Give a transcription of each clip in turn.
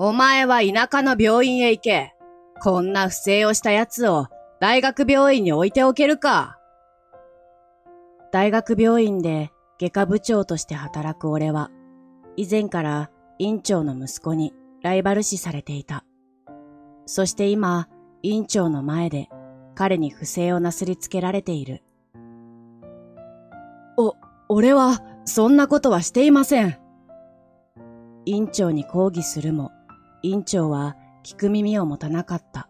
お前は田舎の病院へ行け。こんな不正をした奴を大学病院に置いておけるか。大学病院で外科部長として働く俺は、以前から院長の息子にライバル視されていた。そして今、院長の前で彼に不正をなすりつけられている。俺はそんなことはしていません。院長に抗議するも、院長は聞く耳を持たなかった。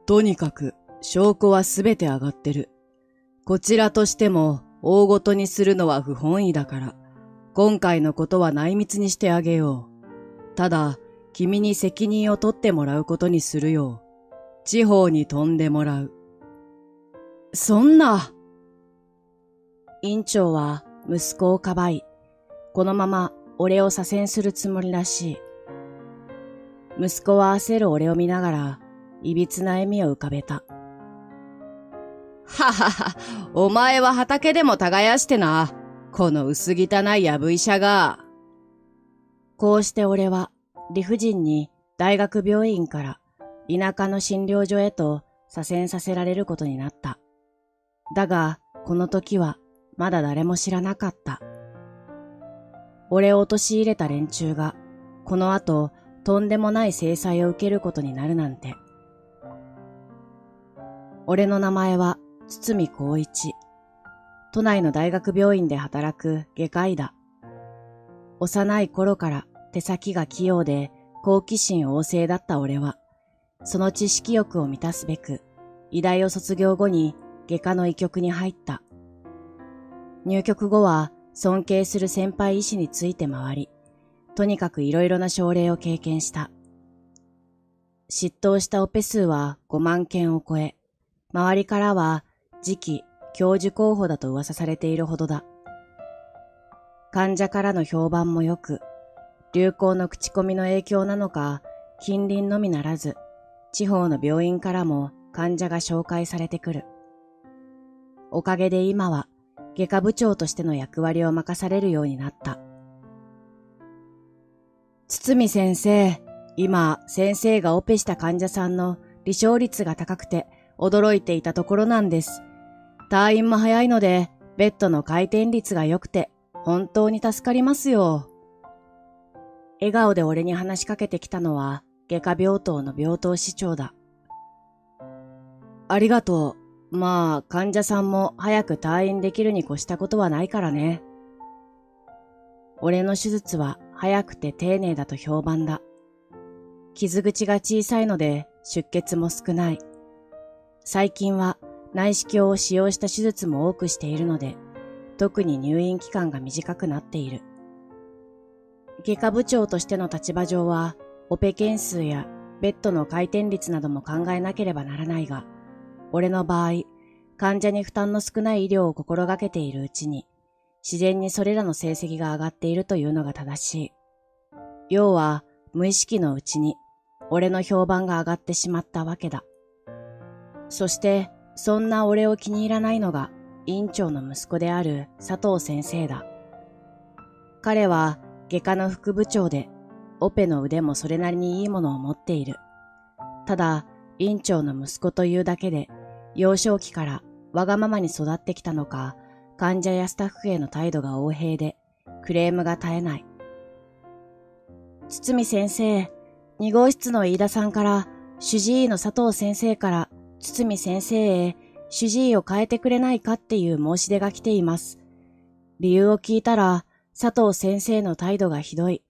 とにかく証拠はすべて上がってる。こちらとしても大ごとにするのは不本意だから、今回のことは内密にしてあげよう。ただ、君に責任を取ってもらうことにするよ。地方に飛んでもらう。そんな。院長は息子をかばい、このまま俺を左遷するつもりらしい。息子は焦る俺を見ながら、いびつな笑みを浮かべた。ははは、お前は畑でも耕してな。この薄汚いやぶ医者が。こうして俺は理不尽に大学病院から田舎の診療所へと左遷させられることになった。だが、この時はまだ誰も知らなかった。俺を陥れた連中が、この後、とんでもない制裁を受けることになるなんて。俺の名前は堤光一。都内の大学病院で働く外科医だ。幼い頃から手先が器用で好奇心旺盛だった俺は、その知識欲を満たすべく、医大を卒業後に外科の医局に入った。入局後は尊敬する先輩医師について回り、とにかくいろいろな症例を経験した。執刀したオペ数は5万件を超え、周りからは次期教授候補だと噂されているほどだ。患者からの評判も良く、流行の口コミの影響なのか、近隣のみならず、地方の病院からも患者が紹介されてくる。おかげで今は外科部長としての役割を任されるようになった。堤先生、今先生がオペした患者さんの離床率が高くて驚いていたところなんです。退院も早いのでベッドの回転率が良くて本当に助かりますよ。笑顔で俺に話しかけてきたのは外科病棟の病棟士長だ。ありがとう。まあ患者さんも早く退院できるに越したことはないからね。俺の手術は早くて丁寧だと評判だ。傷口が小さいので出血も少ない。最近は内視鏡を使用した手術も多くしているので、特に入院期間が短くなっている。外科部長としての立場上は、オペ件数やベッドの回転率なども考えなければならないが、俺の場合、患者に負担の少ない医療を心がけているうちに、自然にそれらの成績が上がっているというのが正しい。要は、無意識のうちに、俺の評判が上がってしまったわけだ。そして、そんな俺を気に入らないのが、院長の息子である佐藤先生だ。彼は、外科の副部長で、オペの腕もそれなりにいいものを持っている。ただ、院長の息子というだけで、幼少期からわがままに育ってきたのか、患者やスタッフへの態度が横柄で、クレームが絶えない。堤先生、2号室の飯田さんから、主治医の佐藤先生から、堤先生へ、主治医を変えてくれないかっていう申し出が来ています。理由を聞いたら、佐藤先生の態度がひどい。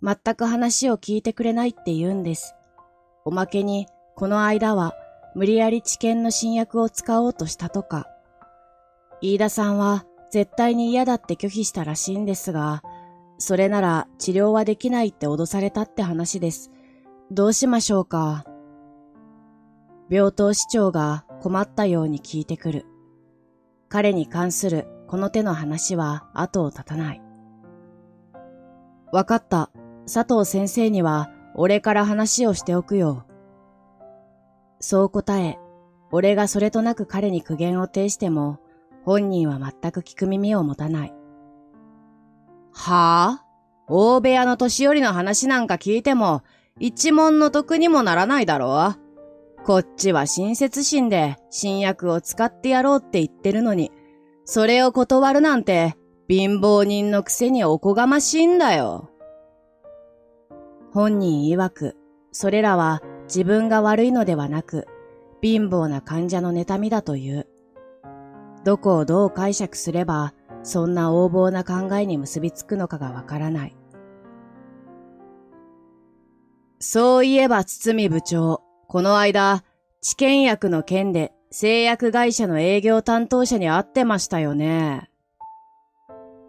全く話を聞いてくれないって言うんです。おまけに、この間は、無理やり治験の新薬を使おうとしたとか。飯田さんは絶対に嫌だって拒否したらしいんですが、それなら治療はできないって脅されたって話です。どうしましょうか。病棟士長が困ったように聞いてくる。彼に関するこの手の話は後を絶たない。わかった。佐藤先生には俺から話をしておくよ。そう答え、俺がそれとなく彼に苦言を呈しても、本人は全く聞く耳を持たない。はぁ？大部屋の年寄りの話なんか聞いても、一文の得にもならないだろう。こっちは親切心で新薬を使ってやろうって言ってるのに、それを断るなんて貧乏人のくせにおこがましいんだよ。本人曰く、それらは自分が悪いのではなく、貧乏な患者の妬みだという。どこをどう解釈すれば、そんな横暴な考えに結びつくのかがわからない。そういえば堤部長、この間、治験薬の件で製薬会社の営業担当者に会ってましたよね。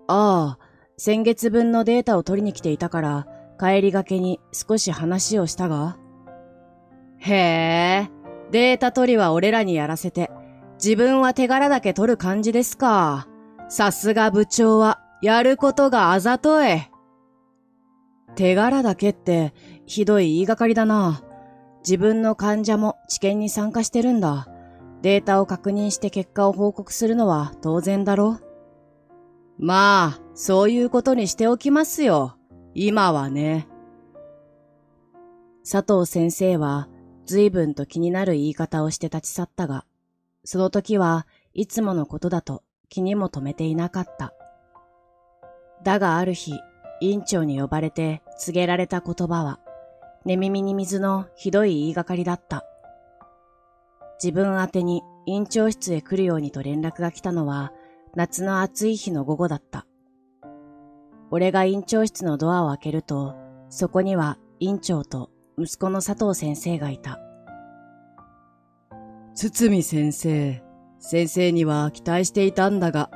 ああ、先月分のデータを取りに来ていたから、帰りがけに少し話をしたが。へえ、データ取りは俺らにやらせて、自分は手柄だけ取る感じですか。さすが部長は、やることがあざとい。手柄だけって、ひどい言いがかりだな。自分の患者も治験に参加してるんだ。データを確認して結果を報告するのは当然だろ。まあ、そういうことにしておきますよ。今はね。佐藤先生は随分と気になる言い方をして立ち去ったが、その時はいつものことだと気にも留めていなかった。だがある日、院長に呼ばれて告げられた言葉は、寝耳に水のひどい言いがかりだった。自分宛てに院長室へ来るようにと連絡が来たのは、夏の暑い日の午後だった。俺が院長室のドアを開けると、そこには院長と息子の佐藤先生がいた。堤先生、先生には期待していたんだが、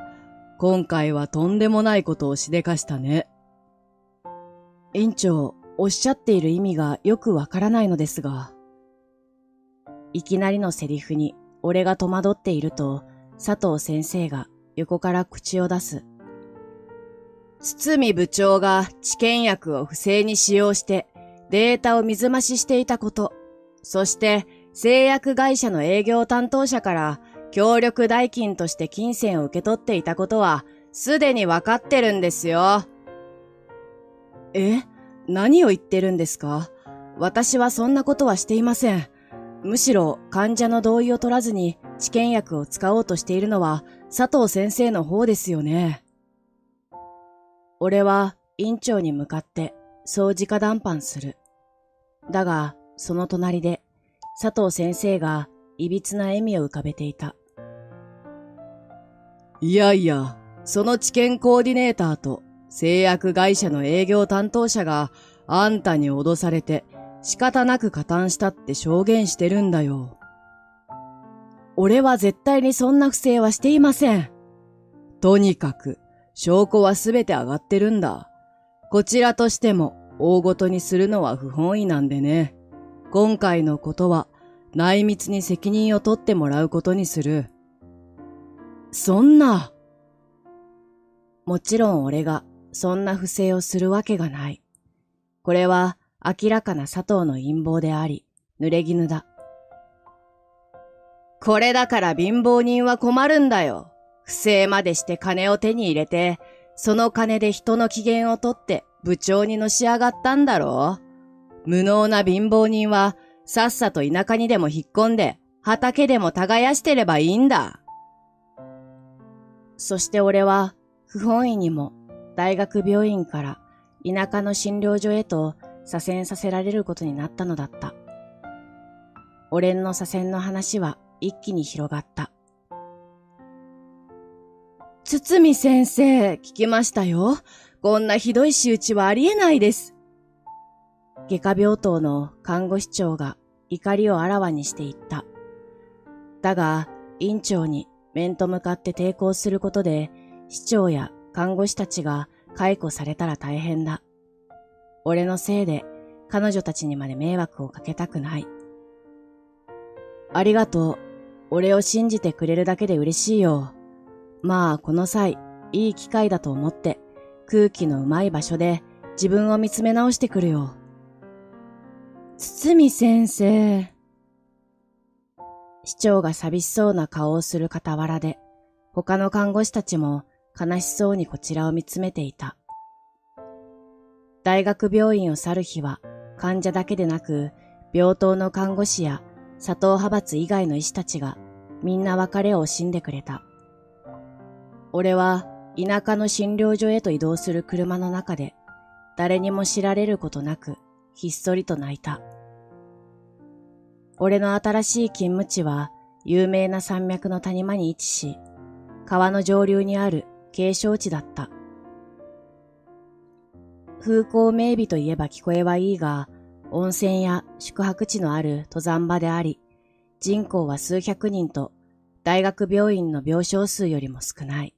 今回はとんでもないことをしでかしたね。院長、おっしゃっている意味がよくわからないのですが。いきなりのセリフに俺が戸惑っていると、佐藤先生が横から口を出す。堤部長が治験薬を不正に使用してデータを水増ししていたこと、そして製薬会社の営業担当者から協力代金として金銭を受け取っていたことはすでにわかってるんですよ。何を言ってるんですか？私はそんなことはしていません。むしろ患者の同意を取らずに治験薬を使おうとしているのは佐藤先生の方ですよね。俺は院長に向かってそう直談判する。だがその隣で佐藤先生がいびつな笑みを浮かべていた。いやいや、その治験コーディネーターと製薬会社の営業担当者があんたに脅されて仕方なく加担したって証言してるんだよ。俺は絶対にそんな不正はしていません。とにかく証拠はすべて上がってるんだ。こちらとしても大ごとにするのは不本意なんでね。今回のことは内密に責任を取ってもらうことにする。そんな。もちろん俺がそんな不正をするわけがない。これは明らかな佐藤の陰謀であり、濡れ衣だ。これだから貧乏人は困るんだよ。不正までして金を手に入れて、その金で人の機嫌を取って部長にのし上がったんだろう。無能な貧乏人はさっさと田舎にでも引っ込んで畑でも耕してればいいんだ。そして俺は不本意にも大学病院から田舎の診療所へと左遷させられることになったのだった。俺の左遷の話は一気に広がった。堤先生、聞きましたよ。こんなひどい仕打ちはありえないです。外科病棟の看護師長が怒りをあらわにしていった。だが、院長に面と向かって抵抗することで、市長や看護師たちが解雇されたら大変だ。俺のせいで彼女たちにまで迷惑をかけたくない。ありがとう。俺を信じてくれるだけで嬉しいよ。まあこの際、いい機会だと思って空気のうまい場所で自分を見つめ直してくるよ。堤先生。市長が寂しそうな顔をする傍らで、他の看護師たちも悲しそうにこちらを見つめていた。大学病院を去る日は患者だけでなく、病棟の看護師や佐藤派閥以外の医師たちがみんな別れを惜しんでくれた。俺は田舎の診療所へと移動する車の中で誰にも知られることなくひっそりと泣いた。俺の新しい勤務地は有名な山脈の谷間に位置し、川の上流にある景勝地だった。風光明媚といえば聞こえはいいが、温泉や宿泊地のある登山場であり、人口は数百人と大学病院の病床数よりも少ない。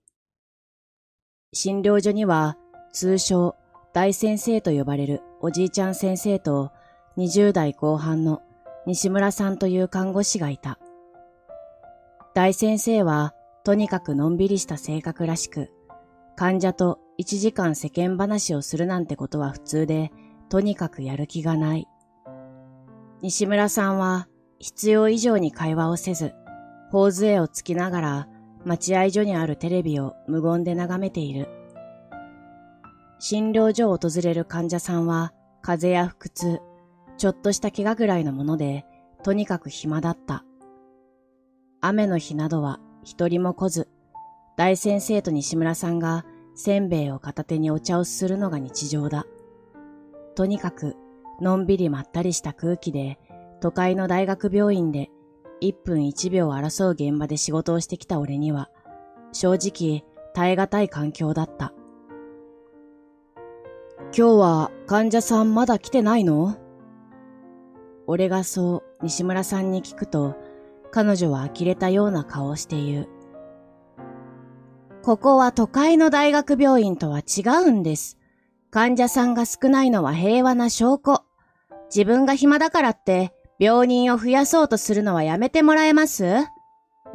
診療所には通称大先生と呼ばれるおじいちゃん先生と20代後半の西村さんという看護師がいた。大先生はとにかくのんびりした性格らしく、患者と1時間世間話をするなんてことは普通で、とにかくやる気がない。西村さんは必要以上に会話をせず、頬杖をつきながら待合所にあるテレビを無言で眺めている。診療所を訪れる患者さんは風邪や腹痛、ちょっとした怪我ぐらいのもので、とにかく暇だった。雨の日などは一人も来ず、大先生と西村さんがせんべいを片手にお茶をするのが日常だ。とにかくのんびりまったりした空気で、都会の大学病院で1分1秒を争う現場で仕事をしてきた俺には、正直耐え難い環境だった。今日は患者さんまだ来てないの？俺がそう西村さんに聞くと、彼女は呆れたような顔をして言う。ここは都会の大学病院とは違うんです。患者さんが少ないのは平和な証拠。自分が暇だからって病人を増やそうとするのはやめてもらえます？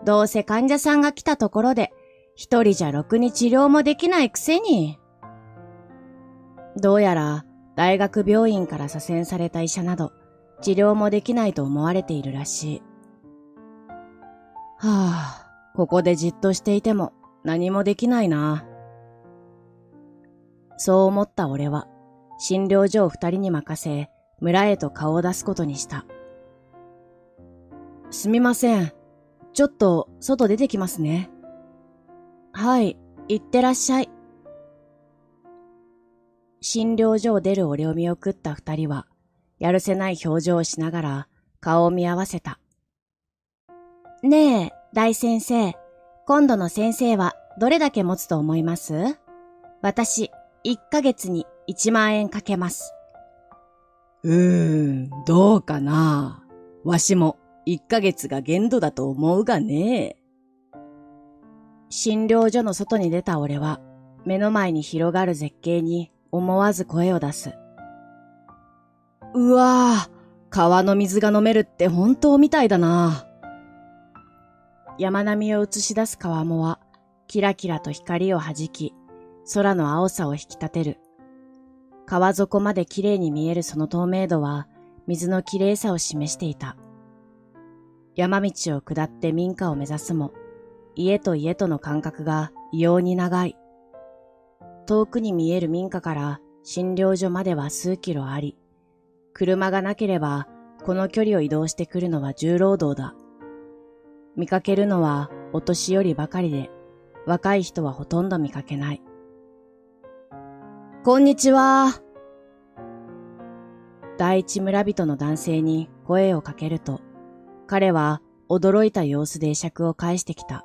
どうせ患者さんが来たところで一人じゃろくに治療もできないくせに。どうやら大学病院から左遷された医者など治療もできないと思われているらしい。ここでじっとしていても何もできないな。そう思った俺は診療所を2人に任せ、村へと顔を出すことにした。すみません。ちょっと外出てきますね。はい、行ってらっしゃい。診療所を出る俺を見送った2人は、やるせない表情をしながら顔を見合わせた。ねえ、大先生。今度の先生はどれだけ持つと思います？私、1ヶ月に1万円かけます。どうかな。わしも1ヶ月が限度だと思うがね。診療所の外に出た俺は、目の前に広がる絶景に思わず声を出す。うわぁ、川の水が飲めるって本当みたいだな。山並みを映し出す川面は、キラキラと光を弾き、空の青さを引き立てる。川底まで綺麗に見えるその透明度は、水の綺麗さを示していた。山道を下って民家を目指すも、家と家との間隔が異様に長い。遠くに見える民家から診療所までは数キロあり、車がなければこの距離を移動してくるのは重労働だ。見かけるのはお年寄りばかりで、若い人はほとんど見かけない。こんにちは。第一村人の男性に声をかけると、彼は驚いた様子で会釈を返してきた。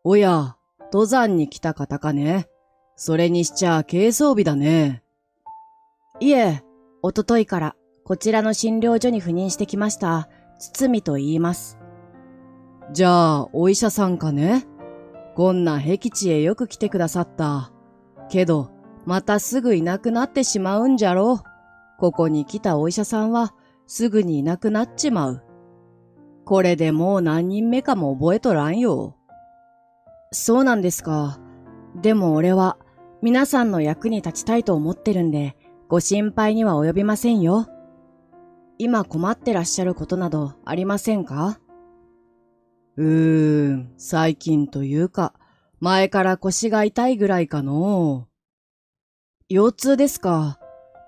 おや、登山に来た方かね。それにしちゃ軽装備だね。いえ、おとといからこちらの診療所に赴任してきました、堤と言います。じゃあ、お医者さんかね。こんな僻地へよく来てくださった。けど、またすぐいなくなってしまうんじゃろう。ここに来たお医者さんはすぐにいなくなっちまう。これでもう何人目かも覚えとらんよ。そうなんですか。でも俺は皆さんの役に立ちたいと思ってるんで、ご心配には及びませんよ。今困ってらっしゃることなどありませんか？最近というか、前から腰が痛いぐらいかのう。腰痛ですか。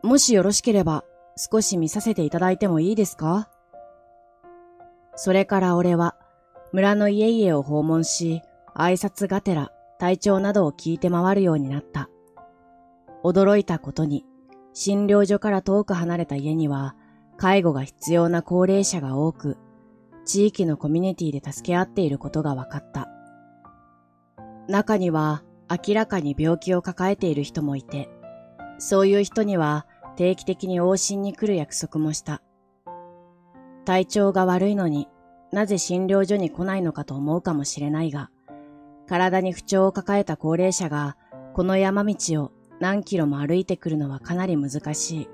もしよろしければ少し見させていただいてもいいですか？それから俺は村の家々を訪問し、挨拶がてら体調などを聞いて回るようになった。驚いたことに、診療所から遠く離れた家には介護が必要な高齢者が多く、地域のコミュニティで助け合っていることが分かった。中には明らかに病気を抱えている人もいて、そういう人には定期的に往診に来る約束もした。体調が悪いのになぜ診療所に来ないのかと思うかもしれないが、体に不調を抱えた高齢者がこの山道を何キロも歩いてくるのはかなり難しい。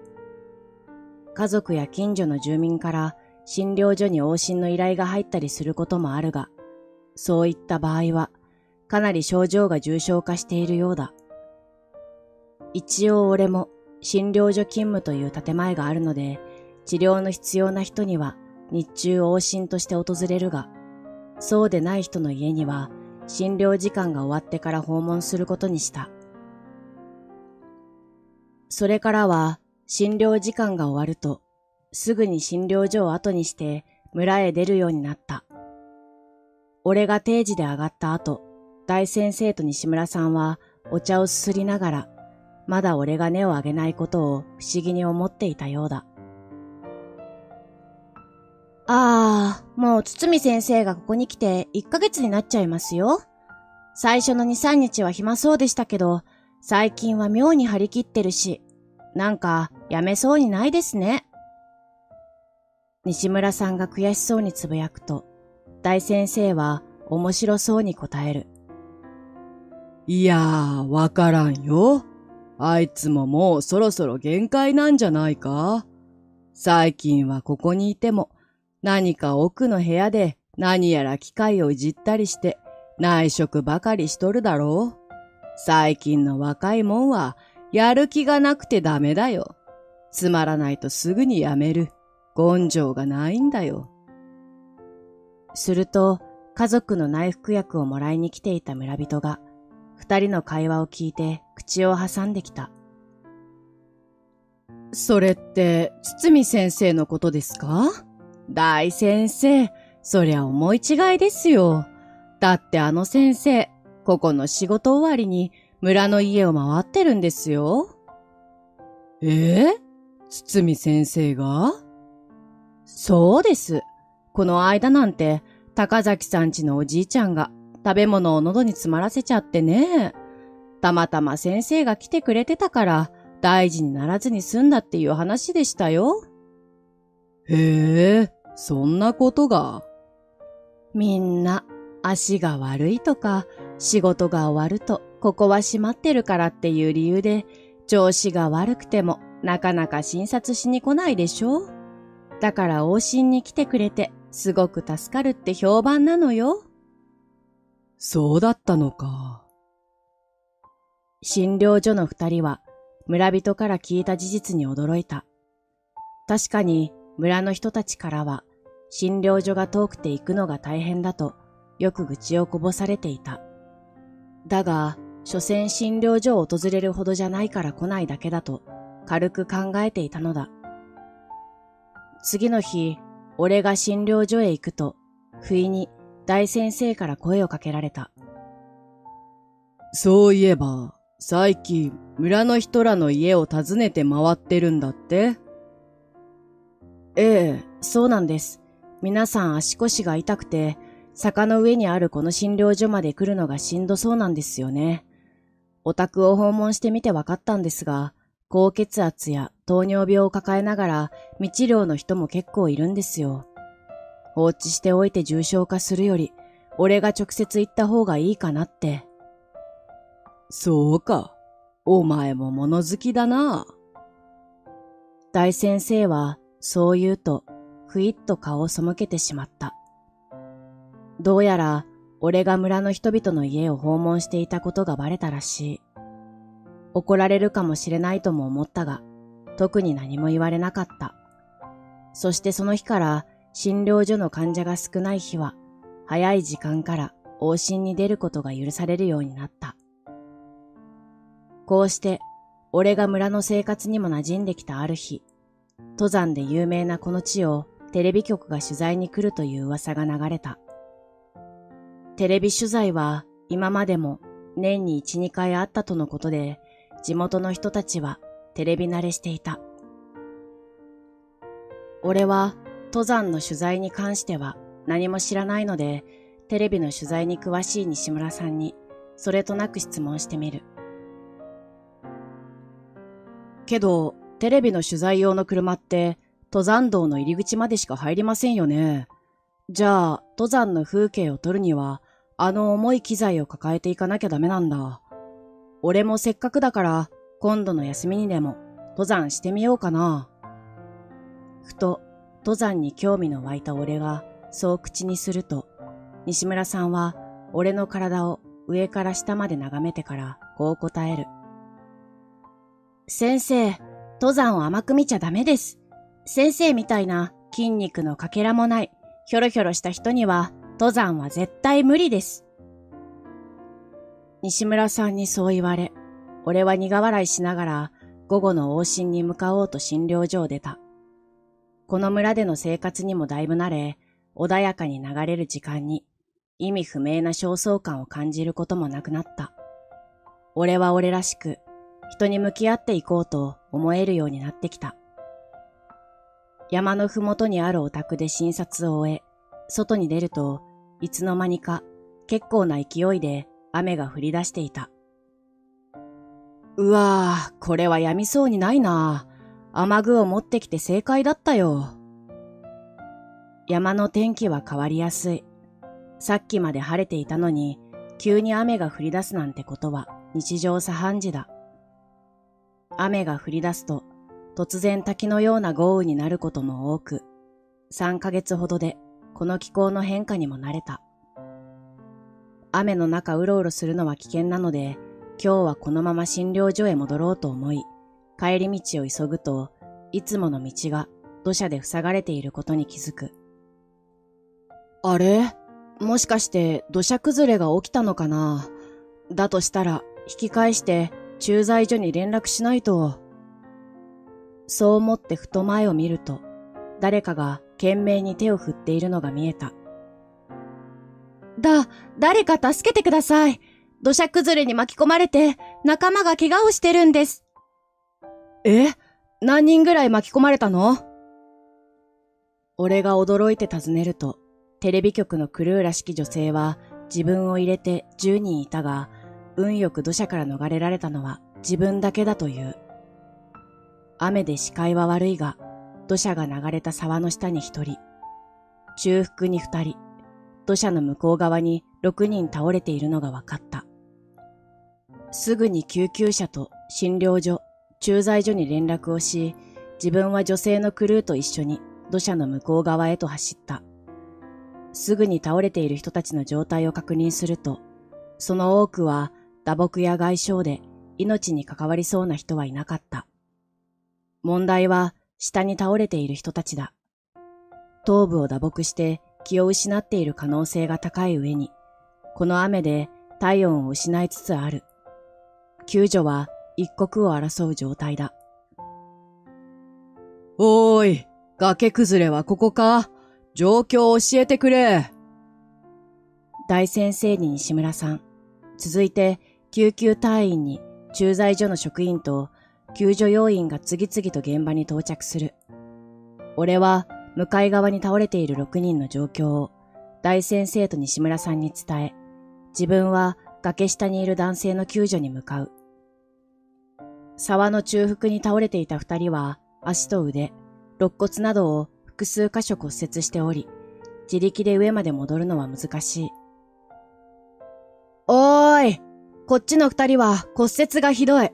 家族や近所の住民から診療所に往診の依頼が入ったりすることもあるが、そういった場合はかなり症状が重症化しているようだ。一応俺も診療所勤務という建前があるので、治療の必要な人には日中往診として訪れるが、そうでない人の家には診療時間が終わってから訪問することにした。それからは診療時間が終わると、すぐに診療所を後にして村へ出るようになった。俺が定時で上がった後、大先生と西村さんはお茶をすすりながら、まだ俺が根を上げないことを不思議に思っていたようだ。もう堤先生がここに来て1ヶ月になっちゃいますよ。最初の2、3日は暇そうでしたけど、最近は妙に張り切ってるし、なんかやめそうにないですね。西村さんが悔しそうにつぶやくと、大先生は面白そうに答える。いやー、わからんよ。あいつももうそろそろ限界なんじゃないか？最近はここにいても、何か奥の部屋で何やら機械をいじったりして内職ばかりしとるだろう。最近の若いもんはやる気がなくてダメだよ。つまらないとすぐにやめる。根性がないんだよ。すると家族の内服薬をもらいに来ていた村人が二人の会話を聞いて口を挟んできた。それって堤先生のことですか？大先生、そりゃ思い違いですよ。だってあの先生、ここの仕事終わりに村の家を回ってるんですよ。堤先生が？そうです。この間なんて高崎さんちのおじいちゃんが食べ物を喉に詰まらせちゃってね。たまたま先生が来てくれてたから大事にならずに済んだっていう話でしたよ。へえ、そんなことが。みんな足が悪いとか仕事が終わるとここは閉まってるからっていう理由で調子が悪くてもなかなか診察しに来ないでしょ。だから往診に来てくれてすごく助かるって評判なのよ。そうだったのか。診療所の二人は村人から聞いた事実に驚いた。確かに村の人たちからは診療所が遠くて行くのが大変だとよく愚痴をこぼされていた。だが、所詮診療所を訪れるほどじゃないから来ないだけだと軽く考えていたのだ。次の日、俺が診療所へ行くと、不意に大先生から声をかけられた。そういえば、最近村の人らの家を訪ねて回ってるんだって？ええ、そうなんです。皆さん足腰が痛くて、坂の上にあるこの診療所まで来るのがしんどそうなんですよね。お宅を訪問してみて分かったんですが、高血圧や糖尿病を抱えながら未治療の人も結構いるんですよ。放置しておいて重症化するより、俺が直接行った方がいいかなって。そうか。お前も物好きだな。大先生はそう言うと、ふいっと顔を背けてしまった。どうやら、俺が村の人々の家を訪問していたことがバレたらしい。怒られるかもしれないとも思ったが、特に何も言われなかった。そしてその日から診療所の患者が少ない日は、早い時間から往診に出ることが許されるようになった。こうして、俺が村の生活にも馴染んできたある日、登山で有名なこの地をテレビ局が取材に来るという噂が流れた。テレビ取材は今までも年に1、2回あったとのことで、地元の人たちはテレビ慣れしていた。俺は登山の取材に関しては何も知らないので、テレビの取材に詳しい西村さんにそれとなく質問してみる。けど、テレビの取材用の車って登山道の入り口までしか入りませんよね。じゃあ、登山の風景を撮るには、あの重い機材を抱えていかなきゃダメなんだ。俺もせっかくだから、今度の休みにでも登山してみようかな。ふと、登山に興味の湧いた俺がそう口にすると、西村さんは俺の体を上から下まで眺めてからこう答える。先生、登山を甘く見ちゃダメです。先生みたいな筋肉のかけらもない、ひょろひょろした人には、登山は絶対無理です。西村さんにそう言われ、俺は苦笑いしながら午後の往診に向かおうと診療所を出た。この村での生活にもだいぶ慣れ、穏やかに流れる時間に意味不明な焦燥感を感じることもなくなった。俺は俺らしく人に向き合っていこうと思えるようになってきた。山のふもとにあるお宅で診察を終え、外に出るといつの間にか結構な勢いで雨が降り出していた。うわぁ、これはやみそうにないな。雨具を持ってきて正解だったよ。山の天気は変わりやすい。さっきまで晴れていたのに、急に雨が降り出すなんてことは日常茶飯事だ。雨が降り出すと、突然滝のような豪雨になることも多く、3ヶ月ほどでこの気候の変化にも慣れた。雨の中うろうろするのは危険なので、今日はこのまま診療所へ戻ろうと思い、帰り道を急ぐと、いつもの道が土砂で塞がれていることに気づく。あれ？もしかして土砂崩れが起きたのかな？だとしたら引き返して駐在所に連絡しないと。そう思ってふと前を見ると、誰かが懸命に手を振っているのが見えた。誰か助けてください。土砂崩れに巻き込まれて仲間が怪我をしてるんです。え？何人ぐらい巻き込まれたの？俺が驚いて尋ねると、テレビ局のクルーらしき女性は自分を入れて10人いたが、運よく土砂から逃れられたのは自分だけだという。雨で視界は悪いが、土砂が流れた沢の下に1人、中腹に2人、土砂の向こう側に6人倒れているのが分かった。すぐに救急車と診療所、駐在所に連絡をし、自分は女性のクルーと一緒に土砂の向こう側へと走った。すぐに倒れている人たちの状態を確認すると、その多くは打撲や外傷で命に関わりそうな人はいなかった。問題は下に倒れている人たちだ。頭部を打撲して気を失っている可能性が高い上に、この雨で体温を失いつつある。救助は一刻を争う状態だ。おーい、崖崩れはここか？状況を教えてくれ。大先生に西村さん、続いて救急隊員に駐在所の職員と救助要員が次々と現場に到着する。俺は向かい側に倒れている6人の状況を大先生と西村さんに伝え、自分は崖下にいる男性の救助に向かう。沢の中腹に倒れていた2人は足と腕、肋骨などを複数箇所骨折しており、自力で上まで戻るのは難しい。おーい、こっちの2人は骨折がひどい。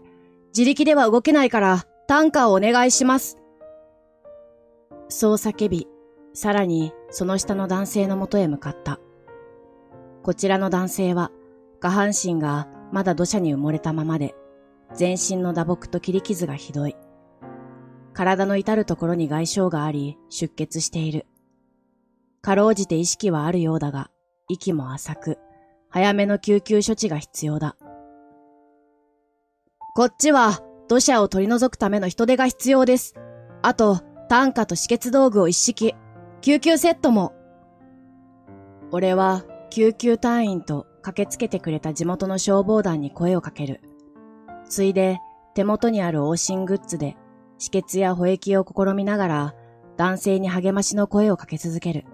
自力では動けないから担架をお願いします。そう叫び、さらにその下の男性のもとへ向かった。こちらの男性は下半身がまだ土砂に埋もれたままで、全身の打撲と切り傷がひどい。体の至るところに外傷があり出血している。かろうじて意識はあるようだが、息も浅く、早めの救急処置が必要だ。こっちは土砂を取り除くための人手が必要です。あと、担架と止血道具を一式、救急セットも。俺は救急隊員と駆けつけてくれた地元の消防団に声をかける。ついで手元にある往診グッズで止血や補液を試みながら男性に励ましの声をかけ続ける。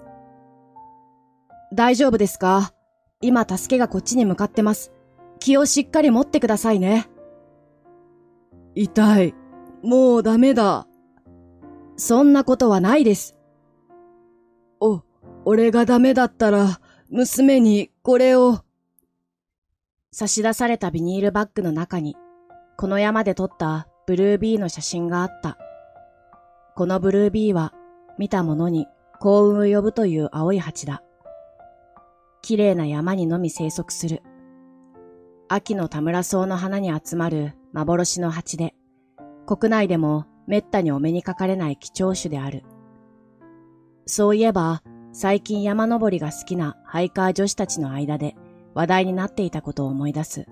大丈夫ですか？今助けがこっちに向かってます。気をしっかり持ってくださいね。痛い。もうダメだ。そんなことはないです。俺がダメだったら、娘にこれを。差し出されたビニールバッグの中に、この山で撮ったブルービーの写真があった。このブルービーは、見た者に幸運を呼ぶという青い蜂だ。綺麗な山にのみ生息する。秋の田村草の花に集まる幻の蜂で、国内でもめったにお目にかかれない貴重種である。そういえば、最近山登りが好きなハイカー女子たちの間で話題になっていたことを思い出す。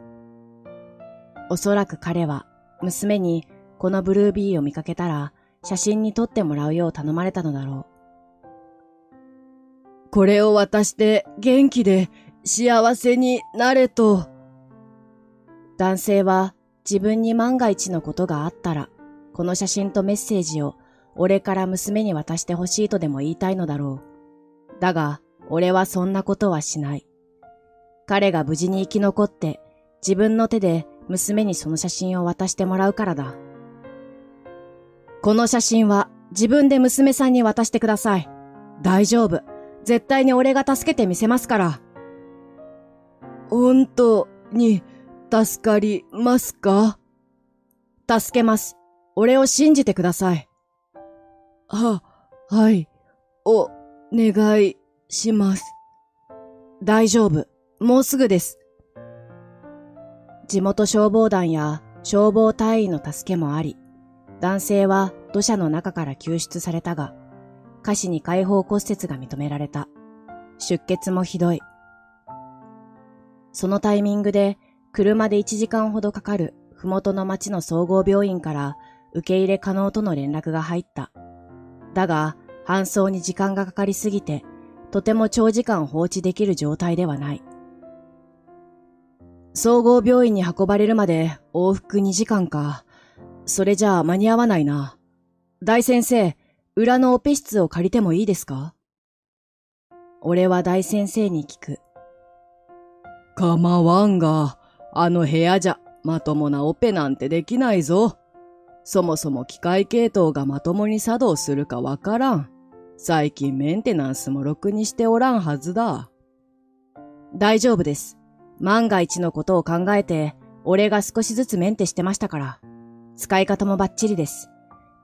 おそらく彼は娘にこのブルービーを見かけたら写真に撮ってもらうよう頼まれたのだろう。これを渡して元気で幸せになれと。男性は自分に万が一のことがあったらこの写真とメッセージを俺から娘に渡してほしいとでも言いたいのだろう。だが、俺はそんなことはしない。彼が無事に生き残って、自分の手で娘にその写真を渡してもらうからだ。この写真は自分で娘さんに渡してください。大丈夫。絶対に俺が助けてみせますから。本当に助かりますか？助けます。俺を信じてください。はい。お願いします。大丈夫。もうすぐです。地元消防団や消防隊員の助けもあり、男性は土砂の中から救出されたが、下肢に開放骨折が認められた。出血もひどい。そのタイミングで車で1時間ほどかかるふもとの町の総合病院から受け入れ可能との連絡が入った。だが、搬送に時間がかかりすぎて、とても長時間放置できる状態ではない。総合病院に運ばれるまで往復2時間か。それじゃあ間に合わないな。大先生、裏のオペ室を借りてもいいですか？俺は大先生に聞く。構わんが、あの部屋じゃまともなオペなんてできないぞ。そもそも機械系統がまともに作動するかわからん。最近メンテナンスもろくにしておらんはずだ。大丈夫です。万が一のことを考えて、俺が少しずつメンテしてましたから。使い方もバッチリです。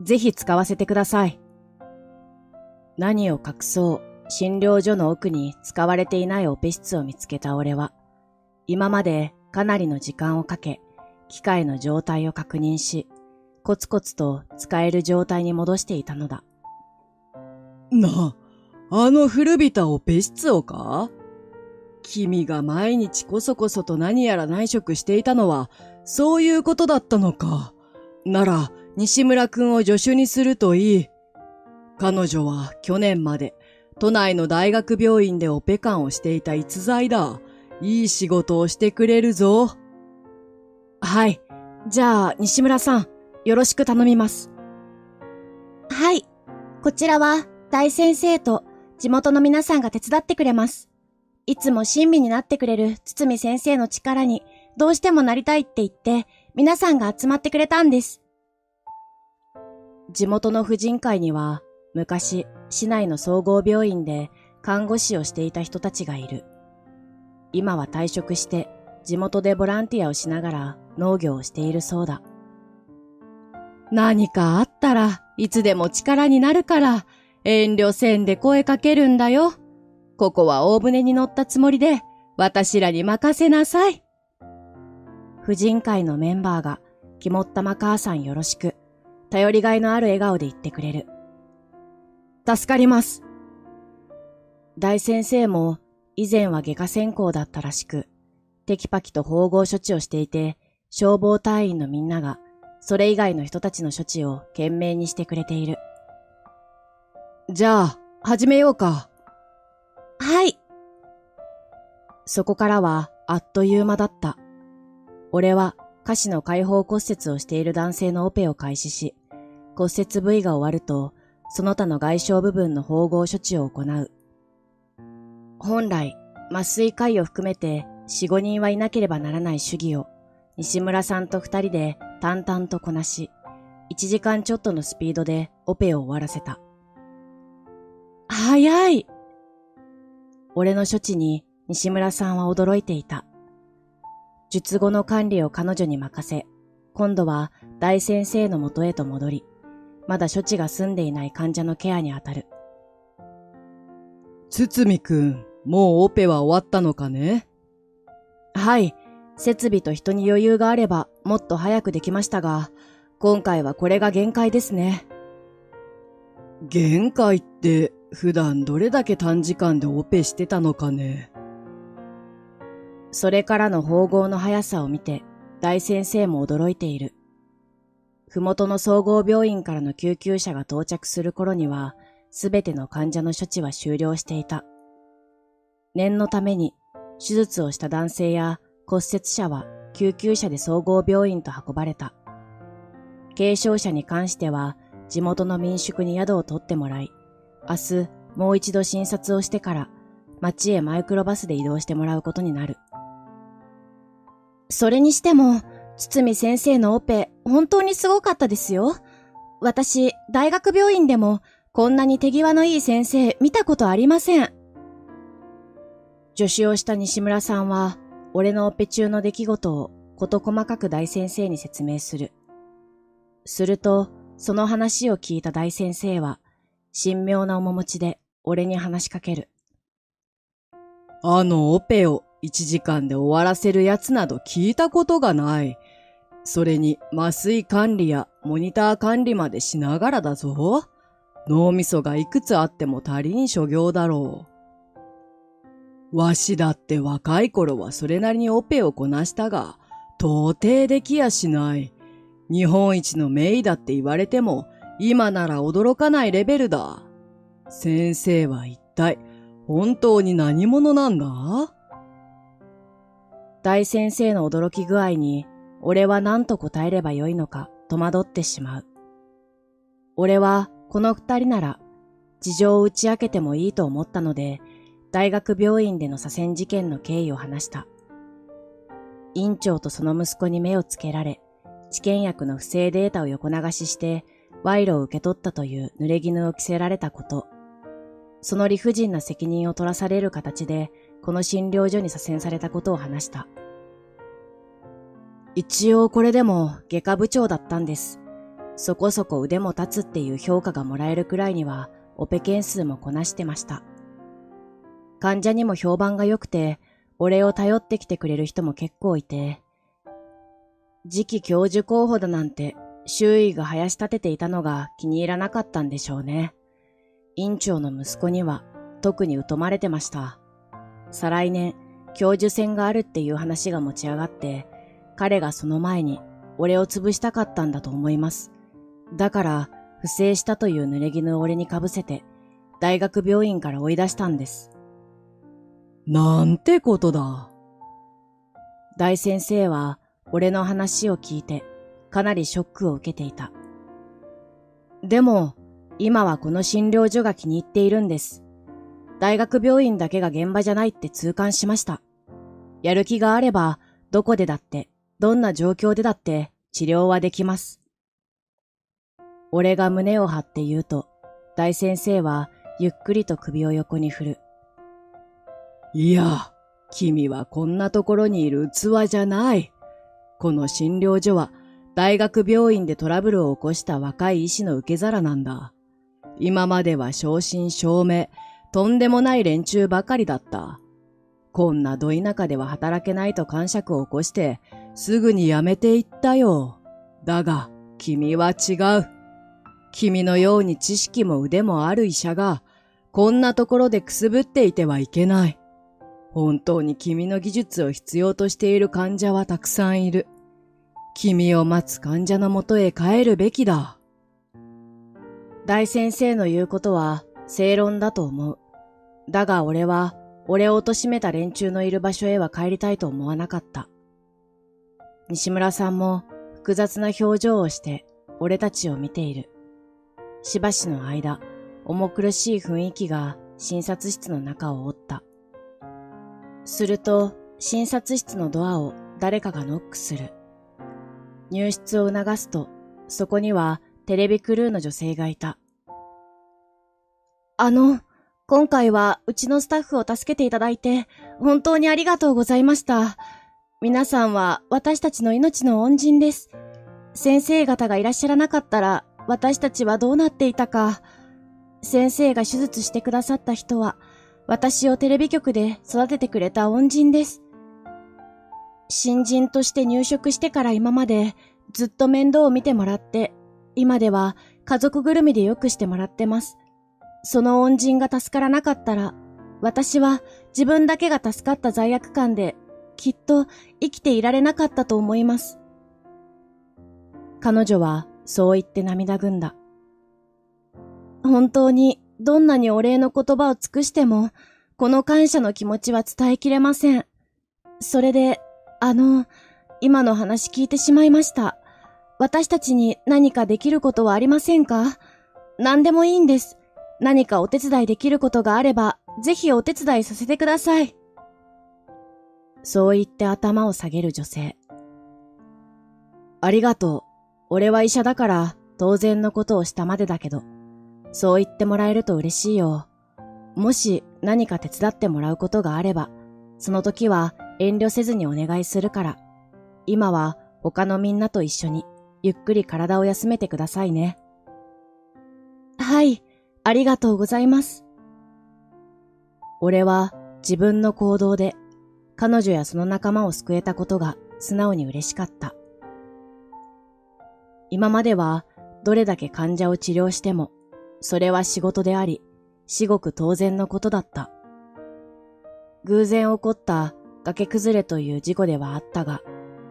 ぜひ使わせてください。何を隠そう、診療所の奥に使われていないオペ室を見つけた俺は、今までかなりの時間をかけ、機械の状態を確認し、コツコツと使える状態に戻していたのだ。あの古びたオペ室をか？君が毎日こそこそと何やら内職していたのは、そういうことだったのか。なら、西村くんを助手にするといい。彼女は去年まで、都内の大学病院でオペ官をしていた逸材だ。いい仕事をしてくれるぞ。はい。じゃあ、西村さん、よろしく頼みます。はい。こちらは、大先生と地元の皆さんが手伝ってくれます。いつも親身になってくれる堤先生の力にどうしてもなりたいって言って皆さんが集まってくれたんです。地元の婦人会には昔市内の総合病院で看護師をしていた人たちがいる。今は退職して地元でボランティアをしながら農業をしているそうだ。何かあったらいつでも力になるから遠慮せんで声かけるんだよ。ここは大船に乗ったつもりで、私らに任せなさい。婦人会のメンバーが、肝っ玉母さんよろしく、頼りがいのある笑顔で言ってくれる。助かります。大先生も、以前は外科専攻だったらしく、テキパキと縫合処置をしていて、消防隊員のみんなが、それ以外の人たちの処置を懸命にしてくれている。じゃあ、始めようか。はい。そこからはあっという間だった。俺は下肢の開放骨折をしている男性のオペを開始し、骨折部位が終わると、その他の外傷部分の縫合処置を行う。本来、麻酔科医を含めて4、5人はいなければならない手技を、西村さんと2人で淡々とこなし、1時間ちょっとのスピードでオペを終わらせた。早い！俺の処置に西村さんは驚いていた。術後の管理を彼女に任せ、今度は大先生の元へと戻り、まだ処置が済んでいない患者のケアに当たる。堤くん、もうオペは終わったのかね？はい、設備と人に余裕があればもっと早くできましたが、今回はこれが限界ですね。限界って普段どれだけ短時間でオペしてたのかね？それからの縫合の速さを見て、大先生も驚いている。ふもとの総合病院からの救急車が到着する頃には、すべての患者の処置は終了していた。念のために、手術をした男性や骨折者は救急車で総合病院と運ばれた。軽傷者に関しては、地元の民宿に宿を取ってもらい、明日もう一度診察をしてから、町へマイクロバスで移動してもらうことになる。それにしても、堤先生のオペ、本当にすごかったですよ。私、大学病院でも、こんなに手際のいい先生見たことありません。助手をした西村さんは、俺のオペ中の出来事を事細かく大先生に説明する。すると、その話を聞いた大先生は、神妙な面持ちで俺に話しかける。あのオペを1時間で終わらせるやつなど聞いたことがない。それに麻酔管理やモニター管理までしながらだぞ。脳みそがいくつあっても足りん所業だろう。わしだって若い頃はそれなりにオペをこなしたが、到底できやしない。日本一の名医だって言われても、今なら驚かないレベルだ。先生は一体、本当に何者なんだ？大先生の驚き具合に、俺は何と答えればよいのか戸惑ってしまう。俺はこの2人なら事情を打ち明けてもいいと思ったので、大学病院での左遷事件の経緯を話した。院長とその息子に目をつけられ、治験薬の不正データを横流しして賄賂を受け取ったという濡れ衣を着せられたこと、その理不尽な責任を取らされる形でこの診療所に左遷されたことを話した。一応これでも外科部長だったんです。そこそこ腕も立つっていう評価がもらえるくらいにはオペ件数もこなしてました。患者にも評判が良くて、俺を頼ってきてくれる人も結構いて、次期教授候補だなんて周囲が林立てていたのが気に入らなかったんでしょうね。院長の息子には特に疎まれてました。再来年教授選があるっていう話が持ち上がって、彼がその前に俺を潰したかったんだと思います。だから不正したという濡れ衣を俺に被せて大学病院から追い出したんです。なんてことだ。大先生は俺の話を聞いてかなりショックを受けていた。でも今はこの診療所が気に入っているんです。大学病院だけが現場じゃないって痛感しました。やる気があればどこでだってどんな状況でだって治療はできます。俺が胸を張って言うと、大先生はゆっくりと首を横に振る。いや、君はこんなところにいる器じゃない。この診療所は大学病院でトラブルを起こした若い医師の受け皿なんだ。今までは正真正銘、とんでもない連中ばかりだった。こんなど田舎では働けないと癇癪を起こして、すぐに辞めていったよ。だが、君は違う。君のように知識も腕もある医者が、こんなところでくすぶっていてはいけない。本当に君の技術を必要としている患者はたくさんいる。君を待つ患者のもとへ帰るべきだ。大先生の言うことは正論だと思う。だが俺は、俺を貶めた連中のいる場所へは帰りたいと思わなかった。西村さんも複雑な表情をして俺たちを見ている。しばしの間、重苦しい雰囲気が診察室の中を覆った。すると、診察室のドアを誰かがノックする。入室を促すと、そこにはテレビクルーの女性がいた。今回はうちのスタッフを助けていただいて、本当にありがとうございました。皆さんは私たちの命の恩人です。先生方がいらっしゃらなかったら、私たちはどうなっていたか。先生が手術してくださった人は、私をテレビ局で育ててくれた恩人です。新人として入職してから今までずっと面倒を見てもらって、今では家族ぐるみでよくしてもらってます。その恩人が助からなかったら、私は自分だけが助かった罪悪感で、きっと生きていられなかったと思います。彼女はそう言って涙ぐんだ。本当にどんなにお礼の言葉を尽くしても、この感謝の気持ちは伝えきれません。それで、今の話聞いてしまいました。私たちに何かできることはありませんか？何でもいいんです。何かお手伝いできることがあれば、ぜひお手伝いさせてください。そう言って頭を下げる女性。ありがとう。俺は医者だから当然のことをしたまでだけど、そう言ってもらえると嬉しいよ。もし何か手伝ってもらうことがあれば、その時は遠慮せずにお願いするから、今は他のみんなと一緒にゆっくり体を休めてくださいね。はい、ありがとうございます。俺は自分の行動で彼女やその仲間を救えたことが素直に嬉しかった。今まではどれだけ患者を治療しても、それは仕事であり、至極当然のことだった。偶然起こった崖崩れという事故ではあったが、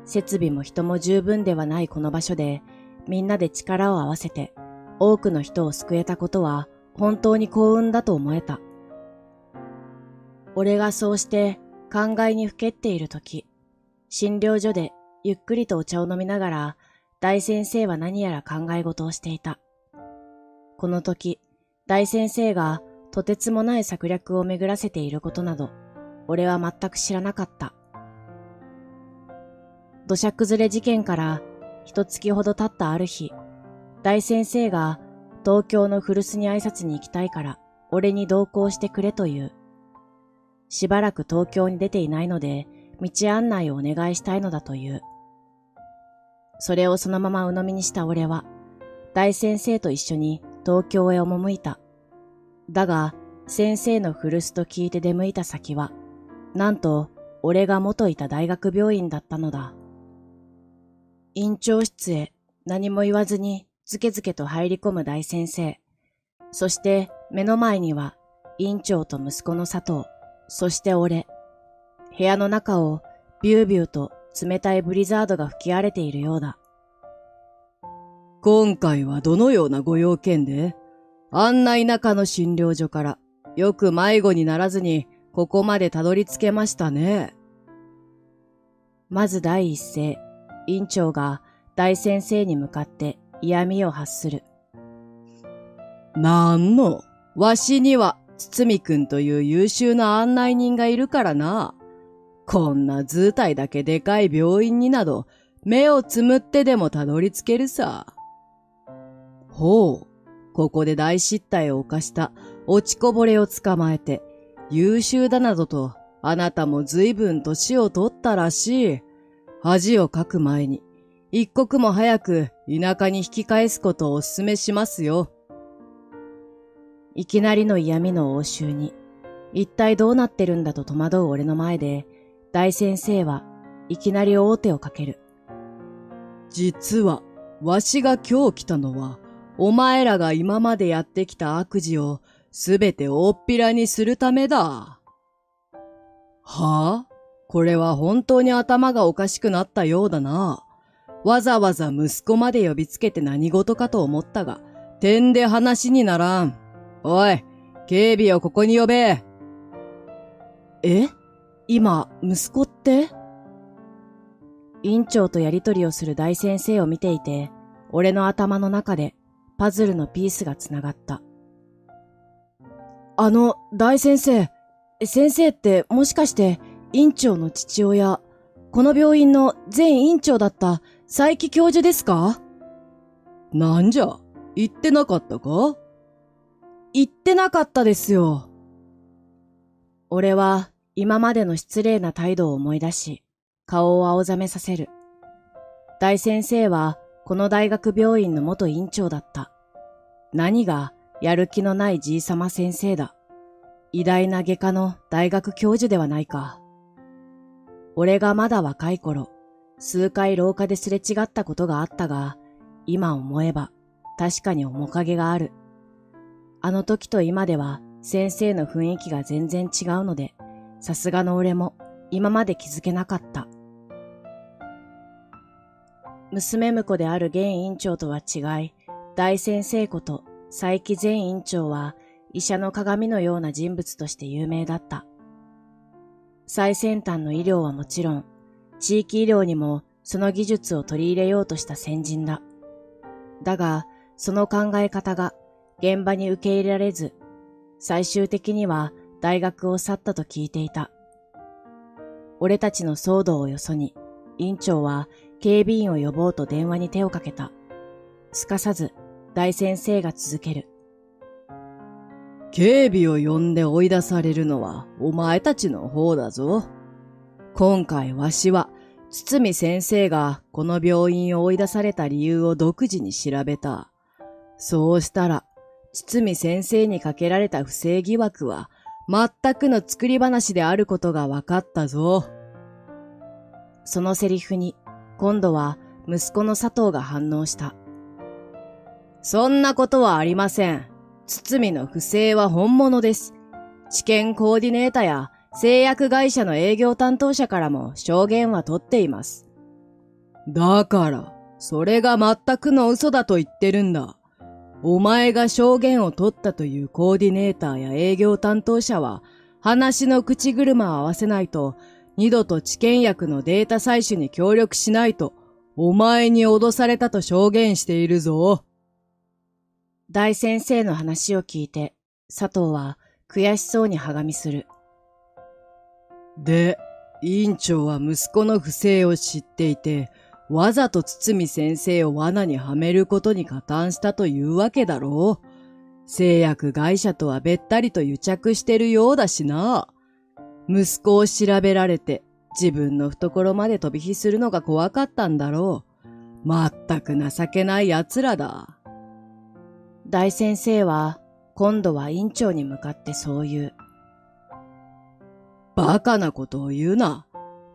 設備も人も十分ではないこの場所で、みんなで力を合わせて多くの人を救えたことは本当に幸運だと思えた。俺がそうして考えにふけっているとき、診療所でゆっくりとお茶を飲みながら、大先生は何やら考え事をしていた。この時、大先生がとてつもない策略を巡らせていることなど、俺は全く知らなかった。土砂崩れ事件から一月ほど経ったある日、大先生が東京の古巣に挨拶に行きたいから俺に同行してくれという。しばらく東京に出ていないので道案内をお願いしたいのだという。それをそのまま鵜呑みにした俺は大先生と一緒に東京へ赴いた。だが先生の古巣と聞いて出向いた先は、なんと俺が元いた大学病院だったのだ。院長室へ何も言わずにずけずけと入り込む大先生。そして目の前には院長と息子の佐藤、そして俺。部屋の中をビュービューと冷たいブリザードが吹き荒れているようだ。今回はどのようなご用件で？あんな田舎の診療所からよく迷子にならずにここまでたどり着けましたね。まず第一声、院長が大先生に向かって嫌味を発する。なんの、わしには堤くんという優秀な案内人がいるからな。こんな図体だけでかい病院になど目をつむってでもたどり着けるさ。ほう、ここで大失態を犯した落ちこぼれを捕まえて優秀だなどとあなたも随分年を取ったらしい。恥をかく前に一刻も早く田舎に引き返すことをお勧めしますよ。いきなりの嫌味の応酬に、一体どうなってるんだと戸惑う俺の前で、大先生はいきなり大手をかける。実は、わしが今日来たのは、お前らが今までやってきた悪事をすべて大っぴらにするためだ。はあ？これは本当に頭がおかしくなったようだな。わざわざ息子まで呼びつけて何事かと思ったが、てんで話にならん。おい、警備をここに呼べ。え？今、息子って？院長とやりとりをする大先生を見ていて、俺の頭の中でパズルのピースがつながった。大先生。先生ってもしかして院長の父親、この病院の前院長だった佐伯教授ですか？なんじゃ、言ってなかったか？言ってなかったですよ。俺は今までの失礼な態度を思い出し、顔を青ざめさせる。大先生はこの大学病院の元院長だった。何がやる気のないじいさま先生だ。偉大な外科の大学教授ではないか。俺がまだ若い頃、数回廊下ですれ違ったことがあったが、今思えば確かに面影がある。あの時と今では先生の雰囲気が全然違うので、さすがの俺も今まで気づけなかった。娘婿である現院長とは違い、大先生こと佐伯前院長は医者の鏡のような人物として有名だった。最先端の医療はもちろん、地域医療にもその技術を取り入れようとした先人だ。だが、その考え方が現場に受け入れられず、最終的には大学を去ったと聞いていた。俺たちの騒動をよそに、院長は警備員を呼ぼうと電話に手をかけた。すかさず、大先生が続ける。警備を呼んで追い出されるのはお前たちの方だぞ。今回わしは、堤先生がこの病院を追い出された理由を独自に調べた。そうしたら、堤先生にかけられた不正疑惑は、全くの作り話であることが分かったぞ。そのセリフに、今度は息子の佐藤が反応した。そんなことはありません。堤の不正は本物です。治験コーディネーターや製薬会社の営業担当者からも証言は取っています。だから、それが全くの嘘だと言ってるんだ。お前が証言を取ったというコーディネーターや営業担当者は、話の口車を合わせないと、二度と治験薬のデータ採取に協力しないと、お前に脅されたと証言しているぞ。大先生の話を聞いて、佐藤は悔しそうにはがみする。で、院長は息子の不正を知っていて、わざと堤先生を罠にはめることに加担したというわけだろう。製薬会社とはべったりと癒着してるようだしな。息子を調べられて自分の懐まで飛び火するのが怖かったんだろう。まったく情けない奴らだ。大先生は今度は院長に向かってそう言う。バカなことを言うな。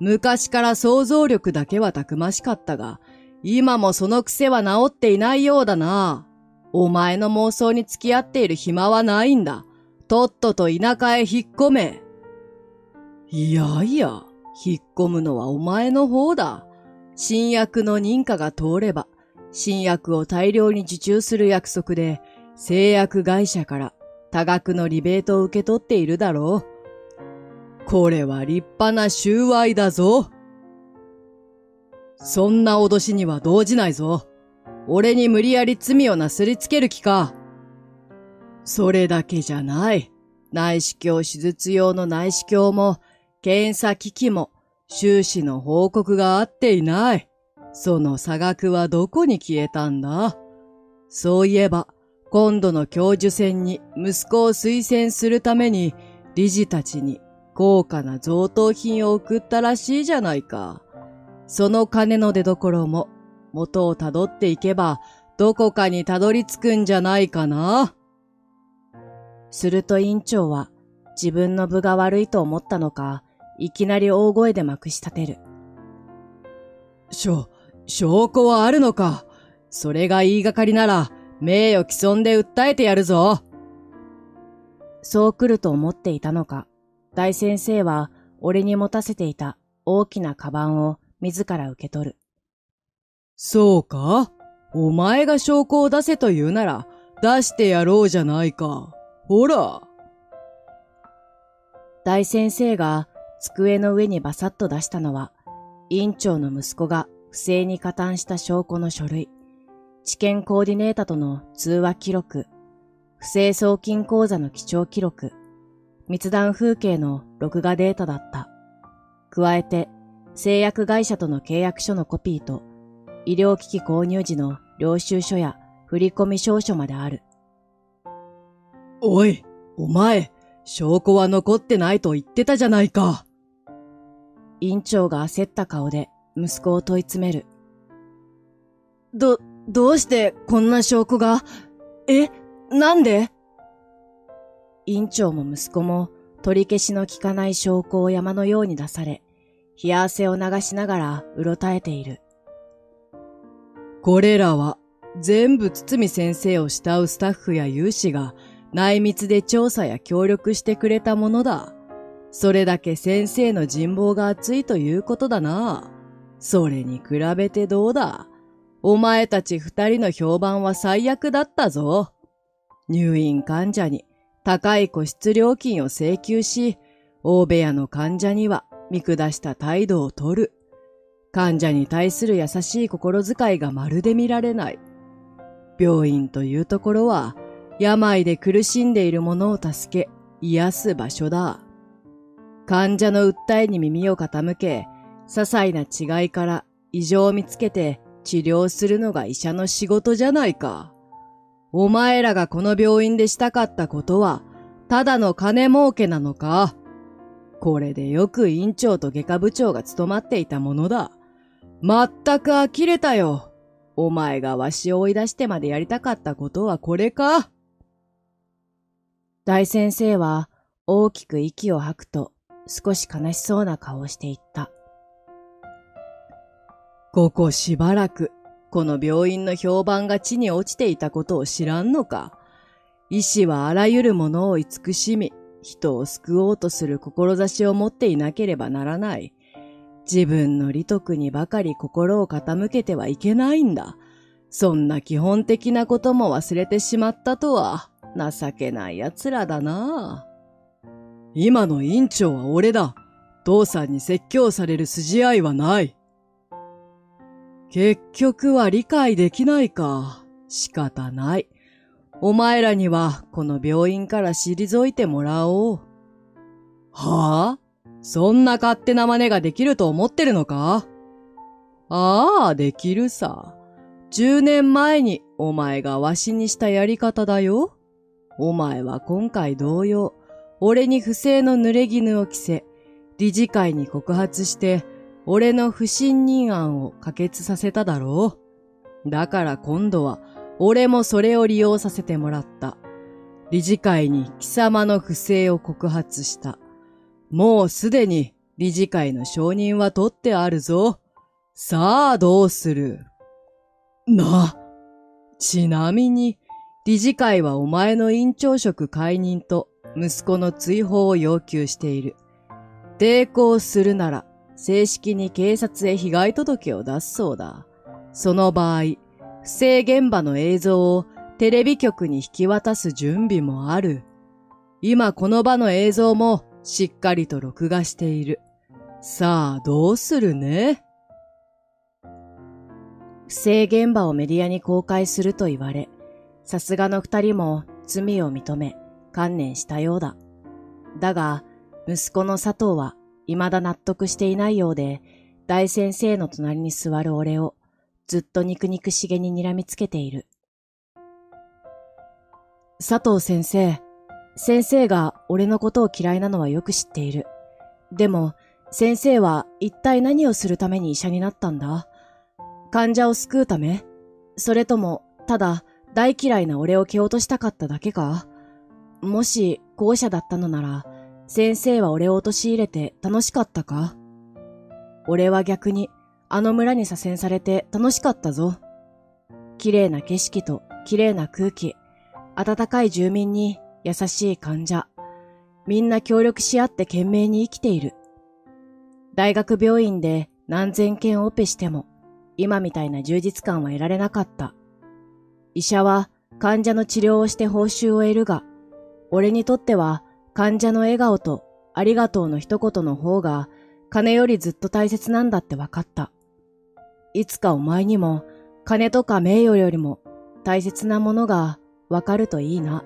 昔から想像力だけはたくましかったが、今もその癖は治っていないようだな。お前の妄想に付き合っている暇はないんだ。とっとと田舎へ引っ込め。いやいや、引っ込むのはお前の方だ。新薬の認可が通れば、新薬を大量に受注する約束で、製薬会社から多額のリベートを受け取っているだろう。これは立派な収賄だぞ。そんな脅しには動じないぞ。俺に無理やり罪をなすりつける気か。それだけじゃない。内視鏡手術用の内視鏡も、検査機器も、収支の報告が合っていない。その差額はどこに消えたんだ？そういえば、今度の教授選に息子を推薦するために、理事たちに高価な贈答品を送ったらしいじゃないか。その金の出所も、元をたどっていけば、どこかにたどり着くんじゃないかな。すると院長は、自分の分が悪いと思ったのか、いきなり大声でまくし立てる。証拠はあるのか。それが言いがかりなら、名誉毀損で訴えてやるぞ。そう来ると思っていたのか、大先生は俺に持たせていた大きなカバンを自ら受け取る。そうか？お前が証拠を出せと言うなら出してやろうじゃないか。ほら。大先生が机の上にバサッと出したのは、院長の息子が不正に加担した証拠の書類、治験コーディネータとの通話記録、不正送金口座の記帳記録、密談風景の録画データだった。加えて、製薬会社との契約書のコピーと、医療機器購入時の領収書や振込証書まである。おい、お前、証拠は残ってないと言ってたじゃないか。院長が焦った顔で息子を問い詰める。どうしてこんな証拠が？なんで？院長も息子も取り消しの効かない証拠を山のように出され、冷や汗を流しながらうろたえている。これらは全部堤先生を慕うスタッフや有志が内密で調査や協力してくれたものだ。それだけ先生の人望が厚いということだな。それに比べてどうだ。お前たち二人の評判は最悪だったぞ。入院患者に高い個室料金を請求し、大部屋の患者には見下した態度を取る。患者に対する優しい心遣いがまるで見られない。病院というところは、病で苦しんでいる者を助け、癒す場所だ。患者の訴えに耳を傾け、些細な違いから異常を見つけて治療するのが医者の仕事じゃないか。お前らがこの病院でしたかったことは、ただの金儲けなのか？これでよく院長と外科部長が務まっていたものだ。まったく呆れたよ。お前がわしを追い出してまでやりたかったことはこれか？大先生は大きく息を吐くと少し悲しそうな顔をしていった。ここしばらく、この病院の評判が地に落ちていたことを知らんのか？医師はあらゆるものを慈しみ、人を救おうとする志を持っていなければならない。自分の利得にばかり心を傾けてはいけないんだ。そんな基本的なことも忘れてしまったとは、情けない奴らだな。今の院長は俺だ。父さんに説教される筋合いはない。結局は理解できないか。仕方ない。お前らにはこの病院から退いてもらおう。はぁ？そんな勝手な真似ができると思ってるのか？ああ、できるさ。10年前にお前がわしにしたやり方だよ。お前は今回同様、俺に不正の濡れ衣を着せ、理事会に告発して、俺の不信任案を可決させただろう。だから今度は、俺もそれを利用させてもらった。理事会に貴様の不正を告発した。もうすでに理事会の承認は取ってあるぞ。さあどうする？ちなみに、理事会はお前の院長職解任と息子の追放を要求している。抵抗するなら、正式に警察へ被害届を出すそうだ。その場合、不正現場の映像をテレビ局に引き渡す準備もある。今この場の映像もしっかりと録画している。さあどうするね？不正現場をメディアに公開すると言われ、さすがの二人も罪を認め、観念したようだ。だが、息子の佐藤は未だ納得していないようで、大先生の隣に座る俺をずっと肉々しげに睨みつけている。佐藤先生が俺のことを嫌いなのはよく知っている。でも、先生は一体何をするために医者になったんだ？患者を救うため？それとも、ただ大嫌いな俺を蹴落としたかっただけか？もし後者だったのなら、先生は俺を陥れて楽しかったか？俺は逆にあの村に左遷されて楽しかったぞ。綺麗な景色と綺麗な空気、温かい住民に優しい患者、みんな協力し合って懸命に生きている。大学病院で何千件オペしても、今みたいな充実感は得られなかった。医者は患者の治療をして報酬を得るが、俺にとっては患者の笑顔とありがとうの一言の方が金よりずっと大切なんだって分かった。いつかお前にも金とか名誉よりも大切なものが分かるといいな。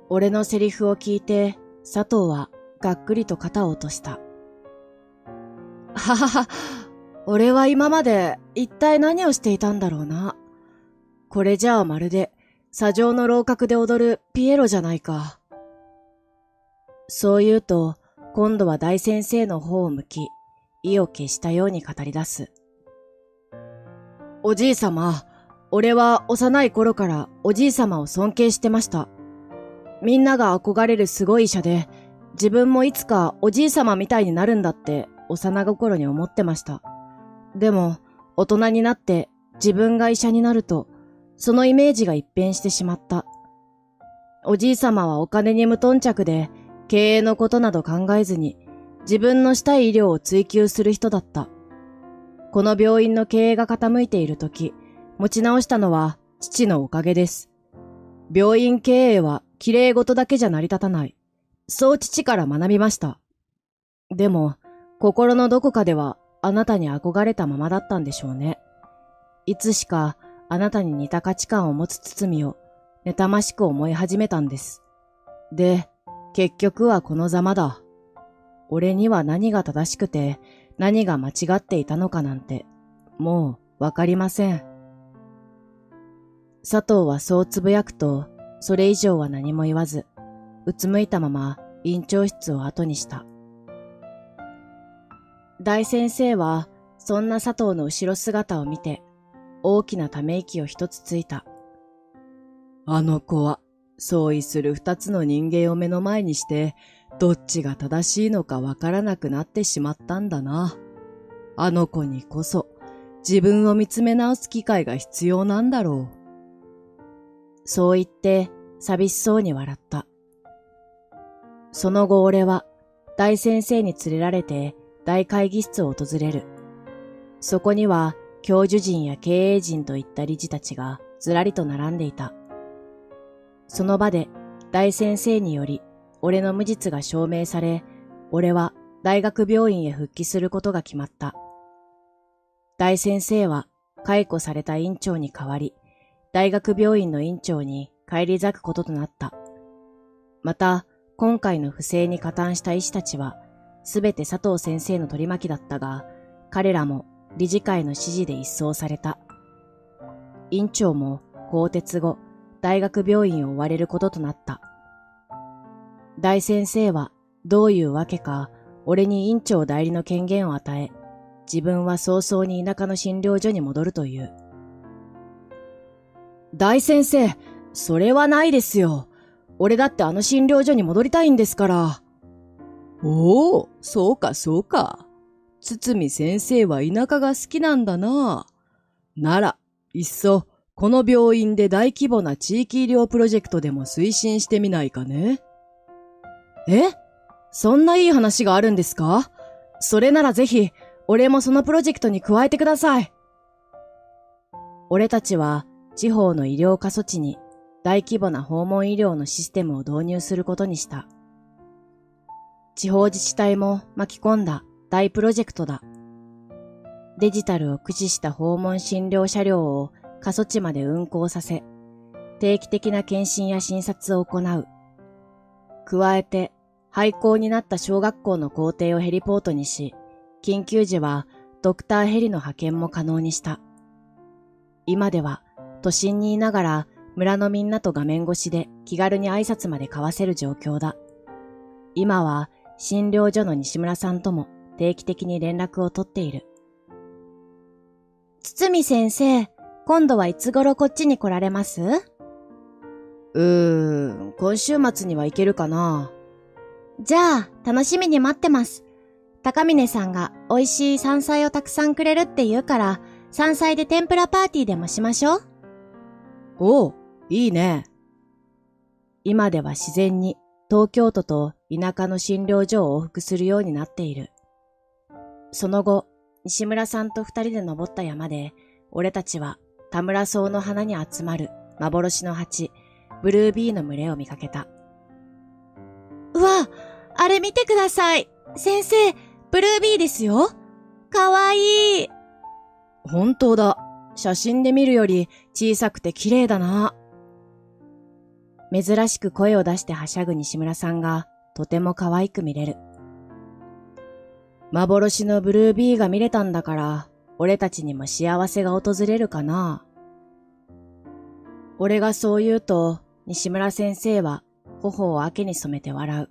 俺のセリフを聞いて佐藤はがっくりと肩を落とした。ははは、俺は今まで一体何をしていたんだろうな。これじゃあまるで砂上の楼閣で踊るピエロじゃないか。そう言うと、今度は大先生の方を向き、意を決したように語り出す。おじいさま、俺は幼い頃からおじいさまを尊敬してました。みんなが憧れるすごい医者で、自分もいつかおじいさまみたいになるんだって幼心に思ってました。でも、大人になって自分が医者になると、そのイメージが一変してしまった。おじいさまはお金に無頓着で、経営のことなど考えずに、自分のしたい医療を追求する人だった。この病院の経営が傾いているとき、持ち直したのは父のおかげです。病院経営は綺麗事だけじゃ成り立たない。そう父から学びました。でも、心のどこかではあなたに憧れたままだったんでしょうね。いつしかあなたに似た価値観を持つ堤を妬ましく思い始めたんです。で、結局はこのざまだ。俺には何が正しくて何が間違っていたのかなんて、もうわかりません。佐藤はそうつぶやくと、それ以上は何も言わず、うつむいたまま院長室を後にした。大先生は、そんな佐藤の後ろ姿を見て、大きなため息を一つついた。あの子は、相違する二つの人間を目の前にして、どっちが正しいのかわからなくなってしまったんだな。あの子にこそ、自分を見つめ直す機会が必要なんだろう。そう言って、寂しそうに笑った。その後俺は、大先生に連れられて、大会議室を訪れる。そこには、教授陣や経営陣といった理事たちがずらりと並んでいた。その場で大先生により俺の無実が証明され、俺は大学病院へ復帰することが決まった。大先生は解雇された院長に代わり、大学病院の院長に返り咲くこととなった。また、今回の不正に加担した医師たちは、すべて佐藤先生の取り巻きだったが、彼らも理事会の指示で一掃された。院長も更迭後、大学病院を追われることとなった。大先生はどういうわけか、俺に院長代理の権限を与え、自分は早々に田舎の診療所に戻るという。大先生、それはないですよ。俺だってあの診療所に戻りたいんですから。おお、そうかそうか。堤先生は田舎が好きなんだな。なら、いっそ、この病院で大規模な地域医療プロジェクトでも推進してみないかね。え？そんないい話があるんですか？それならぜひ、俺もそのプロジェクトに加えてください。俺たちは、地方の医療過疎地に大規模な訪問医療のシステムを導入することにした。地方自治体も巻き込んだ大プロジェクトだ。デジタルを駆使した訪問診療車両を過疎地まで運行させ、定期的な検診や診察を行う。加えて、廃校になった小学校の校庭をヘリポートにし、緊急時はドクターヘリの派遣も可能にした。今では都心にいながら村のみんなと画面越しで気軽に挨拶まで交わせる状況だ。今は診療所の西村さんとも定期的に連絡を取っている。堤先生、今度はいつ頃こっちに来られます？今週末には行けるかな。じゃあ、楽しみに待ってます。高峰さんが美味しい山菜をたくさんくれるって言うから、山菜で天ぷらパーティーでもしましょう。おう、いいね。今では自然に東京都と田舎の診療所を往復するようになっている。その後、西村さんと二人で登った山で、俺たちは田村草の花に集まる幻の蜂、ブルービーの群れを見かけた。うわ、あれ見てください。先生、ブルービーですよ。かわいい。本当だ。写真で見るより小さくて綺麗だな。珍しく声を出してはしゃぐ西村さんがとても可愛く見れる。幻のブルービーが見れたんだから、俺たちにも幸せが訪れるかな。俺がそう言うと、西村先生は頬を明けに染めて笑う。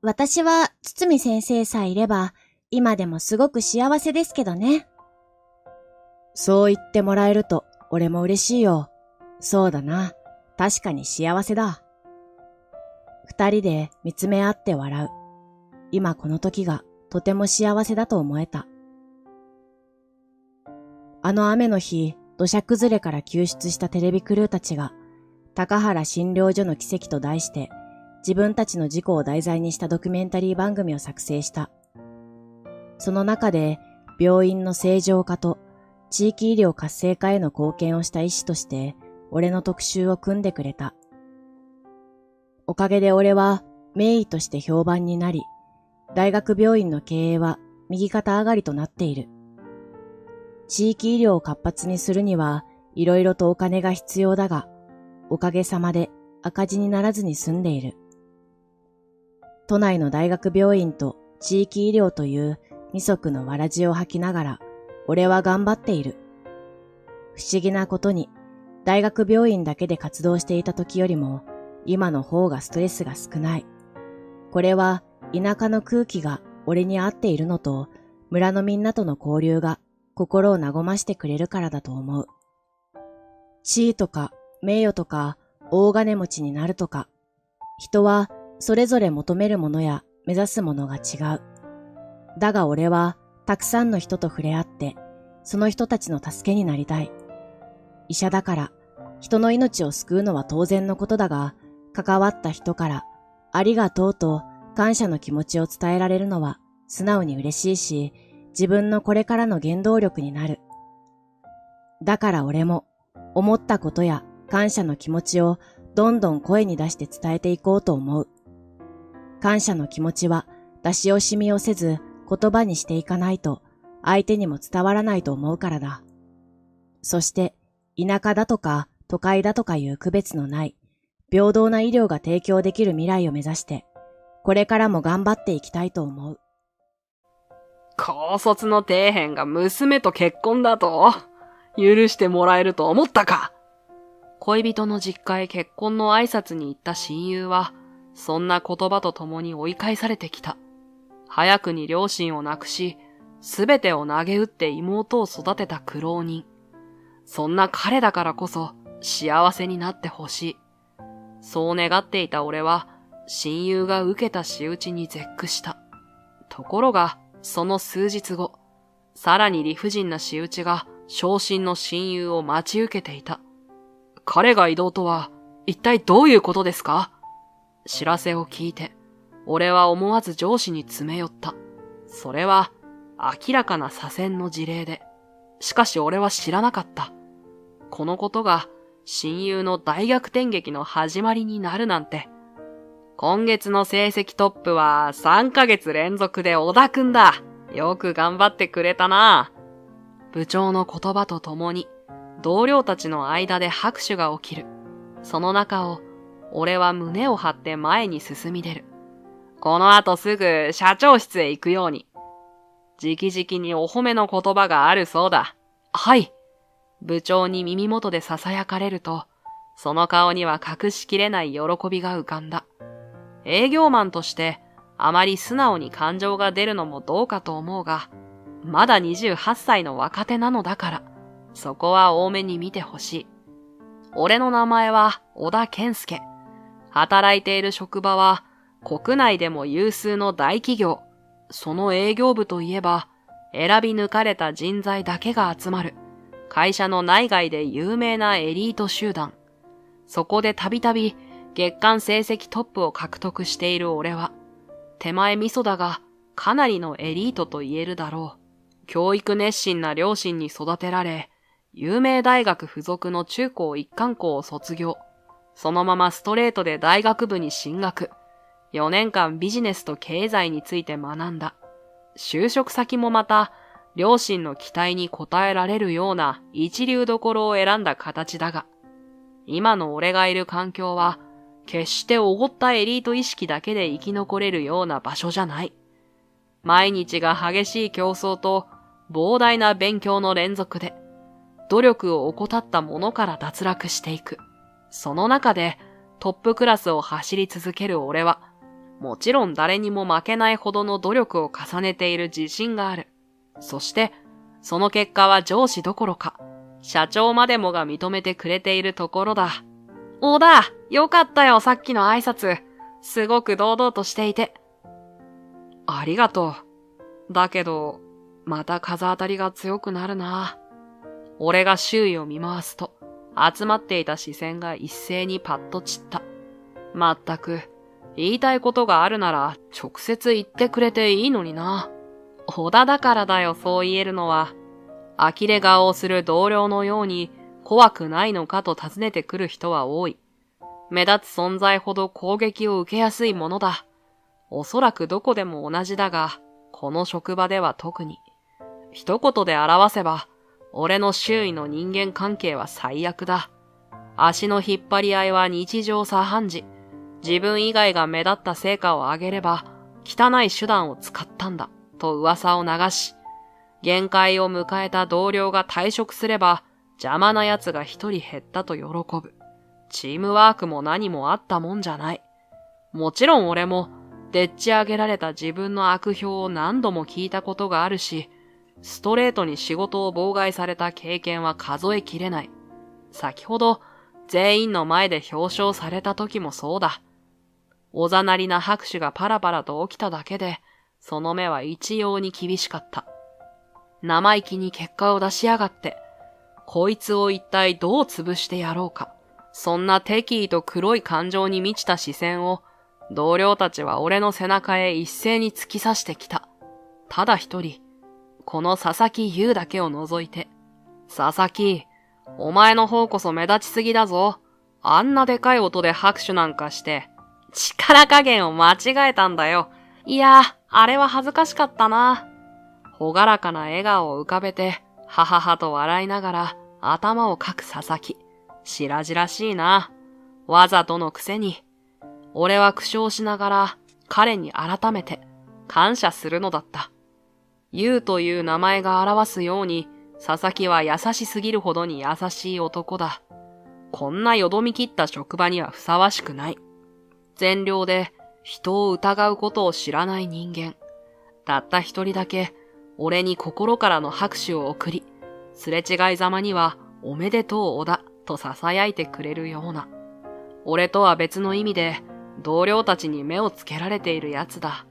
私は堤先生さえいれば、今でもすごく幸せですけどね。そう言ってもらえると俺も嬉しいよ。そうだな。確かに幸せだ。二人で見つめ合って笑う。今この時がとても幸せだと思えた。あの雨の日、土砂崩れから救出したテレビクルーたちが、高原診療所の奇跡と題して、自分たちの事故を題材にしたドキュメンタリー番組を作成した。その中で、病院の正常化と地域医療活性化への貢献をした医師として、俺の特集を組んでくれた。おかげで俺は名医として評判になり、大学病院の経営は右肩上がりとなっている。地域医療を活発にするにはいろいろとお金が必要だが、おかげさまで赤字にならずに済んでいる。都内の大学病院と地域医療という二足のわらじを履きながら、俺は頑張っている。不思議なことに、大学病院だけで活動していた時よりも、今の方がストレスが少ない。これは田舎の空気が俺に合っているのと、村のみんなとの交流が心を和ましてくれるからだと思う。地位とか名誉とか大金持ちになるとか、人はそれぞれ求めるものや目指すものが違う。だが俺はたくさんの人と触れ合って、その人たちの助けになりたい。医者だから人の命を救うのは当然のことだが、関わった人からありがとうと感謝の気持ちを伝えられるのは素直に嬉しいし、自分のこれからの原動力になる。だから俺も思ったことや感謝の気持ちをどんどん声に出して伝えていこうと思う。感謝の気持ちは出し惜しみをせず言葉にしていかないと相手にも伝わらないと思うからだ。そして田舎だとか都会だとかいう区別のない平等な医療が提供できる未来を目指して、これからも頑張っていきたいと思う。高卒の底辺が娘と結婚だと許してもらえると思ったか。恋人の実家へ結婚の挨拶に行った親友は、そんな言葉と共に追い返されてきた。早くに両親を亡くし、すべてを投げ打って妹を育てた苦労人。そんな彼だからこそ幸せになってほしい。そう願っていた俺は、親友が受けた仕打ちに絶句した。ところが、その数日後、さらに理不尽な仕打ちが昇進の親友を待ち受けていた。彼が異動とは一体どういうことですか？知らせを聞いて、俺は思わず上司に詰め寄った。それは明らかな左遷の事例で、しかし俺は知らなかった。このことが親友の大逆転劇の始まりになるなんて。今月の成績トップは3ヶ月連続で小田くんだ。よく頑張ってくれたな。部長の言葉とともに同僚たちの間で拍手が起きる。その中を俺は胸を張って前に進み出る。この後すぐ社長室へ行くように。直々にお褒めの言葉があるそうだ。はい。部長に耳元で囁かれると、その顔には隠しきれない喜びが浮かんだ。営業マンとしてあまり素直に感情が出るのもどうかと思うが、まだ28歳の若手なのだから、そこは多めに見てほしい。俺の名前は小田健介。働いている職場は国内でも有数の大企業。その営業部といえば、選び抜かれた人材だけが集まる。会社の内外で有名なエリート集団。そこでたびたび月間成績トップを獲得している俺は、手前味噌だが、かなりのエリートと言えるだろう。教育熱心な両親に育てられ、有名大学附属の中高一貫校を卒業。そのままストレートで大学部に進学。4年間ビジネスと経済について学んだ。就職先もまた、両親の期待に応えられるような一流どころを選んだ形だが、今の俺がいる環境は、決しておごったエリート意識だけで生き残れるような場所じゃない。毎日が激しい競争と膨大な勉強の連続で、努力を怠ったものから脱落していく。その中でトップクラスを走り続ける俺は、もちろん誰にも負けないほどの努力を重ねている自信がある。そして、その結果は上司どころか、社長までもが認めてくれているところだ。小田、よかったよ、さっきの挨拶。すごく堂々としていて。ありがとう。だけど、また風当たりが強くなるな。俺が周囲を見回すと、集まっていた視線が一斉にパッと散った。まったく、言いたいことがあるなら直接言ってくれていいのにな。小田だからだよ、そう言えるのは。呆れ顔をする同僚のように怖くないのかと尋ねてくる人は多い。目立つ存在ほど攻撃を受けやすいものだ。おそらくどこでも同じだが、この職場では特に。一言で表せば、俺の周囲の人間関係は最悪だ。足の引っ張り合いは日常茶飯事。自分以外が目立った成果を上げれば、汚い手段を使ったんだ、と噂を流し、限界を迎えた同僚が退職すれば、邪魔な奴が一人減ったと喜ぶ。チームワークも何もあったもんじゃない。もちろん俺も、でっち上げられた自分の悪評を何度も聞いたことがあるし、ストレートに仕事を妨害された経験は数えきれない。先ほど、全員の前で表彰された時もそうだ。おざなりな拍手がパラパラと起きただけで、その目は一様に厳しかった。生意気に結果を出しやがって、こいつを一体どう潰してやろうか。そんな敵意と黒い感情に満ちた視線を、同僚たちは俺の背中へ一斉に突き刺してきた。ただ一人、この佐々木優だけを除いて。佐々木、お前の方こそ目立ちすぎだぞ。あんなでかい音で拍手なんかして、力加減を間違えたんだよ。いや、あれは恥ずかしかったな。ほがらかな笑顔を浮かべて、はははと笑いながら頭をかく佐々木。白々しいな。わざとのくせに。俺は苦笑しながら彼に改めて感謝するのだった。優という名前が表すように、佐々木は優しすぎるほどに優しい男だ。こんなよどみ切った職場にはふさわしくない。善良で人を疑うことを知らない人間。たった一人だけ俺に心からの拍手を送り、すれ違いざまにはおめでとう小田と囁いてくれるような。俺とは別の意味で同僚たちに目をつけられているやつだ。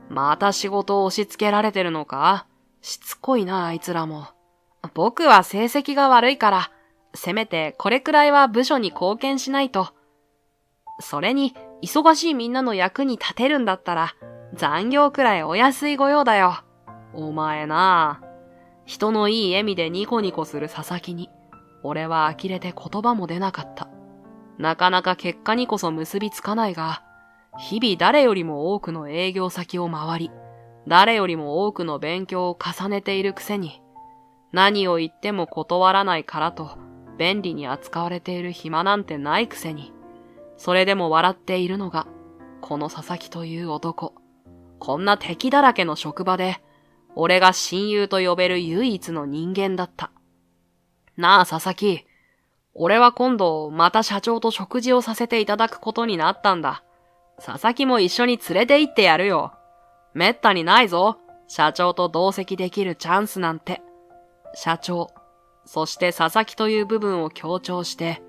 また仕事を押し付けられてるのか？しつこいな、あいつらも。僕は成績が悪いから、せめてこれくらいは部署に貢献しないと。それに、忙しいみんなの役に立てるんだったら、残業くらいお安い御用だよ。お前なあ。人のいい笑みでニコニコする佐々木に、俺は呆れて言葉も出なかった。なかなか結果にこそ結びつかないが、日々誰よりも多くの営業先を回り、誰よりも多くの勉強を重ねているくせに、何を言っても断らないからと便利に扱われている暇なんてないくせに、それでも笑っているのが、この佐々木という男。こんな敵だらけの職場で、俺が親友と呼べる唯一の人間だった。なあ佐々木、俺は今度また社長と食事をさせていただくことになったんだ。佐々木も一緒に連れて行ってやるよ。めったにないぞ。社長と同席できるチャンスなんて。社長、そして佐々木という部分を強調して、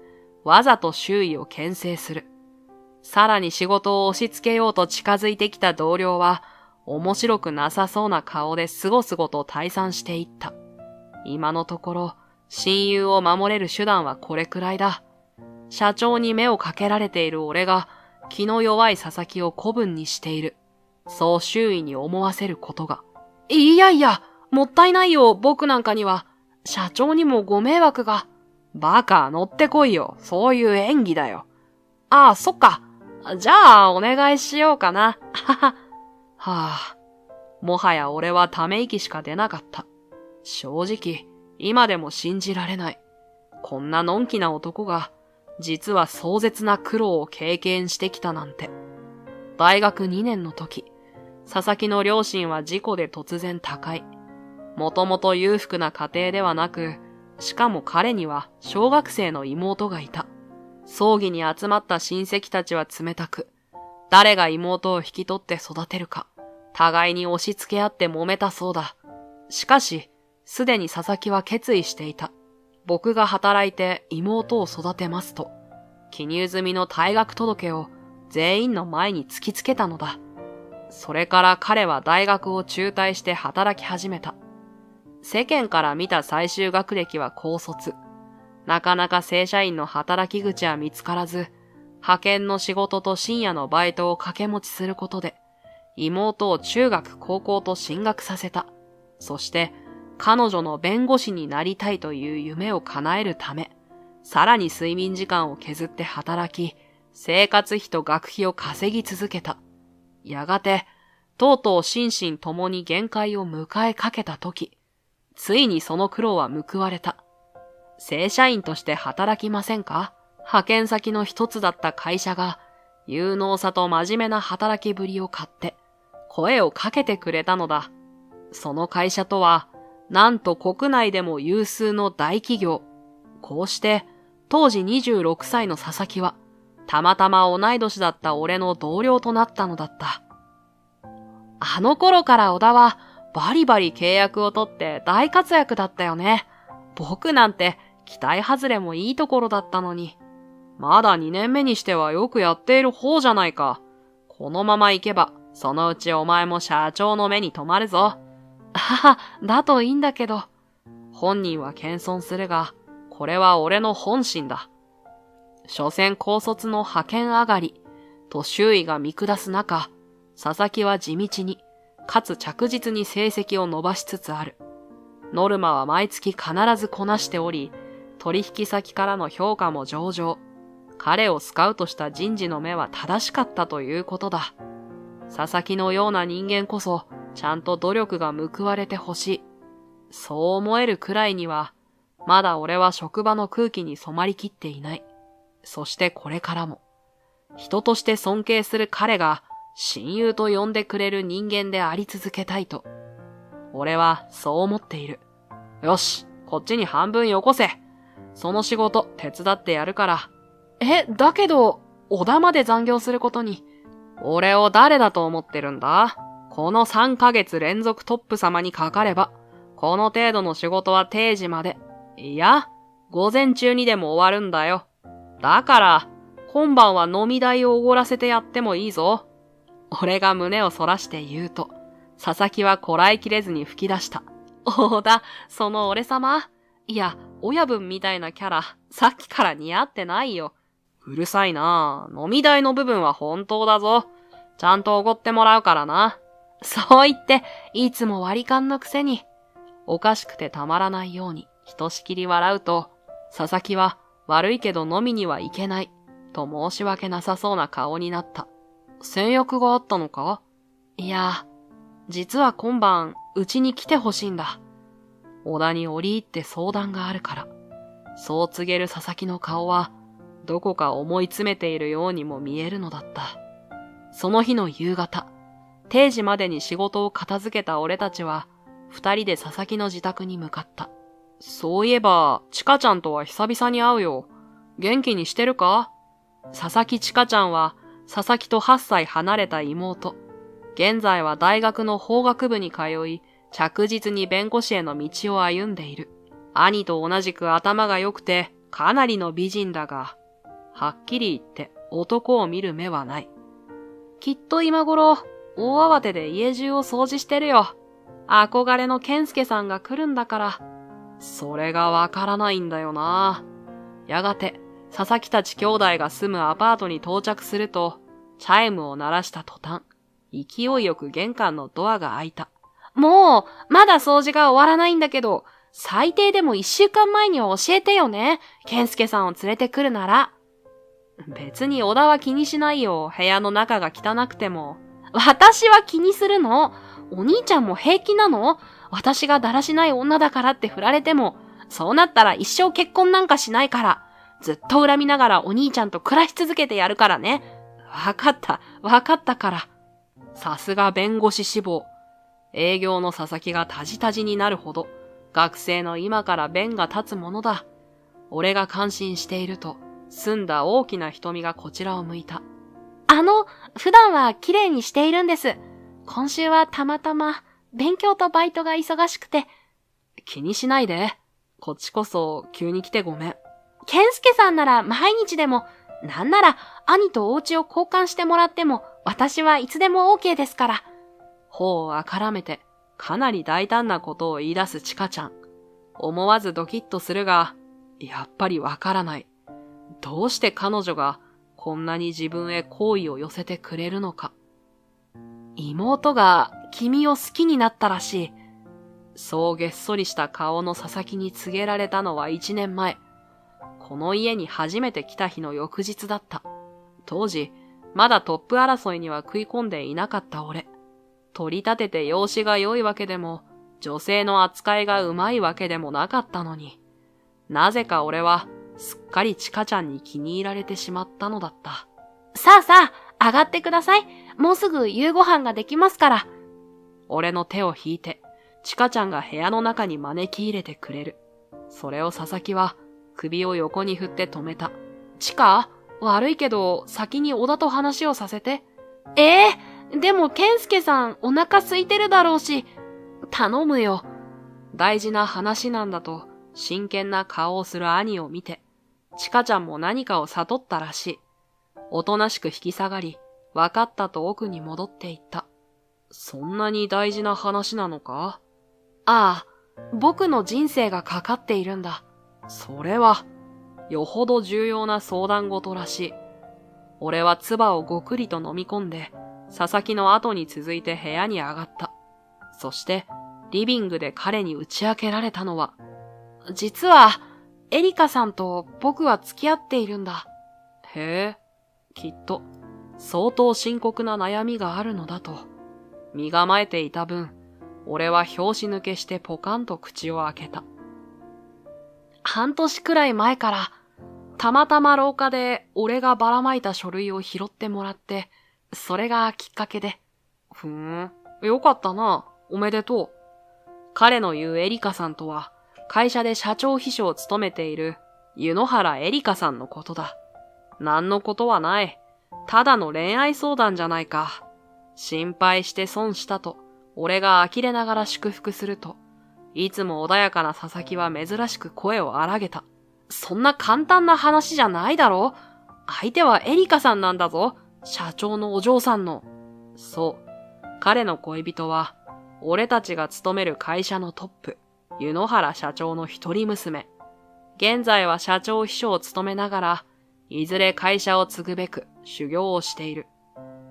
わざと周囲を牽制する。さらに仕事を押し付けようと近づいてきた同僚は、面白くなさそうな顔ですごすごと退散していった。今のところ、親友を守れる手段はこれくらいだ。社長に目をかけられている俺が、気の弱い佐々木を子分にしている。そう周囲に思わせることが。いやいや、もったいないよ、僕なんかには。社長にもご迷惑が。バカ、乗ってこいよ。そういう演技だよ。ああ、そっか。じゃあ、お願いしようかな。はは。はあ。もはや俺はため息しか出なかった。正直、今でも信じられない。こんなのんきな男が、実は壮絶な苦労を経験してきたなんて。大学2年の時、佐々木の両親は事故で突然他界。もともと裕福な家庭ではなく、しかも彼には小学生の妹がいた。葬儀に集まった親戚たちは冷たく、誰が妹を引き取って育てるか、互いに押し付け合って揉めたそうだ。しかし、すでに佐々木は決意していた。僕が働いて妹を育てますと、記入済みの退学届を全員の前に突きつけたのだ。それから彼は大学を中退して働き始めた。世間から見た最終学歴は高卒。なかなか正社員の働き口は見つからず、派遣の仕事と深夜のバイトを掛け持ちすることで、妹を中学高校と進学させた。そして、彼女の弁護士になりたいという夢を叶えるため、さらに睡眠時間を削って働き、生活費と学費を稼ぎ続けた。やがて、とうとう心身ともに限界を迎えかけたとき、ついにその苦労は報われた。正社員として働きませんか？派遣先の一つだった会社が、有能さと真面目な働きぶりを買って、声をかけてくれたのだ。その会社とは、なんと国内でも有数の大企業。こうして、当時26歳の佐々木は、たまたま同い年だった俺の同僚となったのだった。あの頃から小田は、バリバリ契約を取って大活躍だったよね。僕なんて、期待外れもいいところだったのに。まだ2年目にしてはよくやっている方じゃないか。このまま行けば、そのうちお前も社長の目に留まるぞ。あは、だといいんだけど。本人は謙遜するが、これは俺の本心だ。所詮高卒の派遣上がり、と周囲が見下す中、佐々木は地道に、かつ着実に成績を伸ばしつつある。ノルマは毎月必ずこなしており、取引先からの評価も上々。彼をスカウトした人事の目は正しかったということだ。佐々木のような人間こそ、ちゃんと努力が報われてほしい。そう思えるくらいには、まだ俺は職場の空気に染まりきっていない。そしてこれからも、人として尊敬する彼が親友と呼んでくれる人間であり続けたいと。俺はそう思っている。よし、こっちに半分よこせ。その仕事手伝ってやるから。だけど、小田まで残業することに。俺を誰だと思ってるんだ？この3ヶ月連続トップ様にかかれば、この程度の仕事は定時まで。いや、午前中にでも終わるんだよ。だから、今晩は飲み代をおごらせてやってもいいぞ。俺が胸を反らして言うと、佐々木はこらえきれずに吹き出した。小田、その俺様？いや、親分みたいなキャラ、さっきから似合ってないよ。うるさいな。飲み代の部分は本当だぞ。ちゃんとおごってもらうからな。そう言って、いつも割り勘のくせに。おかしくてたまらないように、ひとしきり笑うと、佐々木は悪いけど飲みには行けない、と申し訳なさそうな顔になった。先約があったのか？いや、実は今晩、うちに来てほしいんだ。小田に折り入って相談があるから。そう告げる佐々木の顔は、どこか思い詰めているようにも見えるのだった。その日の夕方、定時までに仕事を片付けた俺たちは、二人で佐々木の自宅に向かった。そういえば、ちかちゃんとは久々に会うよ。元気にしてるか？佐々木ちかちゃんは、佐々木と8歳離れた妹。現在は大学の法学部に通い、着実に弁護士への道を歩んでいる。兄と同じく頭が良くて、かなりの美人だが、はっきり言って男を見る目はない。きっと今頃、大慌てで家中を掃除してるよ。憧れの健介さんが来るんだから。それがわからないんだよな。やがて、佐々木たち兄弟が住むアパートに到着すると、チャイムを鳴らした途端、勢いよく玄関のドアが開いた。もう、まだ掃除が終わらないんだけど、最低でも1週間前には教えてよね。健介さんを連れてくるなら。別に小田は気にしないよ。部屋の中が汚くても。私は気にするの。お兄ちゃんも平気なの？私がだらしない女だからって振られても、そうなったら一生結婚なんかしないから。ずっと恨みながらお兄ちゃんと暮らし続けてやるからね。わかったから。さすが弁護士志望。営業の佐々木がタジタジになるほど、学生の今から弁が立つものだ。俺が感心していると、澄んだ大きな瞳がこちらを向いた。普段は綺麗にしているんです。今週はたまたま、勉強とバイトが忙しくて。気にしないで。こっちこそ急に来てごめん。健介さんなら毎日でも、なんなら兄とお家を交換してもらっても、私はいつでも OK ですから。頬をあからめて、かなり大胆なことを言い出すチカちゃん。思わずドキッとするが、やっぱりわからない。どうして彼女がこんなに自分へ好意を寄せてくれるのか。妹が君を好きになったらしい。そうげっそりした顔の佐々木に告げられたのは1年前。この家に初めて来た日の翌日だった。当時、まだトップ争いには食い込んでいなかった俺。取り立てて容姿が良いわけでも、女性の扱いがうまいわけでもなかったのに、なぜか俺はすっかりチカちゃんに気に入られてしまったのだった。さあさあ、上がってください。もうすぐ夕ご飯ができますから。俺の手を引いて、チカちゃんが部屋の中に招き入れてくれる。それを佐々木は首を横に振って止めた。チカ、悪いけど先に小田と話をさせて。でも健介さんお腹空いてるだろうし、頼むよ。大事な話なんだと真剣な顔をする兄を見て、チカちゃんも何かを悟ったらしい。おとなしく引き下がり、わかったと奥に戻っていった。そんなに大事な話なのか？ああ、僕の人生がかかっているんだ。それは、よほど重要な相談事らしい。俺は唾をごくりと飲み込んで、佐々木の後に続いて部屋に上がった。そして、リビングで彼に打ち明けられたのは、実は、エリカさんと僕は付き合っているんだ。へえ、きっと、相当深刻な悩みがあるのだと。身構えていた分、俺は拍子抜けしてポカンと口を開けた。半年くらい前から、たまたま廊下で俺がばらまいた書類を拾ってもらって、それがきっかけで。よかったな。おめでとう。彼の言うエリカさんとは、会社で社長秘書を務めている湯野原エリカさんのことだ。何のことはない。ただの恋愛相談じゃないか。心配して損したと、俺が呆れながら祝福すると、いつも穏やかな佐々木は珍しく声を荒げた。そんな簡単な話じゃないだろ。相手はエリカさんなんだぞ。社長のお嬢さんの。そう。彼の恋人は、俺たちが勤める会社のトップ、湯野原社長の一人娘。現在は社長秘書を務めながら、いずれ会社を継ぐべく修行をしている。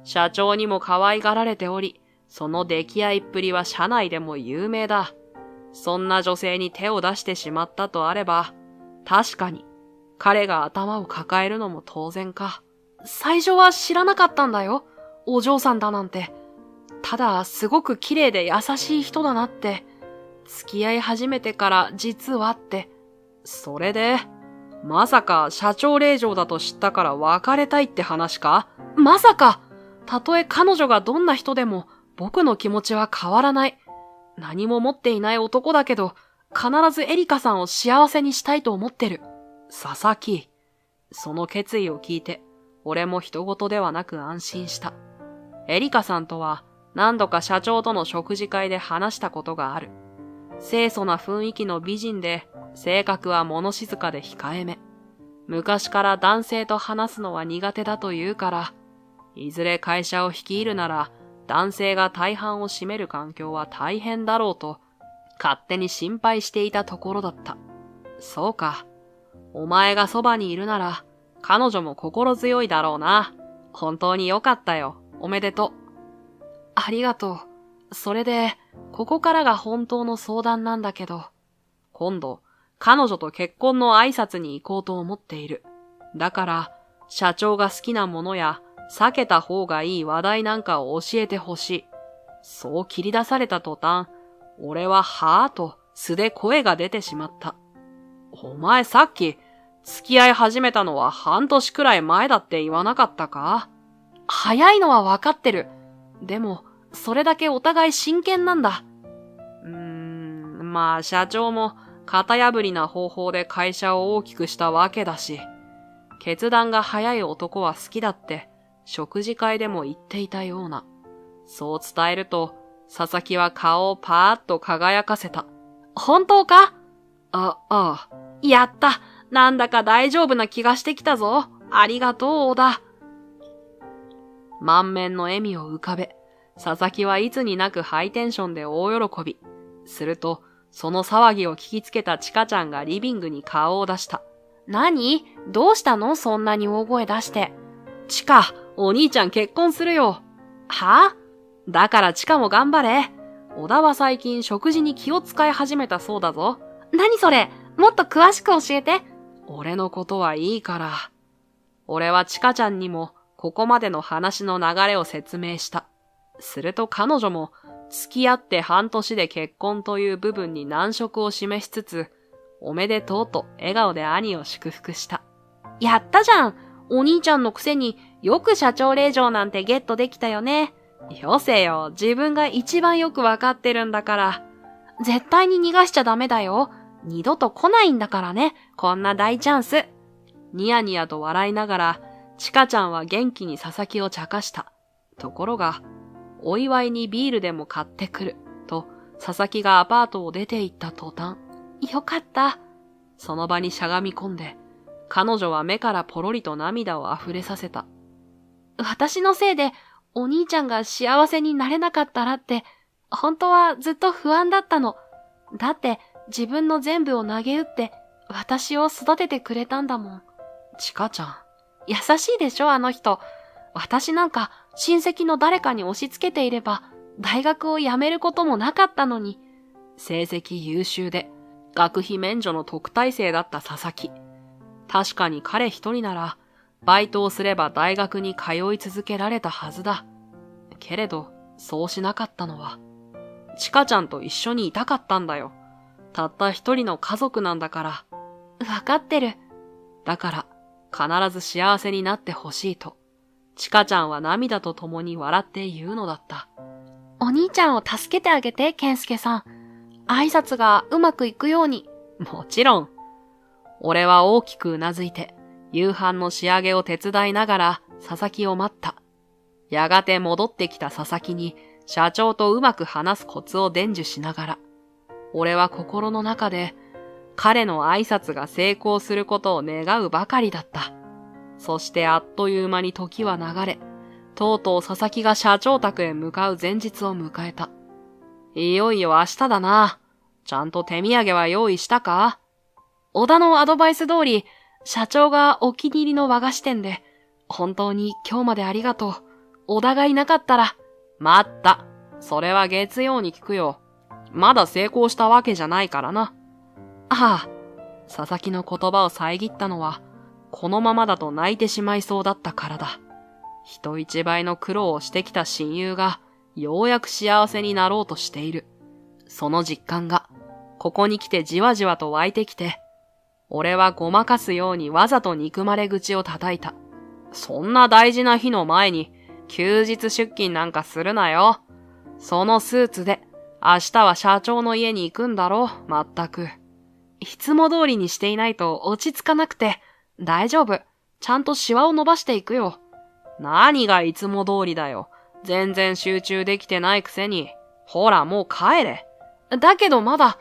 社長にも可愛がられており、その出来合いっぷりは社内でも有名だ。そんな女性に手を出してしまったとあれば、確かに、彼が頭を抱えるのも当然か。最初は知らなかったんだよ。お嬢さんだなんて。ただ、すごく綺麗で優しい人だなって。付き合い始めてから実はって。それで、まさか社長令嬢だと知ったから別れたいって話か？まさか！たとえ彼女がどんな人でも、僕の気持ちは変わらない。何も持っていない男だけど、必ずエリカさんを幸せにしたいと思ってる。佐々木。その決意を聞いて、俺も人事ではなく安心した。エリカさんとは何度か社長との食事会で話したことがある。清楚な雰囲気の美人で、性格は物静かで控えめ。昔から男性と話すのは苦手だというから、いずれ会社を率いるなら、男性が大半を占める環境は大変だろうと、勝手に心配していたところだった。そうか。お前がそばにいるなら、彼女も心強いだろうな。本当によかったよ。おめでとう。ありがとう。それで、ここからが本当の相談なんだけど、今度、彼女と結婚の挨拶に行こうと思っている。だから、社長が好きなものや、避けた方がいい話題なんかを教えてほしい。そう切り出された途端、俺ははぁと素で声が出てしまった。お前さっき、付き合い始めたのは半年くらい前だって言わなかったか？早いのはわかってる。でも、それだけお互い真剣なんだ。まあ社長も型破りな方法で会社を大きくしたわけだし、決断が早い男は好きだって、食事会でも言っていたような。そう伝えると、佐々木は顔をパーッと輝かせた。本当か？ああ。やった。なんだか大丈夫な気がしてきたぞ。ありがとう、小田。満面の笑みを浮かべ、佐々木はいつになくハイテンションで大喜び。すると、その騒ぎを聞きつけたチカちゃんがリビングに顔を出した。何？どうしたの？そんなに大声出して。チカ、お兄ちゃん結婚するよ。は？だからチカも頑張れ。小田は最近食事に気を使い始めたそうだぞ。何それ？もっと詳しく教えて。俺のことはいいから。俺はチカちゃんにもここまでの話の流れを説明した。すると彼女も付き合って半年で結婚という部分に難色を示しつつ、おめでとうと笑顔で兄を祝福した。やったじゃん。お兄ちゃんのくせによく社長令嬢なんてゲットできたよね。よせよ。自分が一番よくわかってるんだから。絶対に逃がしちゃダメだよ。二度と来ないんだからね。こんな大チャンス。ニヤニヤと笑いながら、チカちゃんは元気に佐々木を茶化した。ところが、お祝いにビールでも買ってくる。と、佐々木がアパートを出て行った途端。よかった。その場にしゃがみ込んで、彼女は目からポロリと涙を溢れさせた。私のせいで、お兄ちゃんが幸せになれなかったらって、本当はずっと不安だったの。だって、自分の全部を投げ打って、私を育ててくれたんだもん。チカちゃん。優しいでしょ、あの人。私なんか、親戚の誰かに押し付けていれば、大学を辞めることもなかったのに。成績優秀で、学費免除の特待生だった佐々木。確かに彼一人なら、バイトをすれば大学に通い続けられたはずだ。けれど、そうしなかったのは、チカちゃんと一緒にいたかったんだよ。たった一人の家族なんだから。わかってる。だから、必ず幸せになってほしいと、チカちゃんは涙と共に笑って言うのだった。お兄ちゃんを助けてあげて、健介さん。挨拶がうまくいくように。もちろん。俺は大きくうなずいて、夕飯の仕上げを手伝いながら佐々木を待った。やがて戻ってきた佐々木に、社長とうまく話すコツを伝授しながら、俺は心の中で、彼の挨拶が成功することを願うばかりだった。そしてあっという間に時は流れ、とうとう佐々木が社長宅へ向かう前日を迎えた。いよいよ明日だな。ちゃんと手土産は用意したか？小田のアドバイス通り、社長がお気に入りの和菓子店で、本当に今日までありがとう。小田がいなかったら、待った。それは月曜に聞くよ。まだ成功したわけじゃないからな。ああ、佐々木の言葉を遮ったのは、このままだと泣いてしまいそうだったからだ。人一倍の苦労をしてきた親友が、ようやく幸せになろうとしている。その実感が、ここに来てじわじわと湧いてきて、俺はごまかすようにわざと憎まれ口を叩いた。そんな大事な日の前に、休日出勤なんかするなよ。そのスーツで、明日は社長の家に行くんだろ、まったく。いつも通りにしていないと落ち着かなくて、大丈夫。ちゃんとシワを伸ばしていくよ。何がいつも通りだよ。全然集中できてないくせに。ほら、もう帰れ。だけどまだ、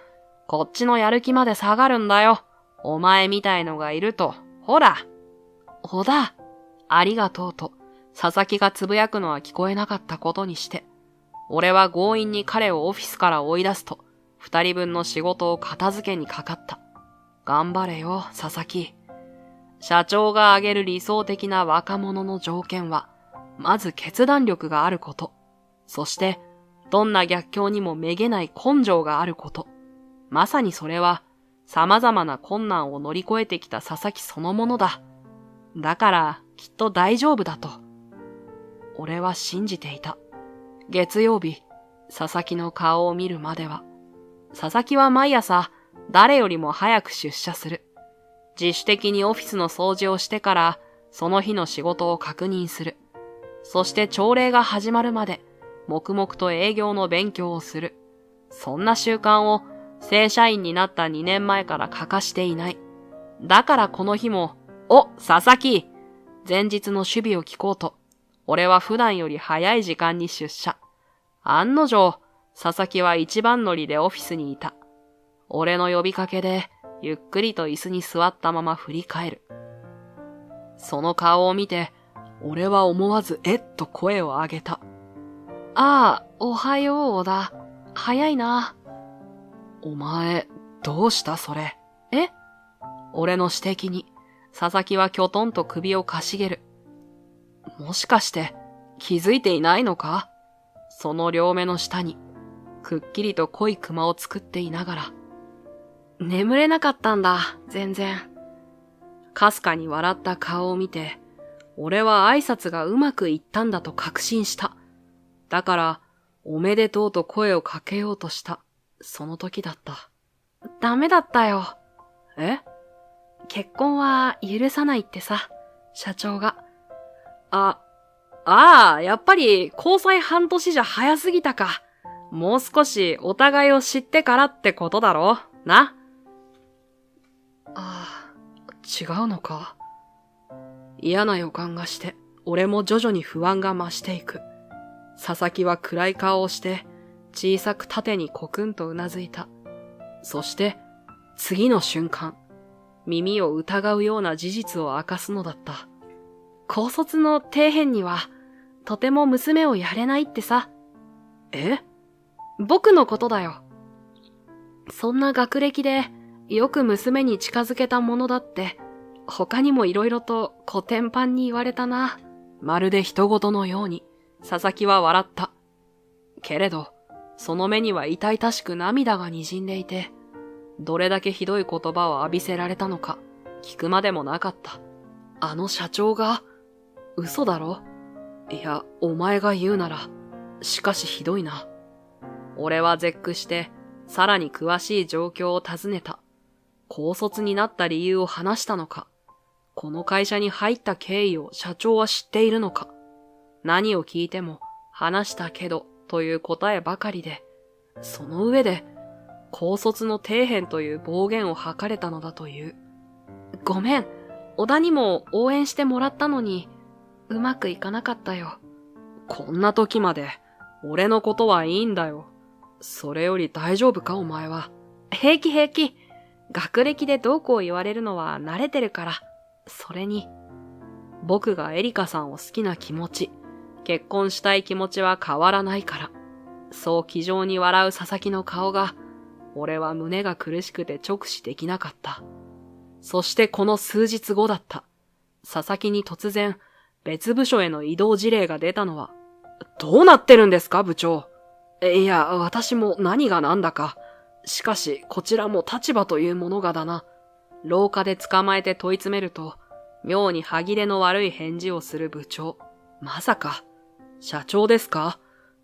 こっちのやる気まで下がるんだよ。お前みたいのがいると、ほら。小田、ありがとうと、佐々木がつぶやくのは聞こえなかったことにして、俺は強引に彼をオフィスから追い出すと、二人分の仕事を片付けにかかった。頑張れよ、佐々木。社長が挙げる理想的な若者の条件は、まず決断力があること。そして、どんな逆境にもめげない根性があること。まさにそれは、様々な困難を乗り越えてきた佐々木そのものだ。だから、きっと大丈夫だと。俺は信じていた。月曜日、佐々木の顔を見るまでは。佐々木は毎朝、誰よりも早く出社する。自主的にオフィスの掃除をしてから、その日の仕事を確認する。そして朝礼が始まるまで、黙々と営業の勉強をする。そんな習慣を、正社員になった2年前から欠かしていない。だからこの日も、佐々木！前日の守備を聞こうと、俺は普段より早い時間に出社。案の定、佐々木は一番乗りでオフィスにいた。俺の呼びかけで、ゆっくりと椅子に座ったまま振り返る。その顔を見て、俺は思わずと声を上げた。ああ、おはよう、小田。早いな。お前、どうしたそれ。俺の指摘に、佐々木はきょとんと首をかしげる。もしかして、気づいていないのか？その両目の下に、くっきりと濃いクマを作っていながら。眠れなかったんだ、全然。かすかに笑った顔を見て、俺は挨拶がうまくいったんだと確信した。だから、おめでとうと声をかけようとした。その時だった。ダメだったよ。結婚は許さないってさ、社長が。やっぱり交際半年じゃ早すぎたか。もう少しお互いを知ってからってことだろな。違うのか。嫌な予感がして、俺も徐々に不安が増していく。佐々木は暗い顔をして、小さく縦にコクンとうなずいた。そして、次の瞬間、耳を疑うような事実を明かすのだった。高卒の底辺には、とても娘をやれないってさ。僕のことだよ。そんな学歴で、よく娘に近づけたものだって、他にも色々とコテンパンに言われたな。まるで人事のように、佐々木は笑った。けれど、その目には痛々しく涙が滲んでいて、どれだけひどい言葉を浴びせられたのか、聞くまでもなかった。あの社長が、嘘だろ？いや、お前が言うなら、しかしひどいな。俺は絶句して、さらに詳しい状況を尋ねた。高卒になった理由を話したのか？この会社に入った経緯を社長は知っているのか？何を聞いても、話したけど、という答えばかりで、その上で、高卒の底辺という暴言を吐かれたのだという。ごめん、小田にも応援してもらったのに、うまくいかなかったよ。こんな時まで、俺のことはいいんだよ。それより大丈夫かお前は。平気。学歴でどうこう言われるのは慣れてるから。それに、僕がエリカさんを好きな気持ち、結婚したい気持ちは変わらないから。そう気丈に笑う佐々木の顔が、俺は胸が苦しくて直視できなかった。そしてこの数日後だった。佐々木に突然、別部署への異動辞令が出たのは、どうなってるんですか部長。いや、私も何が何だか。しかし、こちらも立場というものがだな。廊下で捕まえて問い詰めると、妙に歯切れの悪い返事をする部長。まさか、社長ですか？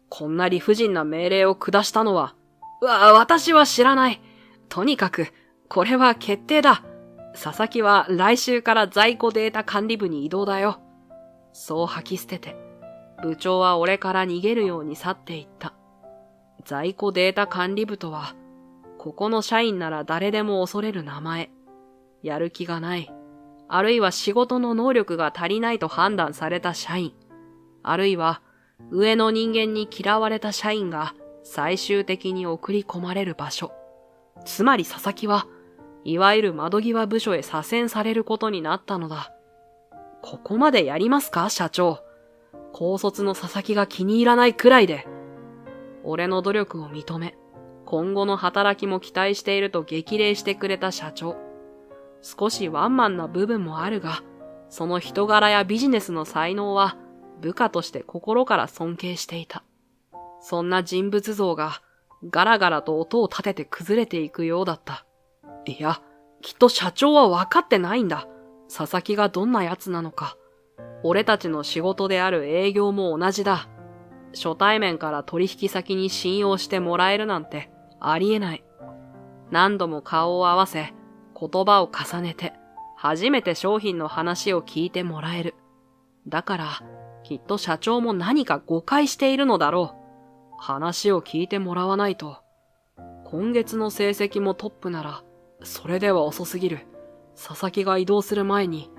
こんな理不尽な命令を下したのは。私は知らない。とにかく、これは決定だ。佐々木は来週から在庫データ管理部に移動だよ。そう吐き捨てて、部長は俺から逃げるように去っていった。在庫データ管理部とは、ここの社員なら誰でも恐れる名前。やる気がない。あるいは仕事の能力が足りないと判断された社員。あるいは、上の人間に嫌われた社員が最終的に送り込まれる場所。つまり佐々木は、いわゆる窓際部署へ左遷されることになったのだ。ここまでやりますか、社長。高卒の佐々木が気に入らないくらいで。俺の努力を認め、今後の働きも期待していると激励してくれた社長。少しワンマンな部分もあるが、その人柄やビジネスの才能は部下として心から尊敬していた。そんな人物像がガラガラと音を立てて崩れていくようだった。いや、きっと社長は分かってないんだ。佐々木がどんな奴なのか。俺たちの仕事である営業も同じだ。初対面から取引先に信用してもらえるなんてありえない。何度も顔を合わせ、言葉を重ねて、初めて商品の話を聞いてもらえる。だから、きっと社長も何か誤解しているのだろう。話を聞いてもらわないと。今月の成績もトップなら、それでは遅すぎる。佐々木が移動する前に、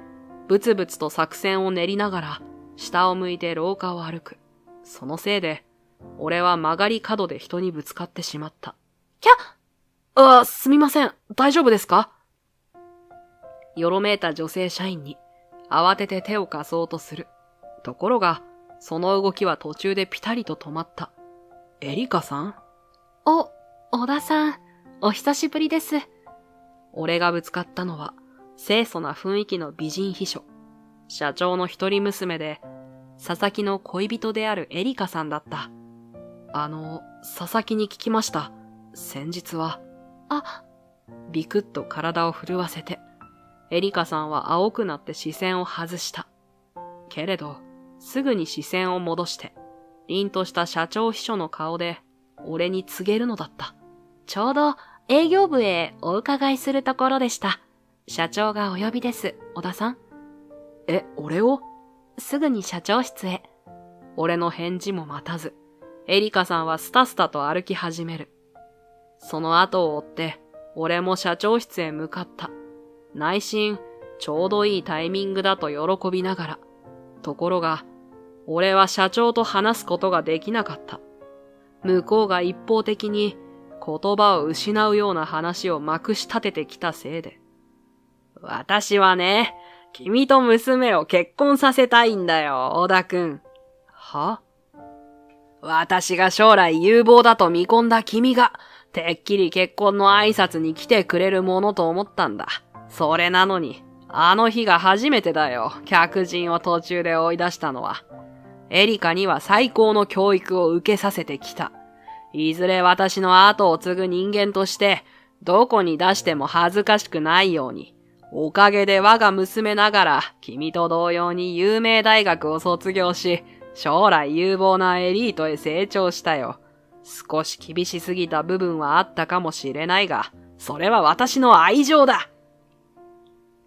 ブツブツと作戦を練りながら、下を向いて廊下を歩く。そのせいで、俺は曲がり角で人にぶつかってしまった。キャッ！すみません。大丈夫ですか？よろめいた女性社員に、慌てて手を貸そうとする。ところが、その動きは途中でピタリと止まった。エリカさん？小田さん、お久しぶりです。俺がぶつかったのは、清楚な雰囲気の美人秘書。社長の一人娘で、佐々木の恋人であるエリカさんだった。佐々木に聞きました。先日は。ビクッと体を震わせて、エリカさんは青くなって視線を外した。けれど、すぐに視線を戻して、凛とした社長秘書の顔で、俺に告げるのだった。ちょうど営業部へお伺いするところでした。社長がお呼びです、小田さん。俺を？すぐに社長室へ。俺の返事も待たず、エリカさんはスタスタと歩き始める。その後を追って、俺も社長室へ向かった。内心、ちょうどいいタイミングだと喜びながら。ところが、俺は社長と話すことができなかった。向こうが一方的に言葉を失うような話をまくし立ててきたせいで。私はね、君と娘を結婚させたいんだよ、小田くん。は？私が将来有望だと見込んだ君が、てっきり結婚の挨拶に来てくれるものと思ったんだ。それなのに、あの日が初めてだよ、客人を途中で追い出したのは。エリカには最高の教育を受けさせてきた。いずれ私の後を継ぐ人間として、どこに出しても恥ずかしくないように、おかげで我が娘ながら、君と同様に有名大学を卒業し、将来有望なエリートへ成長したよ。少し厳しすぎた部分はあったかもしれないが、それは私の愛情だ。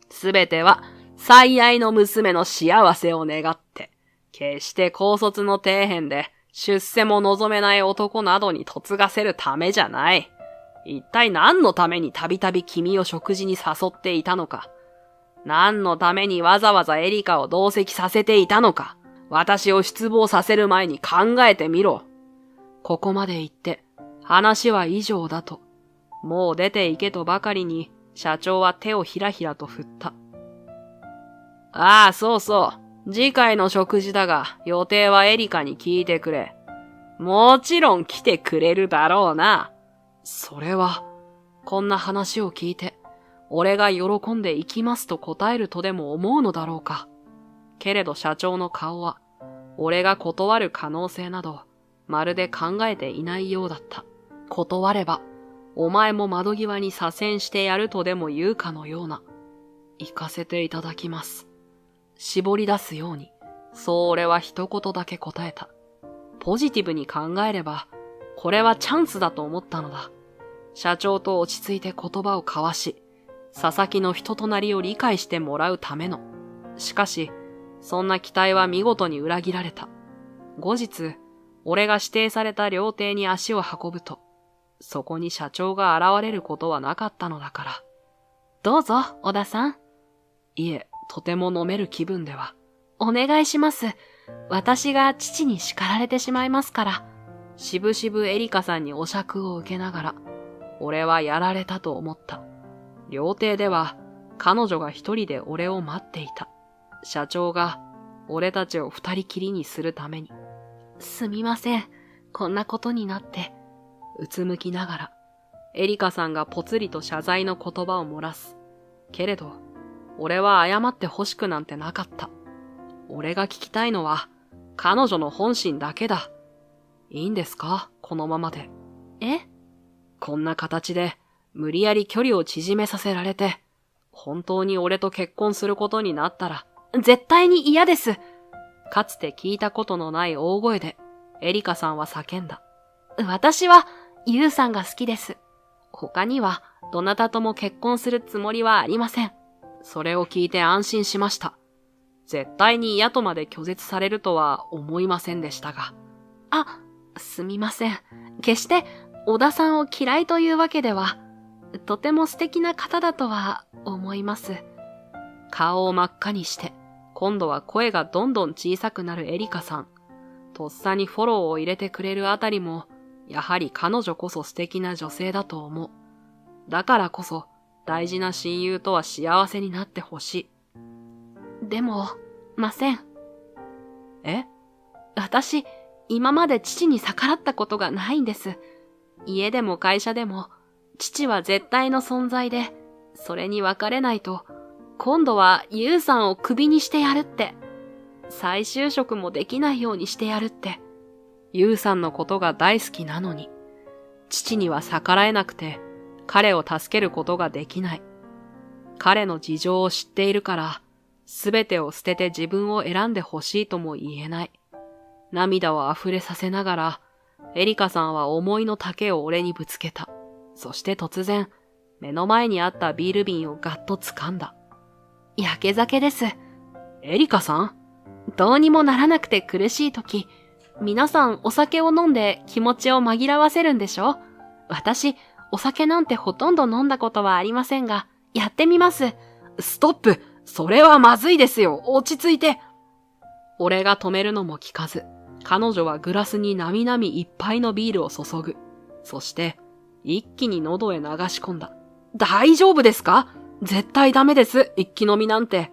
すべては最愛の娘の幸せを願って、決して高卒の底辺で出世も望めない男などに嫁がせるためじゃない。一体何のためにたびたび君を食事に誘っていたのか。何のためにわざわざエリカを同席させていたのか。私を失望させる前に考えてみろ。ここまで言って、話は以上だと。もう出て行けとばかりに、社長は手をひらひらと振った。そうそう。次回の食事だが、予定はエリカに聞いてくれ。もちろん来てくれるだろうな。それは、こんな話を聞いて、俺が喜んで行きますと答えるとでも思うのだろうか。けれど社長の顔は、俺が断る可能性など、まるで考えていないようだった。断れば、お前も窓際に左遷してやるとでも言うかのような。行かせていただきます。絞り出すように、そう俺は一言だけ答えた。ポジティブに考えれば、これはチャンスだと思ったのだ。社長と落ち着いて言葉を交わし、佐々木の人となりを理解してもらうための。しかし、そんな期待は見事に裏切られた。後日、俺が指定された料亭に足を運ぶと、そこに社長が現れることはなかったのだから。どうぞ、小田さん。いえ、とても飲める気分では。お願いします。私が父に叱られてしまいますから。しぶしぶエリカさんにお酌を受けながら、俺はやられたと思った。料亭では、彼女が一人で俺を待っていた。社長が、俺たちを二人きりにするために。すみません。こんなことになって。うつむきながら、エリカさんがぽつりと謝罪の言葉を漏らす。けれど、俺は謝ってほしくなんてなかった。俺が聞きたいのは、彼女の本心だけだ。いいんですか？このままで。え？こんな形で無理やり距離を縮めさせられて、本当に俺と結婚することになったら、絶対に嫌です。かつて聞いたことのない大声で、エリカさんは叫んだ。私は、ユウさんが好きです。他には、どなたとも結婚するつもりはありません。それを聞いて安心しました。絶対に嫌とまで拒絶されるとは思いませんでしたが。あ、すみません。決して、小田さんを嫌いというわけでは、とても素敵な方だとは思います。顔を真っ赤にして、今度は声がどんどん小さくなるエリカさん。とっさにフォローを入れてくれるあたりも、やはり彼女こそ素敵な女性だと思う。だからこそ、大事な親友とは幸せになってほしい。でも、ません。え？私、今まで父に逆らったことがないんです。家でも会社でも、父は絶対の存在で、それに別れないと、今度はユウさんをクビにしてやるって、再就職もできないようにしてやるって。ユウさんのことが大好きなのに、父には逆らえなくて、彼を助けることができない。彼の事情を知っているから、すべてを捨てて自分を選んでほしいとも言えない。涙を溢れさせながら、エリカさんは思いの丈を俺にぶつけた。そして突然、目の前にあったビール瓶をガッと掴んだ。やけ酒です。エリカさん？どうにもならなくて苦しいとき、皆さんお酒を飲んで気持ちを紛らわせるんでしょ？私、お酒なんてほとんど飲んだことはありませんが、やってみます。ストップ！それはまずいですよ！落ち着いて！俺が止めるのも聞かず、彼女はグラスになみなみいっぱいのビールを注ぐ。そして、一気に喉へ流し込んだ。大丈夫ですか？絶対ダメです、一気飲みなんて。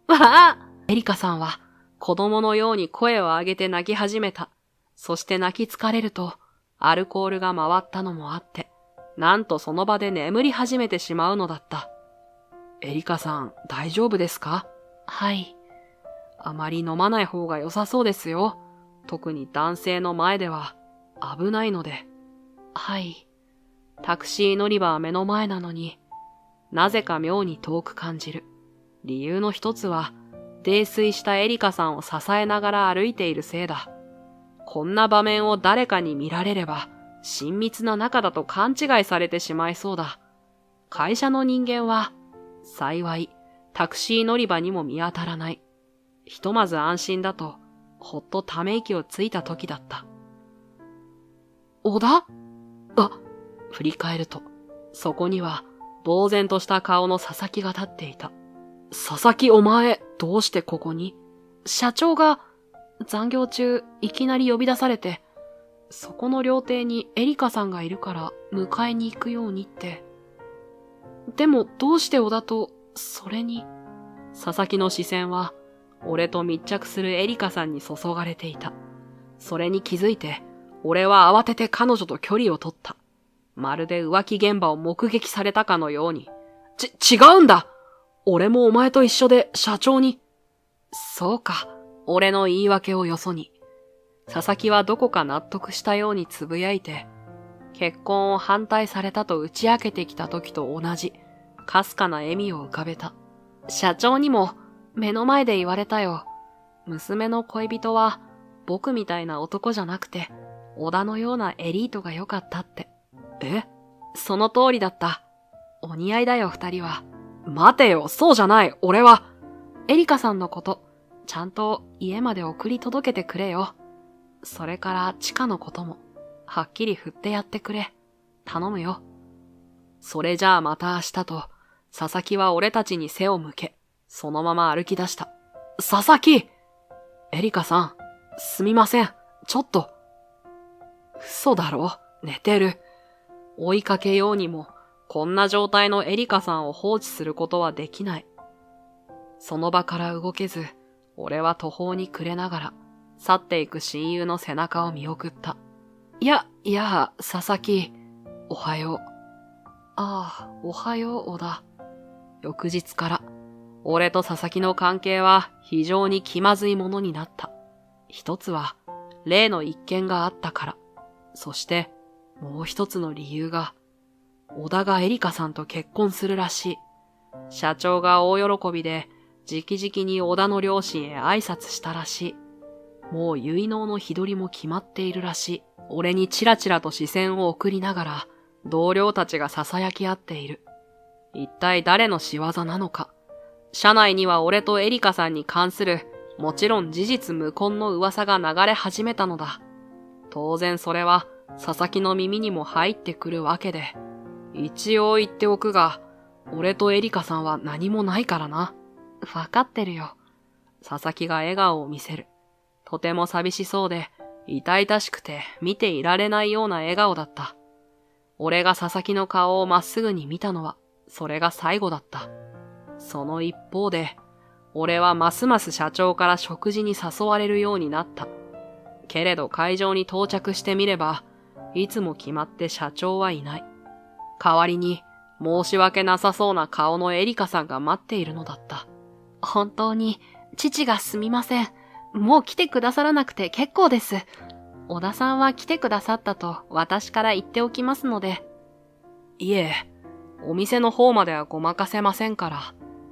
わあ！エリカさんは子供のように声を上げて泣き始めた。そして泣き疲れると、アルコールが回ったのもあって、なんとその場で眠り始めてしまうのだった。エリカさん、大丈夫ですか？はい。あまり飲まない方が良さそうですよ。特に男性の前では危ないので。はい。タクシー乗り場は目の前なのに、なぜか妙に遠く感じる。理由の一つは、泥酔したエリカさんを支えながら歩いているせいだ。こんな場面を誰かに見られれば、親密な仲だと勘違いされてしまいそうだ。会社の人間は、幸い、タクシー乗り場にも見当たらない。ひとまず安心だと、ほっとため息をついた時だった。小田？振り返ると、そこには、呆然とした顔の佐々木が立っていた。佐々木お前、どうしてここに？社長が、残業中、いきなり呼び出されて、そこの料亭にエリカさんがいるから迎えに行くようにって。でもどうして小田と、それに。佐々木の視線は、俺と密着するエリカさんに注がれていた。それに気づいて、俺は慌てて彼女と距離を取った。まるで浮気現場を目撃されたかのように。違うんだ！俺もお前と一緒で社長に。そうか、俺の言い訳をよそに。佐々木はどこか納得したようにつぶやいて、結婚を反対されたと打ち明けてきた時と同じ、かすかな笑みを浮かべた。社長にも目の前で言われたよ。娘の恋人は僕みたいな男じゃなくて、小田のようなエリートが良かったって。え？その通りだった。お似合いだよ、二人は。待てよ、そうじゃない、俺は。エリカさんのこと、ちゃんと家まで送り届けてくれよ。それからチカのことも、はっきり振ってやってくれ。頼むよ。それじゃあまた明日と、佐々木は俺たちに背を向け、そのまま歩き出した。佐々木！エリカさん、すみません、ちょっと。嘘だろ？寝てる。追いかけようにも、こんな状態のエリカさんを放置することはできない。その場から動けず、俺は途方に暮れながら、去っていく親友の背中を見送った。いや、佐々木、おはよう。ああ、おはよう、小田。翌日から、俺と佐々木の関係は非常に気まずいものになった。一つは、例の一件があったから。そして、もう一つの理由が、小田がエリカさんと結婚するらしい。社長が大喜びで、直々に小田の両親へ挨拶したらしい。もう結納の日取りも決まっているらしい。俺にチラチラと視線を送りながら、同僚たちが囁き合っている。一体誰の仕業なのか。社内には俺とエリカさんに関する、もちろん事実無根の噂が流れ始めたのだ。当然それは、佐々木の耳にも入ってくるわけで。一応言っておくが、俺とエリカさんは何もないからな。わかってるよ。佐々木が笑顔を見せる。とても寂しそうで、痛々しくて見ていられないような笑顔だった。俺が佐々木の顔をまっすぐに見たのは、それが最後だった。その一方で、俺はますます社長から食事に誘われるようになった。けれど会場に到着してみれば、いつも決まって社長はいない。代わりに、申し訳なさそうな顔のエリカさんが待っているのだった。本当に、父がすみません。もう来てくださらなくて結構です。小田さんは来てくださったと私から言っておきますので。いえ、お店の方まではごまかせませんから、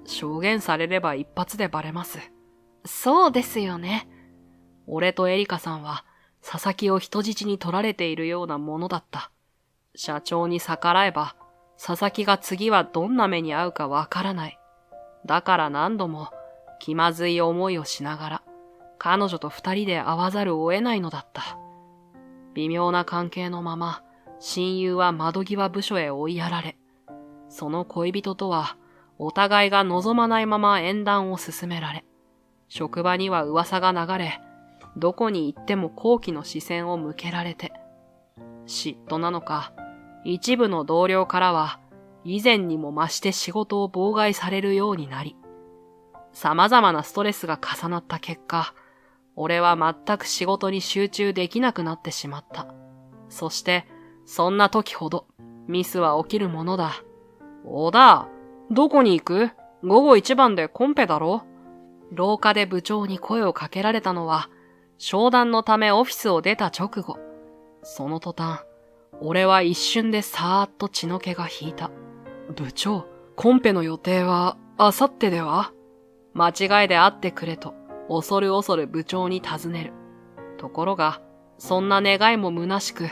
証言されれば一発でバレます。そうですよね。俺とエリカさんは、佐々木を人質に取られているようなものだった。社長に逆らえば、佐々木が次はどんな目に遭うかわからない。だから何度も気まずい思いをしながら、彼女と二人で会わざるを得ないのだった。微妙な関係のまま、親友は窓際部署へ追いやられ、その恋人とは、お互いが望まないまま縁談を進められ、職場には噂が流れ、どこに行っても好奇の視線を向けられて、嫉妬なのか、一部の同僚からは、以前にも増して仕事を妨害されるようになり、様々なストレスが重なった結果、俺は全く仕事に集中できなくなってしまった。そして、そんな時ほど、ミスは起きるものだ。小田、どこに行く？午後一番でコンペだろ？廊下で部長に声をかけられたのは、商談のためオフィスを出た直後。その途端、俺は一瞬でさーっと血の気が引いた。部長、コンペの予定は、あさってでは？間違いで会ってくれと、恐る恐る部長に尋ねる。ところが、そんな願いも虚しく、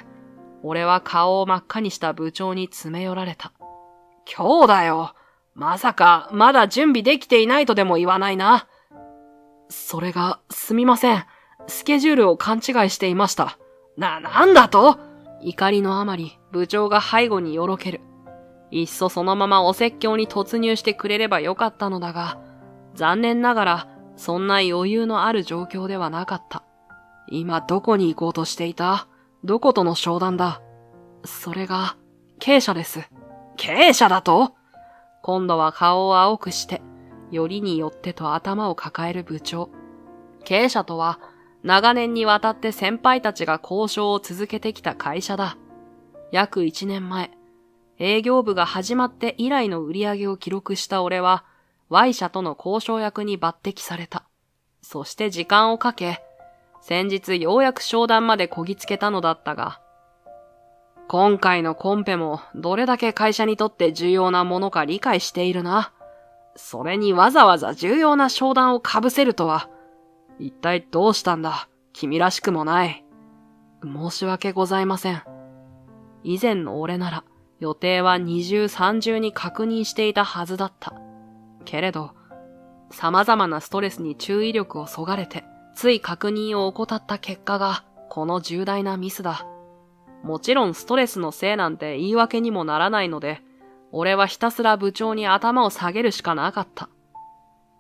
俺は顔を真っ赤にした部長に詰め寄られた。今日だよ。まさか、まだ準備できていないとでも言わないな。それが、すみません。スケジュールを勘違いしていました。なんだと？怒りのあまり、部長が背後によろける。いっそそのままお説教に突入してくれればよかったのだが、残念ながら、そんな余裕のある状況ではなかった。今どこに行こうとしていた？どことの商談だ？それが、経営者です。経営者だと？今度は顔を青くして、よりによってと頭を抱える部長。経営者とは、長年にわたって先輩たちが交渉を続けてきた会社だ。約1年前、営業部が始まって以来の売り上げを記録した俺は、Y 社との交渉役に抜擢された。そして時間をかけ、先日ようやく商談までこぎつけたのだったが、今回のコンペもどれだけ会社にとって重要なものか理解しているな。それにわざわざ重要な商談を被せるとは、一体どうしたんだ？君らしくもない。申し訳ございません。以前の俺なら予定は二重三重に確認していたはずだった。けれど、様々なストレスに注意力をそがれて、つい確認を怠った結果がこの重大なミスだ。もちろんストレスのせいなんて言い訳にもならないので、俺はひたすら部長に頭を下げるしかなかった。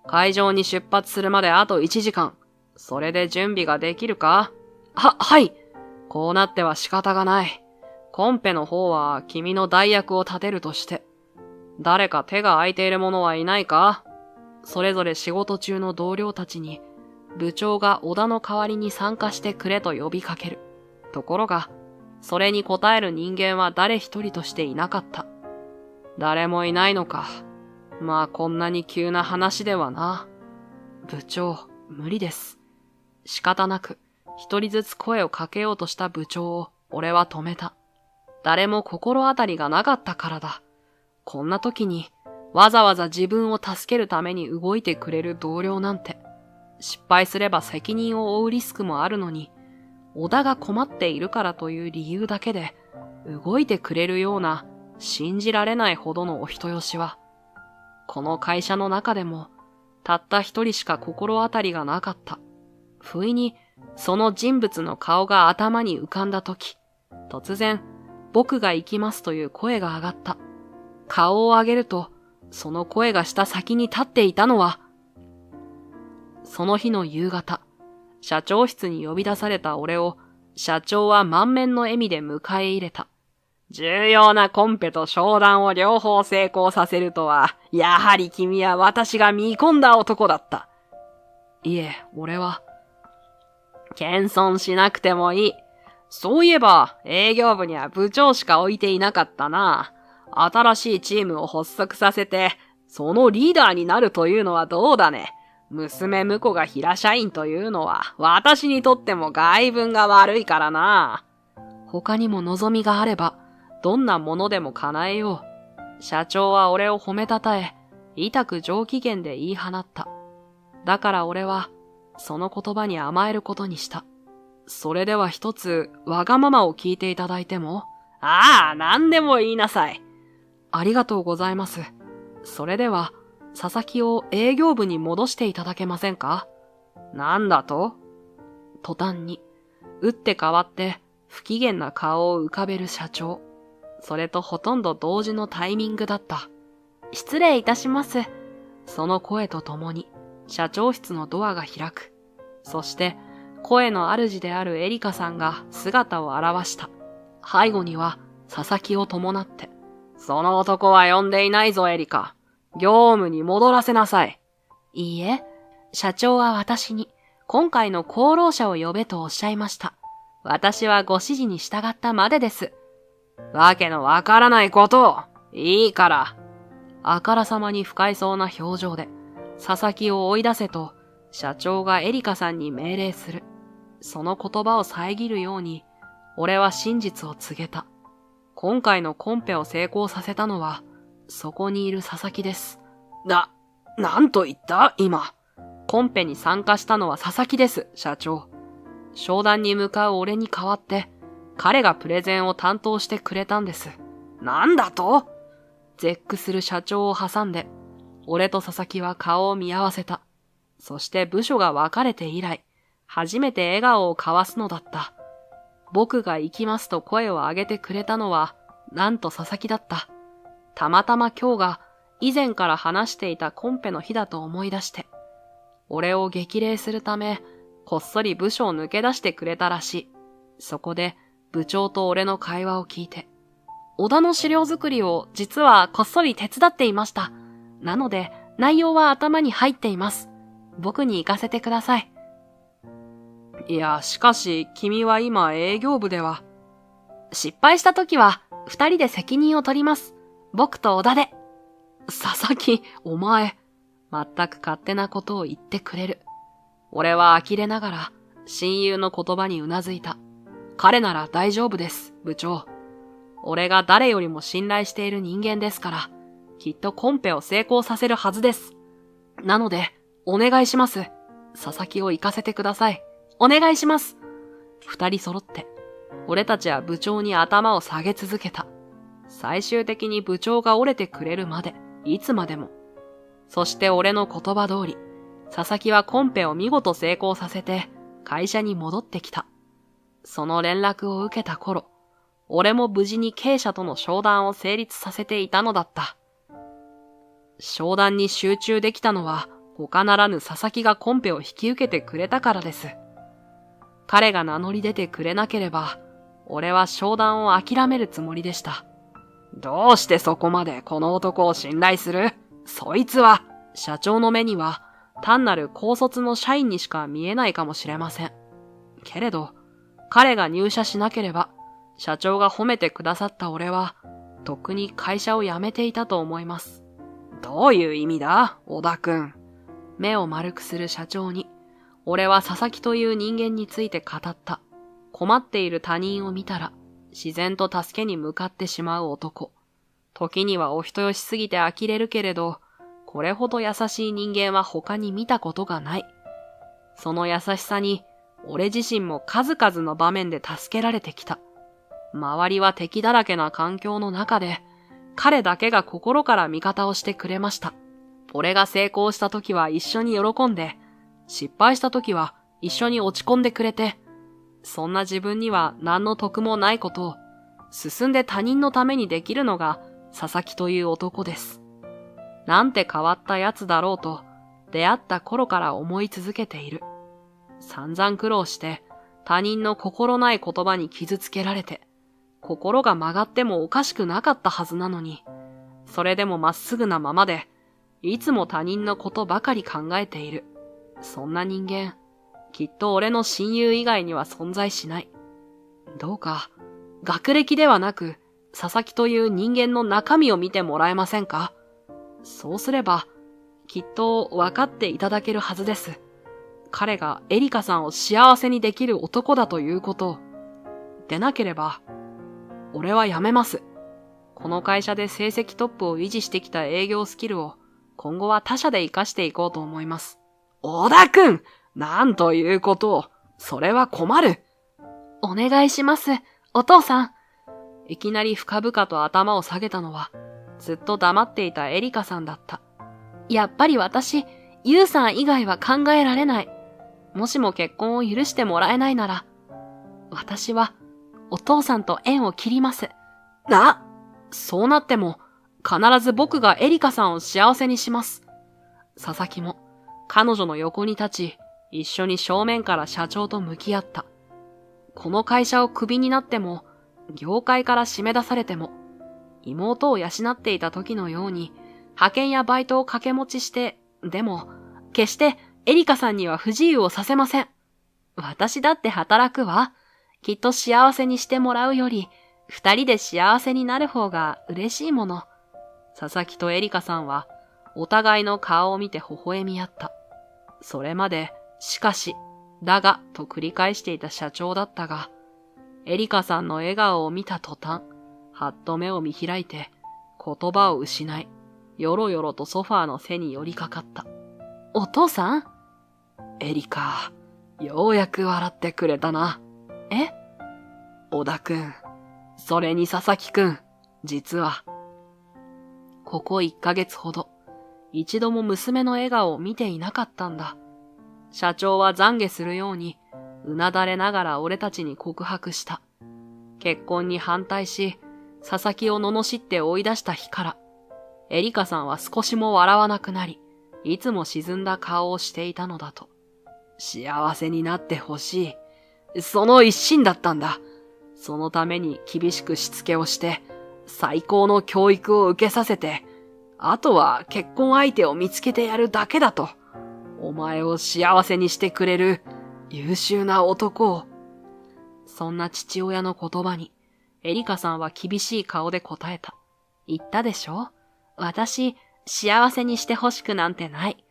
会場に出発するまであと1時間。それで準備ができるか？はい。こうなっては仕方がない。コンペの方は君の代役を立てるとして。誰か手が空いている者はいないか？それぞれ仕事中の同僚たちに、部長が小田の代わりに参加してくれと呼びかける。ところが、それに応える人間は誰一人としていなかった。誰もいないのか。まあこんなに急な話ではな。部長、無理です。仕方なく、一人ずつ声をかけようとした部長を俺は止めた。誰も心当たりがなかったからだ。こんな時にわざわざ自分を助けるために動いてくれる同僚なんて、失敗すれば責任を負うリスクもあるのに、小田が困っているからという理由だけで動いてくれるような信じられないほどのお人よしは、この会社の中でもたった一人しか心当たりがなかった。不意にその人物の顔が頭に浮かんだとき、突然僕が行きますという声が上がった。顔を上げると、その声がした先に立っていたのは、その日の夕方、社長室に呼び出された俺を社長は満面の笑みで迎え入れた。重要なコンペと商談を両方成功させるとは、やはり君は私が見込んだ男だった。いえ、俺は、謙遜しなくてもいい。そういえば、営業部には部長しか置いていなかったな。新しいチームを発足させて、そのリーダーになるというのはどうだね。娘婿が平社員というのは、私にとっても外分が悪いからな。他にも望みがあれば、どんなものでも叶えよう。社長は俺を褒めたたえ、痛く上機嫌で言い放った。だから俺は、その言葉に甘えることにした。それでは一つ、わがままを聞いていただいても？ああ、何でも言いなさい。ありがとうございます。それでは、佐々木を営業部に戻していただけませんか？なんだと？途端に、打って変わって不機嫌な顔を浮かべる社長。それとほとんど同時のタイミングだった。失礼いたします。その声とともに、社長室のドアが開く。そして、声の主であるエリカさんが姿を現した。背後には佐々木を伴って、その男は呼んでいないぞエリカ。業務に戻らせなさい。いいえ、社長は私に今回の功労者を呼べとおっしゃいました。私はご指示に従ったまでです。わけのわからないことを。いいから。あからさまに不快そうな表情で、佐々木を追い出せと、社長がエリカさんに命令する。その言葉を遮るように、俺は真実を告げた。今回のコンペを成功させたのは、そこにいる佐々木です。なんと言った今。コンペに参加したのは佐々木です、社長。商談に向かう俺に代わって、彼がプレゼンを担当してくれたんです。なんだと？絶句する社長を挟んで、俺と佐々木は顔を見合わせた。そして部署が分かれて以来、初めて笑顔を交わすのだった。僕が行きますと声を上げてくれたのは、なんと佐々木だった。たまたま今日が以前から話していたコンペの日だと思い出して、俺を激励するため、こっそり部署を抜け出してくれたらしい。そこで部長と俺の会話を聞いて、小田の資料作りを実はこっそり手伝っていました。なので内容は頭に入っています。僕に行かせてください。いや、しかし君は今営業部では。失敗した時は二人で責任を取ります。僕と小田で。佐々木、お前、全く勝手なことを言ってくれる。俺は呆れながら親友の言葉にうなずいた。彼なら大丈夫です、部長。俺が誰よりも信頼している人間ですから、きっとコンペを成功させるはずです。なので、お願いします。佐々木を行かせてください。お願いします。二人揃って、俺たちは部長に頭を下げ続けた。最終的に部長が折れてくれるまで、いつまでも。そして俺の言葉通り、佐々木はコンペを見事成功させて、会社に戻ってきた。その連絡を受けた頃、俺も無事に経営者との商談を成立させていたのだった。商談に集中できたのは、他ならぬ佐々木がコンペを引き受けてくれたからです。彼が名乗り出てくれなければ、俺は商談を諦めるつもりでした。どうしてそこまでこの男を信頼する？そいつは、社長の目には単なる高卒の社員にしか見えないかもしれません。けれど、彼が入社しなければ、社長が褒めてくださった俺は、とっくに会社を辞めていたと思います。どういう意味だ、小田くん。目を丸くする社長に、俺は佐々木という人間について語った。困っている他人を見たら、自然と助けに向かってしまう男。時にはお人よしすぎて呆れるけれど、これほど優しい人間は他に見たことがない。その優しさに、俺自身も数々の場面で助けられてきた。周りは敵だらけな環境の中で、彼だけが心から味方をしてくれました。俺が成功した時は一緒に喜んで、失敗した時は一緒に落ち込んでくれて、そんな自分には何の得もないことを、進んで他人のためにできるのが佐々木という男です。なんて変わったやつだろうと、出会った頃から思い続けている。散々苦労して、他人の心ない言葉に傷つけられて、心が曲がってもおかしくなかったはずなのに、それでもまっすぐなままで、いつも他人のことばかり考えている。そんな人間、きっと俺の親友以外には存在しない。どうか、学歴ではなく、佐々木という人間の中身を見てもらえませんか？そうすれば、きっと分かっていただけるはずです。彼がエリカさんを幸せにできる男だということを。でなければ、俺は辞めます。この会社で成績トップを維持してきた営業スキルを今後は他社で活かしていこうと思います。小田くん！なんということを。それは困る。お願いします、お父さん。いきなり深々と頭を下げたのは、ずっと黙っていたエリカさんだった。やっぱり私、ユウさん以外は考えられない。もしも結婚を許してもらえないなら、私はお父さんと縁を切ります。そうなっても、必ず僕がエリカさんを幸せにします。佐々木も、彼女の横に立ち、一緒に正面から社長と向き合った。この会社をクビになっても、業界から締め出されても、妹を養っていた時のように、派遣やバイトを掛け持ちして、でも、決してエリカさんには不自由をさせません。私だって働くわ。きっと幸せにしてもらうより、二人で幸せになる方が嬉しいもの。佐々木とエリカさんは、お互いの顔を見て微笑み合った。それまで、しかし、だが、と繰り返していた社長だったが、エリカさんの笑顔を見た途端、はっと目を見開いて、言葉を失い、よろよろとソファーの背に寄りかかった。お父さん？エリカ、ようやく笑ってくれたな。え？小田くん、それに佐々木くん、実は、ここ1ヶ月ほど、一度も娘の笑顔を見ていなかったんだ。社長は懺悔するように、うなだれながら俺たちに告白した。結婚に反対し、佐々木を罵って追い出した日から、エリカさんは少しも笑わなくなり、いつも沈んだ顔をしていたのだと。幸せになってほしい。その一心だったんだ。そのために厳しくしつけをして、最高の教育を受けさせて、あとは結婚相手を見つけてやるだけだと。お前を幸せにしてくれる優秀な男を。そんな父親の言葉に、エリカさんは厳しい顔で答えた。言ったでしょ？私、幸せにしてほしくなんてない。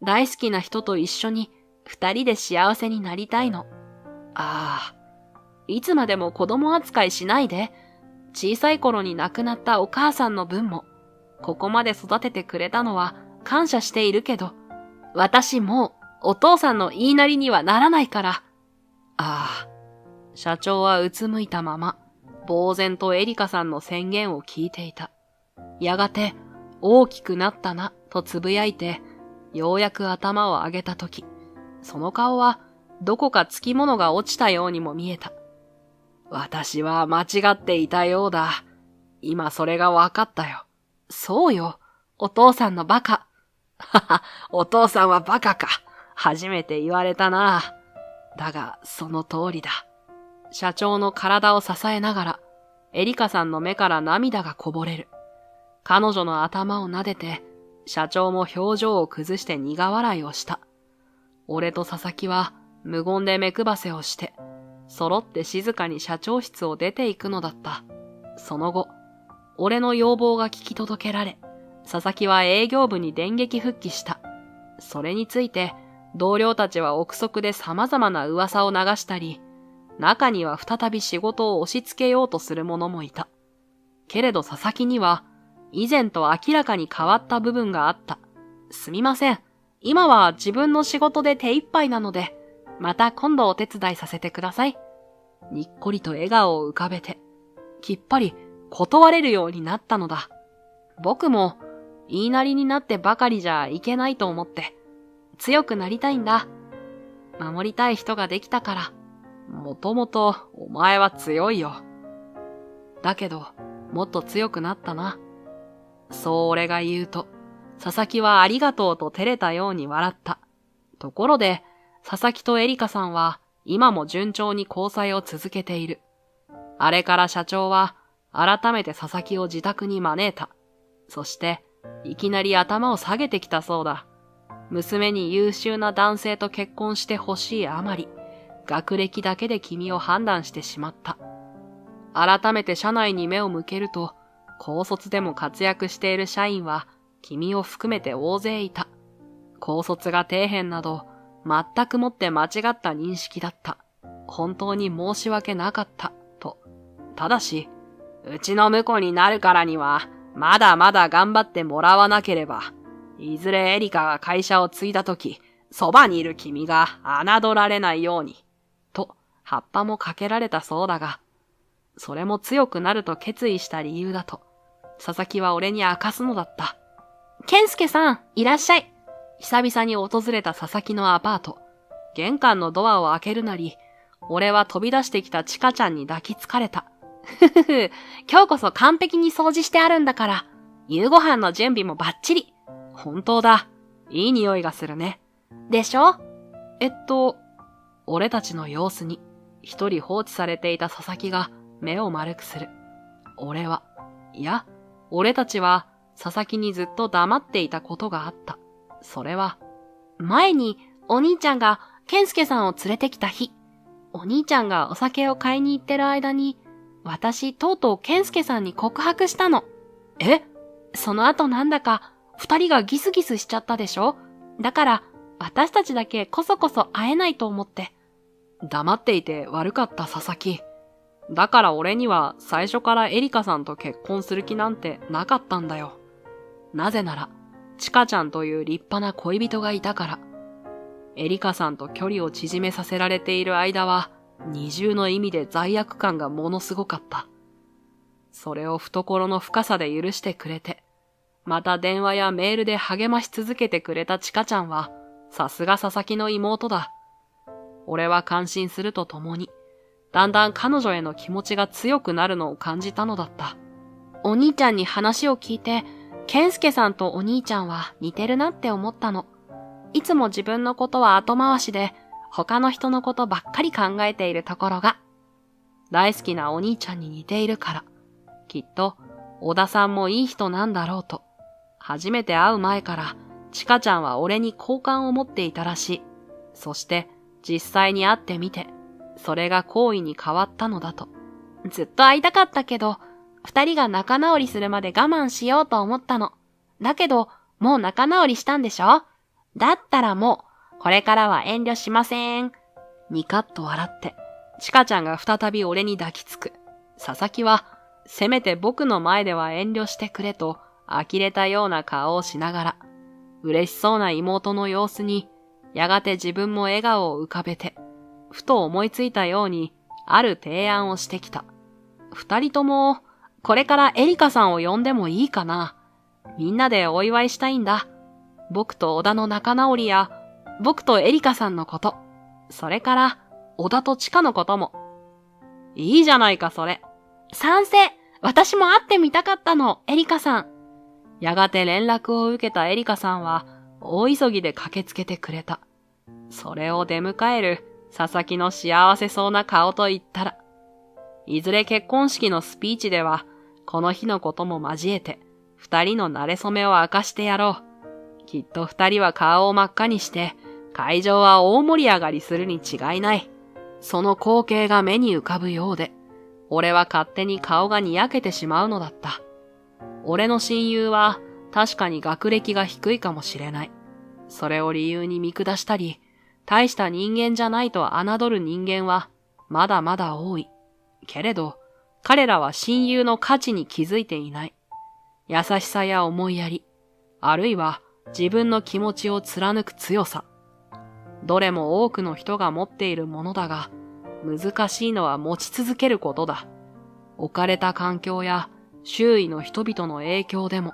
大好きな人と一緒に二人で幸せになりたいの。ああ、いつまでも子供扱いしないで。小さい頃に亡くなったお母さんの分も、ここまで育ててくれたのは感謝しているけど、私もうお父さんの言いなりにはならないから。ああ、社長はうつむいたまま、呆然とエリカさんの宣言を聞いていた。やがて、大きくなったな、とつぶやいて、ようやく頭を上げたとき、その顔は、どこかつきものが落ちたようにも見えた。私は間違っていたようだ。今それがわかったよ。そうよ、お父さんのバカ。はは、お父さんはバカか。初めて言われたな。だが、その通りだ。社長の体を支えながら、エリカさんの目から涙がこぼれる。彼女の頭を撫でて、社長も表情を崩して苦笑いをした。俺と佐々木は無言で目配せをして、揃って静かに社長室を出ていくのだった。その後、俺の要望が聞き届けられ、佐々木は営業部に電撃復帰した。それについて、同僚たちは憶測で様々な噂を流したり、中には再び仕事を押し付けようとする者もいた。けれど佐々木には、以前と明らかに変わった部分があった。すみません。今は自分の仕事で手一杯なので、また今度お手伝いさせてください。にっこりと笑顔を浮かべて、きっぱり断れるようになったのだ。僕も言いなりになってばかりじゃいけないと思って、強くなりたいんだ。守りたい人ができたから。もともとお前は強いよ。だけど、もっと強くなったな。そう俺が言うと、佐々木はありがとうと照れたように笑った。ところで、佐々木とエリカさんは今も順調に交際を続けている。あれから社長は改めて佐々木を自宅に招いた。そして、いきなり頭を下げてきたそうだ。娘に優秀な男性と結婚してほしいあまり、学歴だけで君を判断してしまった。改めて社内に目を向けると、高卒でも活躍している社員は、君を含めて大勢いた。高卒が底辺など、全くもって間違った認識だった。本当に申し訳なかった、と。ただし、うちの婿になるからには、まだまだ頑張ってもらわなければ、いずれエリカが会社を継いだとき、そばにいる君が侮られないように、と、葉っぱもかけられたそうだが、それも強くなると決意した理由だと、佐々木は俺に明かすのだった。健介さん、いらっしゃい。久々に訪れた佐々木のアパート。玄関のドアを開けるなり、俺は飛び出してきたチカちゃんに抱きつかれた。ふふふ、今日こそ完璧に掃除してあるんだから、夕ご飯の準備もバッチリ。本当だ。いい匂いがするね。でしょ？俺たちの様子に、一人放置されていた佐々木が目を丸くする。俺たちは佐々木にずっと黙っていたことがあった。それは、前にお兄ちゃんが健介さんを連れてきた日、お兄ちゃんがお酒を買いに行ってる間に、私とうとう健介さんに告白したの。その後なんだか、二人がギスギスしちゃったでしょ？だから、私たちだけこそこそ会えないと思って。黙っていて悪かった佐々木。だから俺には最初からエリカさんと結婚する気なんてなかったんだよ。なぜなら、チカちゃんという立派な恋人がいたから。エリカさんと距離を縮めさせられている間は、二重の意味で罪悪感がものすごかった。それを懐の深さで許してくれて、また電話やメールで励まし続けてくれたチカちゃんは、さすが佐々木の妹だ。俺は感心するとともに、だんだん彼女への気持ちが強くなるのを感じたのだった。お兄ちゃんに話を聞いて、健介さんとお兄ちゃんは似てるなって思ったの。いつも自分のことは後回しで、他の人のことばっかり考えているところが、大好きなお兄ちゃんに似ているから、きっと、小田さんもいい人なんだろうと、初めて会う前から、チカちゃんは俺に好感を持っていたらしい。そして、実際に会ってみて、それが好意に変わったのだと。ずっと会いたかったけど、二人が仲直りするまで我慢しようと思ったの。だけど、もう仲直りしたんでしょ？だったらもう、これからは遠慮しません。ニカッと笑って、チカちゃんが再び俺に抱きつく。佐々木は、せめて僕の前では遠慮してくれと、呆れたような顔をしながら、嬉しそうな妹の様子に、やがて自分も笑顔を浮かべて、ふと思いついたように、ある提案をしてきた。二人とも、これからエリカさんを呼んでもいいかな。みんなでお祝いしたいんだ。僕と小田の仲直りや、僕とエリカさんのこと、それから、小田とチカのことも。いいじゃないか、それ。賛成！私も会ってみたかったの、エリカさん。やがて連絡を受けたエリカさんは、大急ぎで駆けつけてくれた。それを出迎える、佐々木の幸せそうな顔と言ったら、いずれ結婚式のスピーチでは、この日のことも交えて、二人の馴れ初めを明かしてやろう。きっと二人は顔を真っ赤にして、会場は大盛り上がりするに違いない。その光景が目に浮かぶようで、俺は勝手に顔がにやけてしまうのだった。俺の親友は確かに学歴が低いかもしれない。それを理由に見下したり、大した人間じゃないと侮る人間はまだまだ多い。けれど、彼らは親友の価値に気づいていない。優しさや思いやり、あるいは自分の気持ちを貫く強さ。どれも多くの人が持っているものだが、難しいのは持ち続けることだ。置かれた環境や周囲の人々の影響でも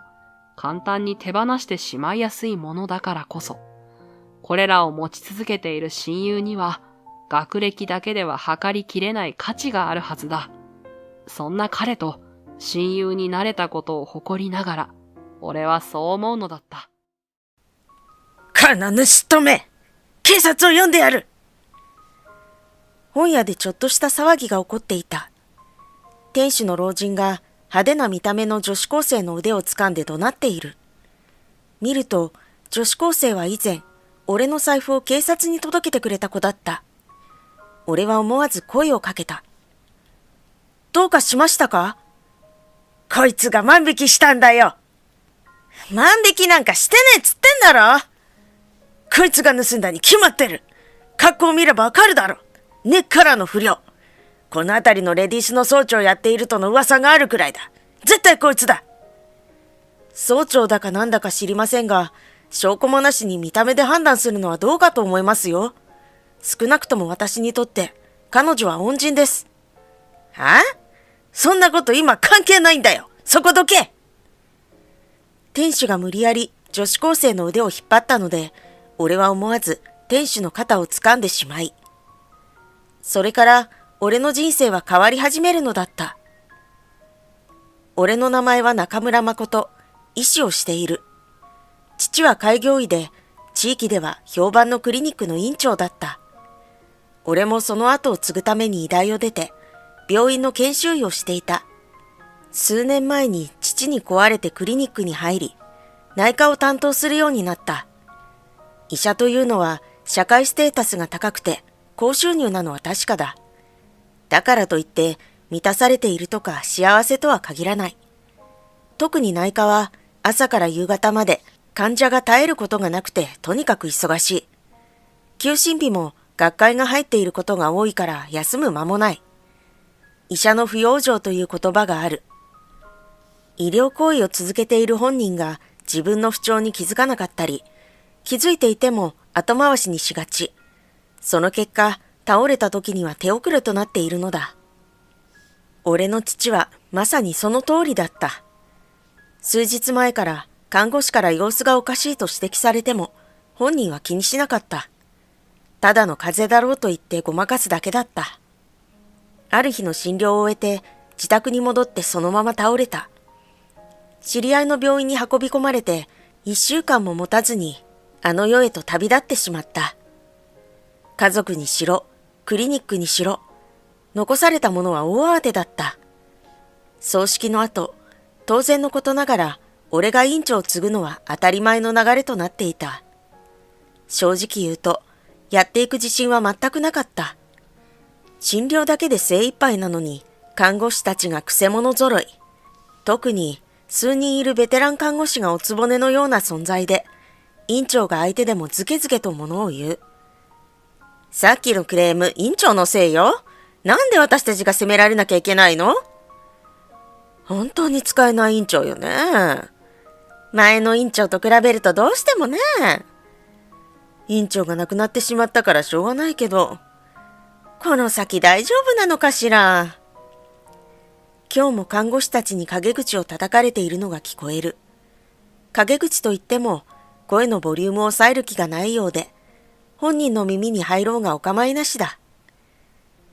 簡単に手放してしまいやすいものだからこそ、これらを持ち続けている親友には学歴だけでは測りきれない価値があるはずだ。そんな彼と親友になれたことを誇りながら、俺はそう思うのだった。この盗人め、警察を呼んでやる。本屋でちょっとした騒ぎが起こっていた。店主の老人が派手な見た目の女子高生の腕を掴んで怒鳴っている。見ると、女子高生は以前、俺の財布を警察に届けてくれた子だった。俺は思わず声をかけた。どうかしましたか？こいつが万引きしたんだよ。万引きなんかしてねえっつってんだろ。こいつが盗んだに決まってる。格好を見ればわかるだろ。根っからの不良。この辺りのレディースの総長をやっているとの噂があるくらいだ。絶対こいつだ。総長だかなんだか知りませんが、証拠もなしに見た目で判断するのはどうかと思いますよ。少なくとも私にとって彼女は恩人です。はあ？そんなこと今関係ないんだよ。そこどけ。店主が無理やり女子高生の腕を引っ張ったので、俺は思わず店主の肩を掴んでしまい、それから俺の人生は変わり始めるのだった。俺の名前は中村誠、医師をしている。父は開業医で、地域では評判のクリニックの院長だった。俺もその後を継ぐために医大を出て、病院の研修医をしていた。数年前に父に壊れてクリニックに入り、内科を担当するようになった。医者というのは社会ステータスが高くて高収入なのは確かだ。だからといって満たされているとか幸せとは限らない。特に内科は朝から夕方まで患者が絶えることがなくてとにかく忙しい。休診日も学会が入っていることが多いから休む間もない。医者の不養生という言葉がある。医療行為を続けている本人が自分の不調に気づかなかったり、気づいていても後回しにしがち。その結果、倒れた時には手遅れとなっているのだ。俺の父はまさにその通りだった。数日前から看護師から様子がおかしいと指摘されても、本人は気にしなかった。ただの風邪だろうと言ってごまかすだけだった。ある日の診療を終えて自宅に戻ってそのまま倒れた。知り合いの病院に運び込まれて1週間も持たずにあの世へと旅立ってしまった。家族にしろ、クリニックにしろ、残されたものは大慌てだった。葬式の後、当然のことながら俺が院長を継ぐのは当たり前の流れとなっていた。正直言うと、やっていく自信は全くなかった。診療だけで精一杯なのに、看護師たちがくせ者揃い。特に数人いるベテラン看護師がおつぼねのような存在で、院長が相手でもズケズケと物を言う。さっきのクレーム、院長のせいよ。なんで私たちが責められなきゃいけないの？本当に使えない院長よね。前の院長と比べるとどうしてもね。院長が亡くなってしまったからしょうがないけど、この先大丈夫なのかしら。今日も看護師たちに陰口を叩かれているのが聞こえる。陰口といっても、声のボリュームを抑える気がないようで、本人の耳に入ろうがお構いなしだ。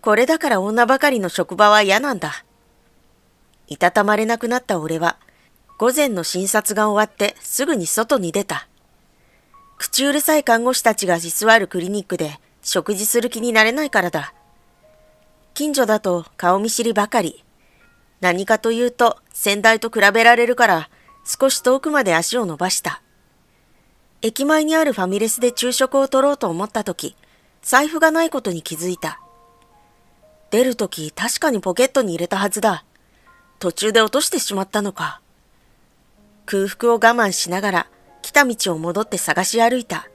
これだから女ばかりの職場は嫌なんだ。いたたまれなくなった俺は、午前の診察が終わってすぐに外に出た。口うるさい看護師たちが居座るクリニックで食事する気になれないからだ。近所だと顔見知りばかり。何かというと先代と比べられるから少し遠くまで足を伸ばした。駅前にあるファミレスで昼食を取ろうと思ったとき、財布がないことに気づいた。出るとき確かにポケットに入れたはずだ。途中で落としてしまったのか。空腹を我慢しながら来た道を戻って探し歩いた。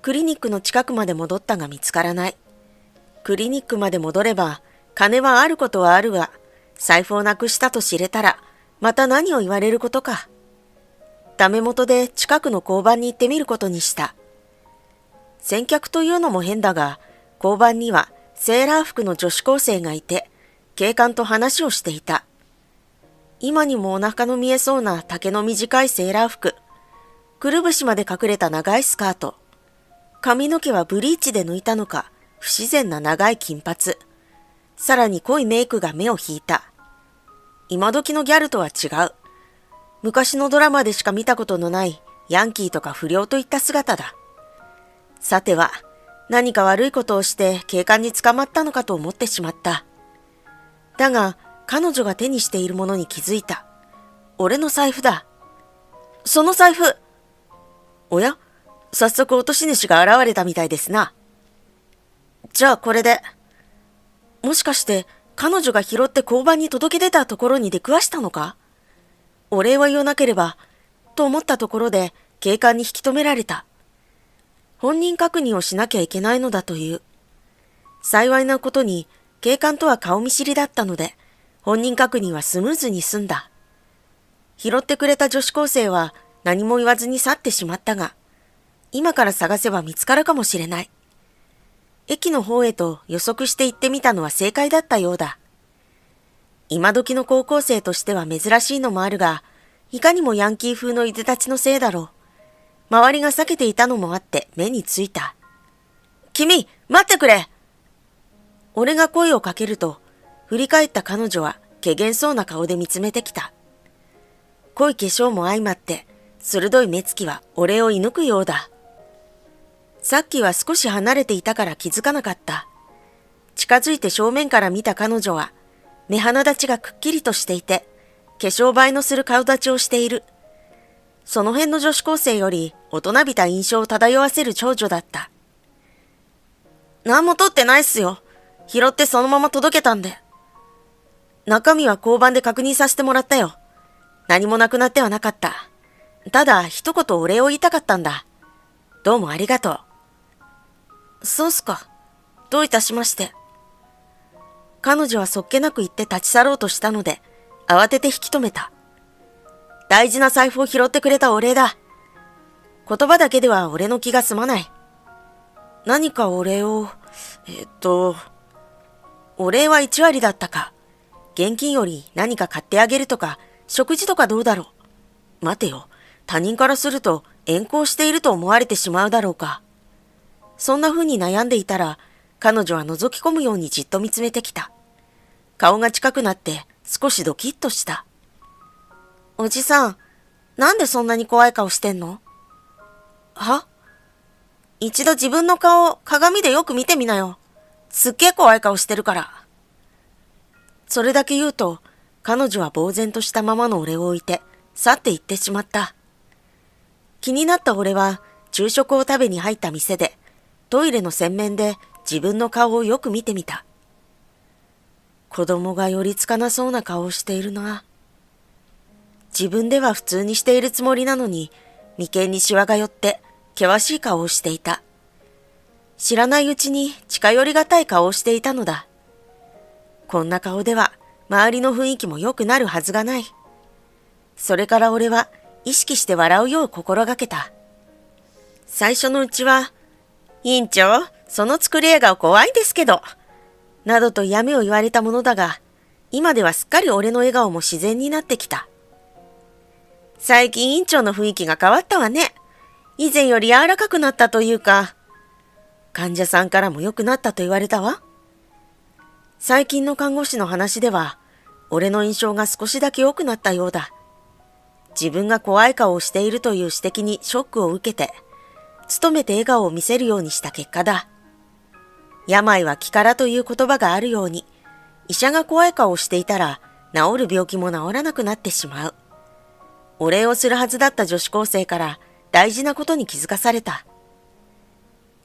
クリニックの近くまで戻ったが見つからない。クリニックまで戻れば、金はあることはあるが、財布をなくしたと知れたら、また何を言われることか。ダメ元で近くの交番に行ってみることにした。先客というのも変だが、交番にはセーラー服の女子高生がいて、警官と話をしていた。今にもお腹の見えそうな丈の短いセーラー服、くるぶしまで隠れた長いスカート、髪の毛はブリーチで抜いたのか、不自然な長い金髪、さらに濃いメイクが目を引いた。今時のギャルとは違う。昔のドラマでしか見たことのないヤンキーとか不良といった姿だ。さては、何か悪いことをして警官に捕まったのかと思ってしまった。だが、彼女が手にしているものに気づいた。俺の財布だ。その財布。おや、早速落とし主が現れたみたいですな。じゃあこれで。もしかして彼女が拾って交番に届け出たところに出くわしたのか？お礼は言わなければ、と思ったところで警官に引き止められた。本人確認をしなきゃいけないのだという。幸いなことに警官とは顔見知りだったので、本人確認はスムーズに済んだ。拾ってくれた女子高生は何も言わずに去ってしまったが、今から探せば見つかるかもしれない。駅の方へと予測して行ってみたのは正解だったようだ。今時の高校生としては珍しいのもあるが、いかにもヤンキー風のいでたちのせいだろう。周りが避けていたのもあって目についた。君、待ってくれ！俺が声をかけると、振り返った彼女は怪訝そうな顔で見つめてきた。濃い化粧も相まって、鋭い目つきは俺を射抜くようだ。さっきは少し離れていたから気づかなかった。近づいて正面から見た彼女は、目鼻立ちがくっきりとしていて、化粧映えのする顔立ちをしている。その辺の女子高生より大人びた印象を漂わせる長女だった。何も取ってないっすよ。拾ってそのまま届けたんで。中身は交番で確認させてもらったよ。何もなくなってはなかった。ただ一言お礼を言いたかったんだ。どうもありがとう。そうっすか。どういたしまして。彼女はそっけなく言って立ち去ろうとしたので、慌てて引き止めた。大事な財布を拾ってくれたお礼だ。言葉だけでは俺の気が済まない。何かお礼を、お礼は1割だったか。現金より何か買ってあげるとか、食事とかどうだろう。待てよ。他人からすると遠行していると思われてしまうだろうか。そんな風に悩んでいたら、彼女は覗き込むようにじっと見つめてきた。顔が近くなって少しドキッとした。おじさん、なんでそんなに怖い顔してんの？は？一度自分の顔を鏡でよく見てみなよ。すっげえ怖い顔してるから。それだけ言うと、彼女は呆然としたままの俺を置いて去って行ってしまった。気になった俺は昼食を食べに入った店でトイレの洗面で自分の顔をよく見てみた。子供が寄りつかなそうな顔をしているな。自分では普通にしているつもりなのに眉間にシワが寄って険しい顔をしていた。知らないうちに近寄りがたい顔をしていたのだ。こんな顔では周りの雰囲気も良くなるはずがない。それから俺は意識して笑うよう心がけた。最初のうちは、委員長、その作り笑顔怖いですけど、などと嫌味を言われたものだが、今ではすっかり俺の笑顔も自然になってきた。最近委員長の雰囲気が変わったわね。以前より柔らかくなったというか、患者さんからも良くなったと言われたわ。最近の看護師の話では、俺の印象が少しだけ良くなったようだ。自分が怖い顔をしているという指摘にショックを受けて、努めて笑顔を見せるようにした結果だ。病は気からという言葉があるように、医者が怖い顔をしていたら、治る病気も治らなくなってしまう。お礼をするはずだった女子高生から大事なことに気づかされた。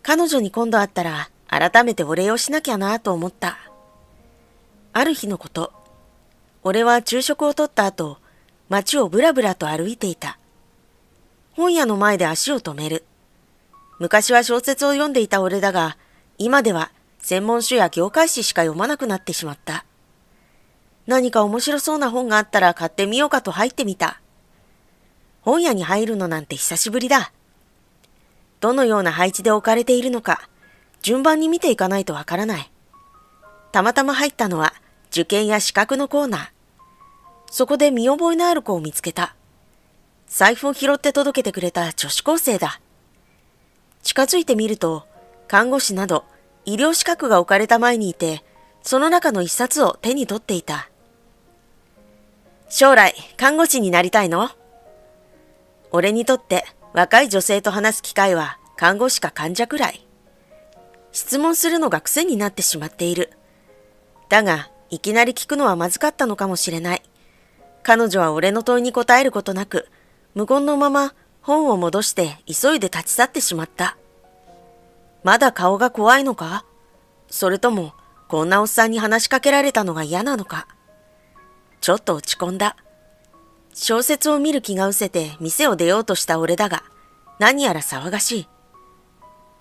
彼女に今度会ったら、改めてお礼をしなきゃなと思った。ある日のこと、俺は昼食をとった後、街をぶらぶらと歩いていた。本屋の前で足を止める。昔は小説を読んでいた俺だが、今では専門書や業界誌しか読まなくなってしまった。何か面白そうな本があったら買ってみようかと入ってみた。本屋に入るのなんて久しぶりだ。どのような配置で置かれているのか、順番に見ていかないとわからない。たまたま入ったのは受験や資格のコーナー。そこで見覚えのある子を見つけた。財布を拾って届けてくれた女子高生だ。近づいてみると、看護師など医療資格が置かれた前にいて、その中の一冊を手に取っていた。将来、看護師になりたいの？俺にとって若い女性と話す機会は看護師か患者くらい。質問するのが癖になってしまっている。だが、いきなり聞くのはまずかったのかもしれない。彼女は俺の問いに答えることなく、無言のまま本を戻して急いで立ち去ってしまった。まだ顔が怖いのか？それとも、こんなおっさんに話しかけられたのが嫌なのか？ちょっと落ち込んだ。小説を見る気が失せて店を出ようとした俺だが、何やら騒がしい。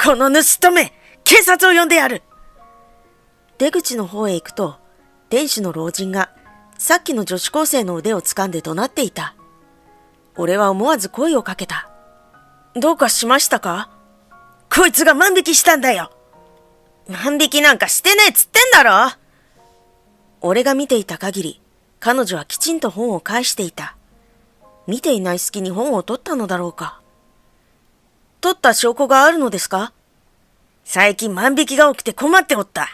この盗人め！警察を呼んでやる！出口の方へ行くと、店主の老人がさっきの女子高生の腕を掴んで怒鳴っていた。俺は思わず声をかけた。どうかしましたか？こいつが万引きしたんだよ！万引きなんかしてねえっつってんだろ！俺が見ていた限り、彼女はきちんと本を返していた。見ていない隙に本を取ったのだろうか。取った証拠があるのですか？最近万引きが多くて困っておった。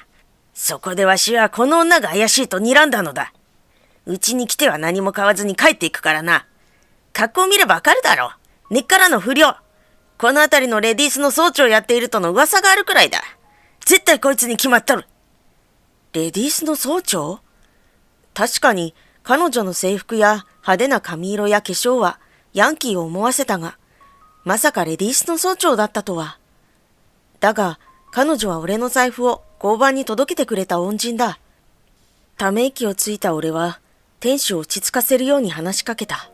そこでわしはこの女が怪しいと睨んだのだ。うちに来ては何も買わずに帰っていくからな。格好を見ればわかるだろう。根っからの不良。この辺りのレディースの総長をやっているとの噂があるくらいだ。絶対こいつに決まっとる。レディースの総長？確かに彼女の制服や派手な髪色や化粧はヤンキーを思わせたが、まさかレディースの総長だったとは。だが彼女は俺の財布を交番に届けてくれた恩人だ。ため息をついた俺は店主を落ち着かせるように話しかけた。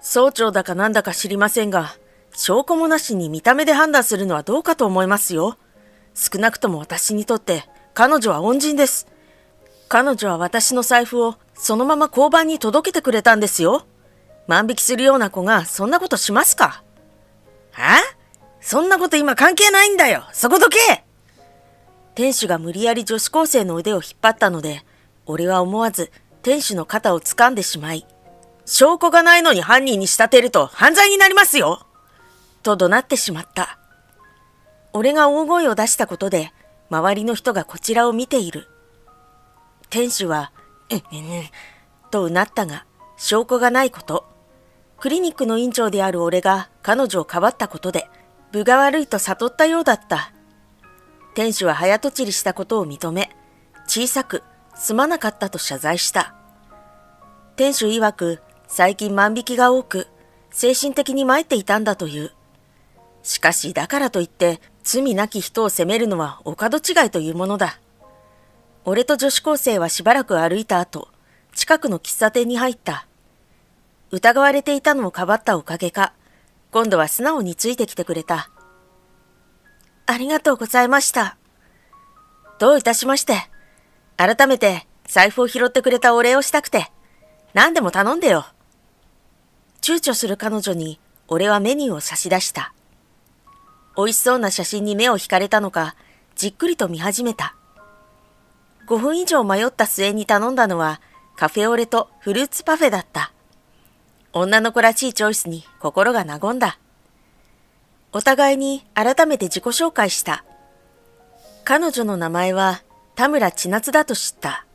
総長だかなんだか知りませんが、証拠もなしに見た目で判断するのはどうかと思いますよ。少なくとも私にとって彼女は恩人です。彼女は私の財布をそのまま交番に届けてくれたんですよ。万引きするような子がそんなことしますか？はあ？そんなこと今関係ないんだよ。そこどけ！店主が無理やり女子高生の腕を引っ張ったので、俺は思わず店主の肩を掴んでしまい、証拠がないのに犯人に仕立てると犯罪になりますよと怒鳴ってしまった。俺が大声を出したことで、周りの人がこちらを見ている。店主は、とうなったが、証拠がないこと。クリニックの院長である俺が彼女をかばったことで、分が悪いと悟ったようだった。店主は早とちりしたことを認め、小さくすまなかったと謝罪した。店主曰く、最近万引きが多く、精神的に参っていたんだという。しかしだからといって、罪なき人を責めるのはお門違いというものだ。俺と女子高生はしばらく歩いた後、近くの喫茶店に入った。疑われていたのをかばったおかげか、今度は素直についてきてくれた。ありがとうございました。どういたしまして。改めて財布を拾ってくれたお礼をしたくて、何でも頼んでよ。躊躇する彼女に俺はメニューを差し出した。美味しそうな写真に目を惹かれたのか、じっくりと見始めた。5分以上迷った末に頼んだのはカフェオレとフルーツパフェだった。女の子らしいチョイスに心が和んだ。お互いに改めて自己紹介した。彼女の名前は田村千夏だと知った。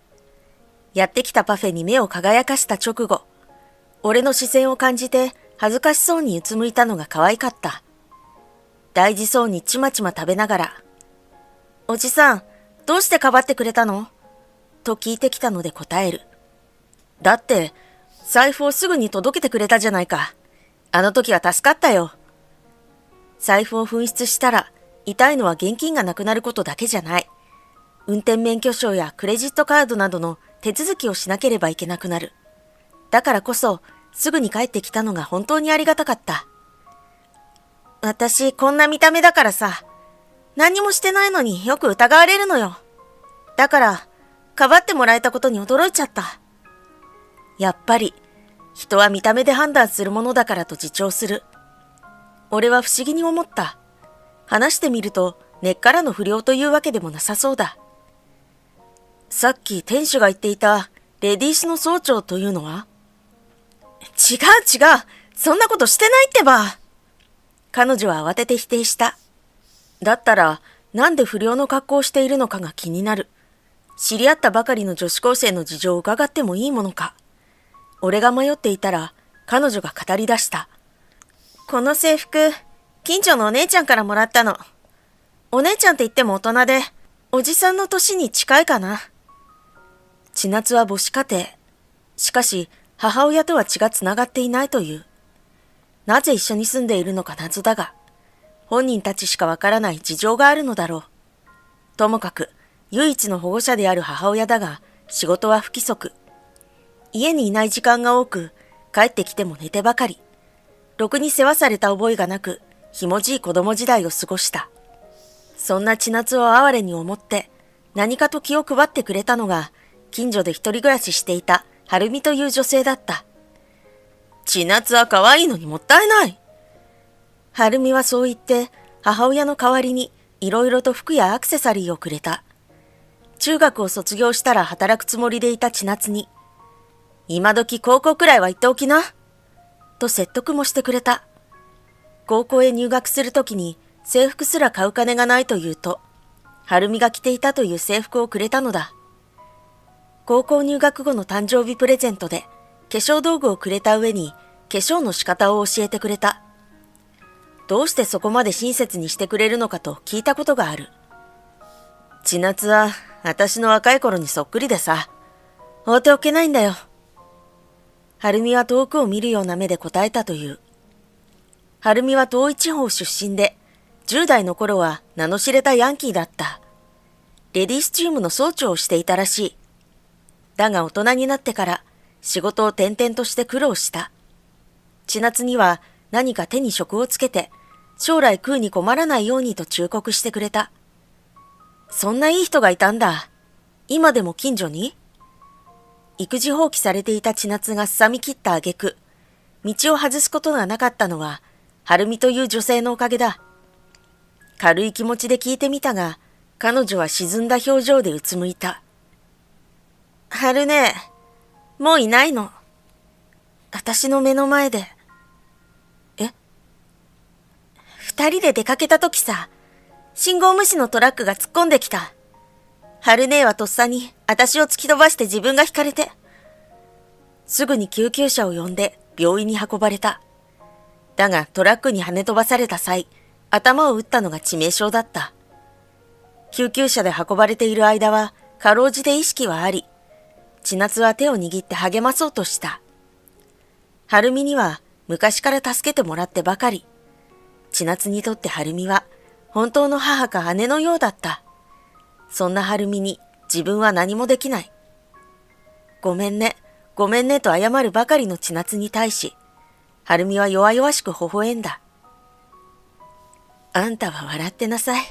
やってきたパフェに目を輝かした直後、俺の視線を感じて恥ずかしそうにうつむいたのが可愛かった。大事そうにちまちま食べながら、おじさん、どうしてかばってくれたの？と聞いてきたので答える。だって、財布をすぐに届けてくれたじゃないか。あの時は助かったよ。財布を紛失したら、痛いのは現金がなくなることだけじゃない。運転免許証やクレジットカードなどの手続きをしなければいけなくなる。だからこそ、すぐに帰ってきたのが本当にありがたかった。私こんな見た目だからさ、何もしてないのによく疑われるのよ。だから、かばってもらえたことに驚いちゃった。やっぱり、人は見た目で判断するものだからと自重する。俺は不思議に思った。話してみると、根っからの不良というわけでもなさそうだ。さっき店主が言っていた、レディースの総長というのは？違う、そんなことしてないってば。彼女は慌てて否定した。だったら、なんで不良の格好をしているのかが気になる。知り合ったばかりの女子高生の事情を伺ってもいいものか。俺が迷っていたら、彼女が語り出した。この制服、近所のお姉ちゃんからもらったの。お姉ちゃんって言っても大人で、おじさんの年に近いかな。千夏は母子家庭。しかし、母親とは血がつながっていないという。なぜ一緒に住んでいるのか謎だが、本人たちしかわからない事情があるのだろう。ともかく、唯一の保護者である母親だが、仕事は不規則。家にいない時間が多く、帰ってきても寝てばかり。ろくに世話された覚えがなく、ひもじい子供時代を過ごした。そんな千夏を哀れに思って、何かと気を配ってくれたのが、近所で一人暮らししていた春美という女性だった。千夏は可愛いのにもったいない。春美はそう言って、母親の代わりにいろいろと服やアクセサリーをくれた。中学を卒業したら働くつもりでいた千夏に、今時高校くらいは行っておきな、と説得もしてくれた。高校へ入学するときに制服すら買う金がないと言うと、春美が着ていたという制服をくれたのだ。高校入学後の誕生日プレゼントで化粧道具をくれた上に化粧の仕方を教えてくれた。どうしてそこまで親切にしてくれるのかと聞いたことがある。千夏は私の若い頃にそっくりでさ、放っておけないんだよ。春美は遠くを見るような目で答えたという。春美は遠い地方出身で、10代の頃は名の知れたヤンキーだった。レディースチームの総長をしていたらしい。だが大人になってから仕事を転々として苦労した。千夏には何か手に職をつけて、将来食うに困らないようにと忠告してくれた。そんないい人がいたんだ。今でも近所に？育児放棄されていた千夏がすさみ切った挙句、道を外すことがなかったのは、春美という女性のおかげだ。軽い気持ちで聞いてみたが、彼女は沈んだ表情でうつむいた。春ね、もういないの。私の目の前で。二人で出かけたときさ、信号無視のトラックが突っ込んできた。春姉はとっさに私を突き飛ばして自分がひかれて。すぐに救急車を呼んで病院に運ばれた。だがトラックに跳ね飛ばされた際、頭を打ったのが致命傷だった。救急車で運ばれている間は、かろうじて意識はあり、千夏は手を握って励まそうとした。春美には昔から助けてもらってばかり。千夏にとって春美は本当の母か姉のようだった。そんな春美に自分は何もできない。ごめんねと謝るばかりの千夏に対し、春美は弱々しく微笑んだ。あんたは笑ってなさい。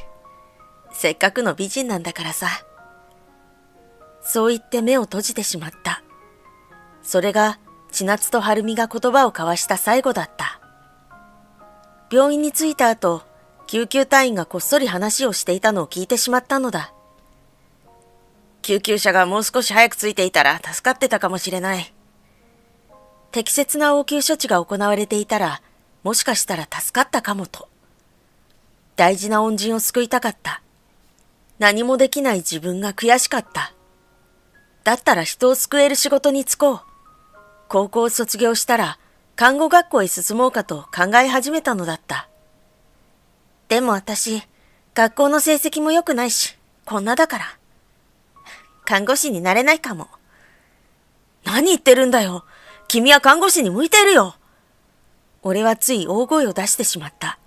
せっかくの美人なんだからさ。そう言って目を閉じてしまった。それが千夏と春美が言葉を交わした最後だった。病院に着いた後、救急隊員がこっそり話をしていたのを聞いてしまったのだ。救急車がもう少し早く着いていたら助かってたかもしれない。適切な応急処置が行われていたら、もしかしたら助かったかもと。大事な恩人を救いたかった。何もできない自分が悔しかった。だったら人を救える仕事に就こう。高校を卒業したら、看護学校へ進もうかと考え始めたのだった。でも私、学校の成績も良くないし、こんなだから。看護師になれないかも。何言ってるんだよ。君は看護師に向いているよ。俺はつい大声を出してしまった。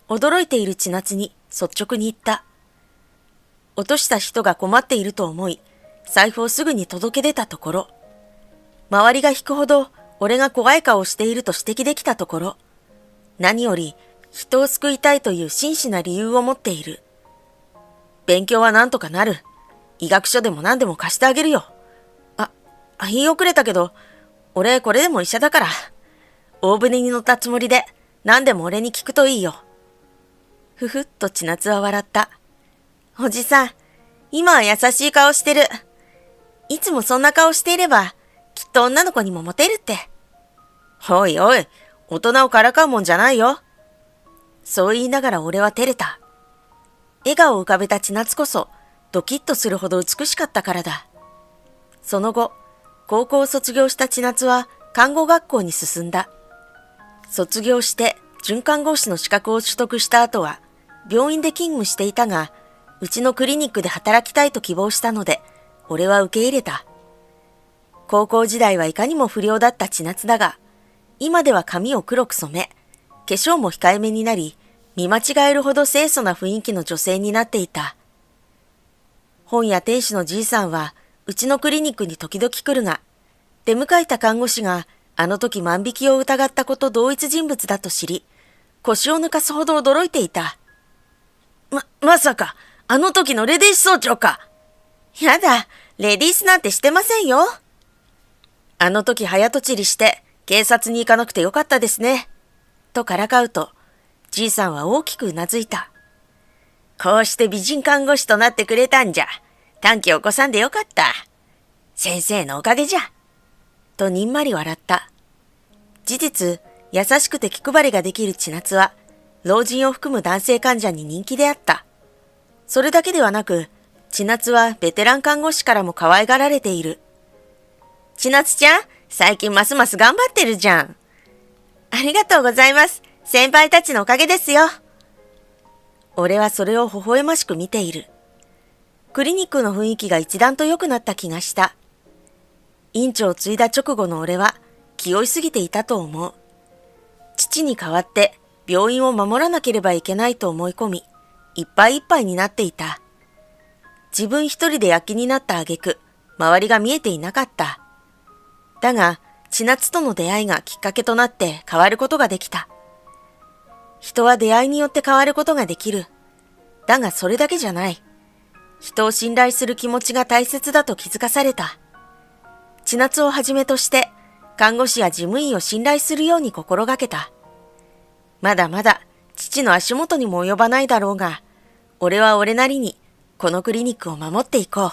驚いている千夏に率直に言った。落とした人が困っていると思い、財布をすぐに届け出たところ、周りが引くほど俺が怖い顔をしていると指摘できたところ、何より人を救いたいという真摯な理由を持っている。勉強はなんとかなる。医学書でも何でも貸してあげるよ。言い遅れたけど、俺これでも医者だから。大船に乗ったつもりで何でも俺に聞くといいよ。ふふっと千夏は笑った。おじさん、今は優しい顔してる。いつもそんな顔していれば、きっと女の子にもモテるって。おいおい、大人をからかうもんじゃないよ。そう言いながら俺は照れた。笑顔を浮かべた千夏こそ、ドキッとするほど美しかったからだ。その後、高校を卒業した千夏は看護学校に進んだ。卒業して准看護師の資格を取得した後は、病院で勤務していたが、うちのクリニックで働きたいと希望したので、俺は受け入れた。高校時代はいかにも不良だった千夏だが、今では髪を黒く染め、化粧も控えめになり、見間違えるほど清楚な雰囲気の女性になっていた。本屋店主のじいさんは、うちのクリニックに時々来るが、出迎えた看護師があの時万引きを疑ったこと同一人物だと知り、腰を抜かすほど驚いていた。まさか、あの時のレディース総長か。やだ、レディースなんてしてませんよ。あの時早とちりして警察に行かなくてよかったですね。とからかうと、じいさんは大きくうなずいた。こうして美人看護師となってくれたんじゃ。短期を起こさんでよかった。先生のおかげじゃ。とにんまり笑った。事実、優しくて気配りができる千夏は、老人を含む男性患者に人気であった。それだけではなく、千夏はベテラン看護師からも可愛がられている。千夏ちゃん、最近ますます頑張ってるじゃん。ありがとうございます。先輩たちのおかげですよ。俺はそれを微笑ましく見ている。クリニックの雰囲気が一段と良くなった気がした。院長を継いだ直後の俺は気負いすぎていたと思う。父に代わって病院を守らなければいけないと思い込み、いっぱいいっぱいになっていた。自分一人で躍起になった挙句、周りが見えていなかった。だが、千夏との出会いがきっかけとなって変わることができた。人は出会いによって変わることができる。だがそれだけじゃない。人を信頼する気持ちが大切だと気づかされた。千夏をはじめとして、看護師や事務員を信頼するように心がけた。まだまだ父の足元にも及ばないだろうが、俺は俺なりにこのクリニックを守っていこう。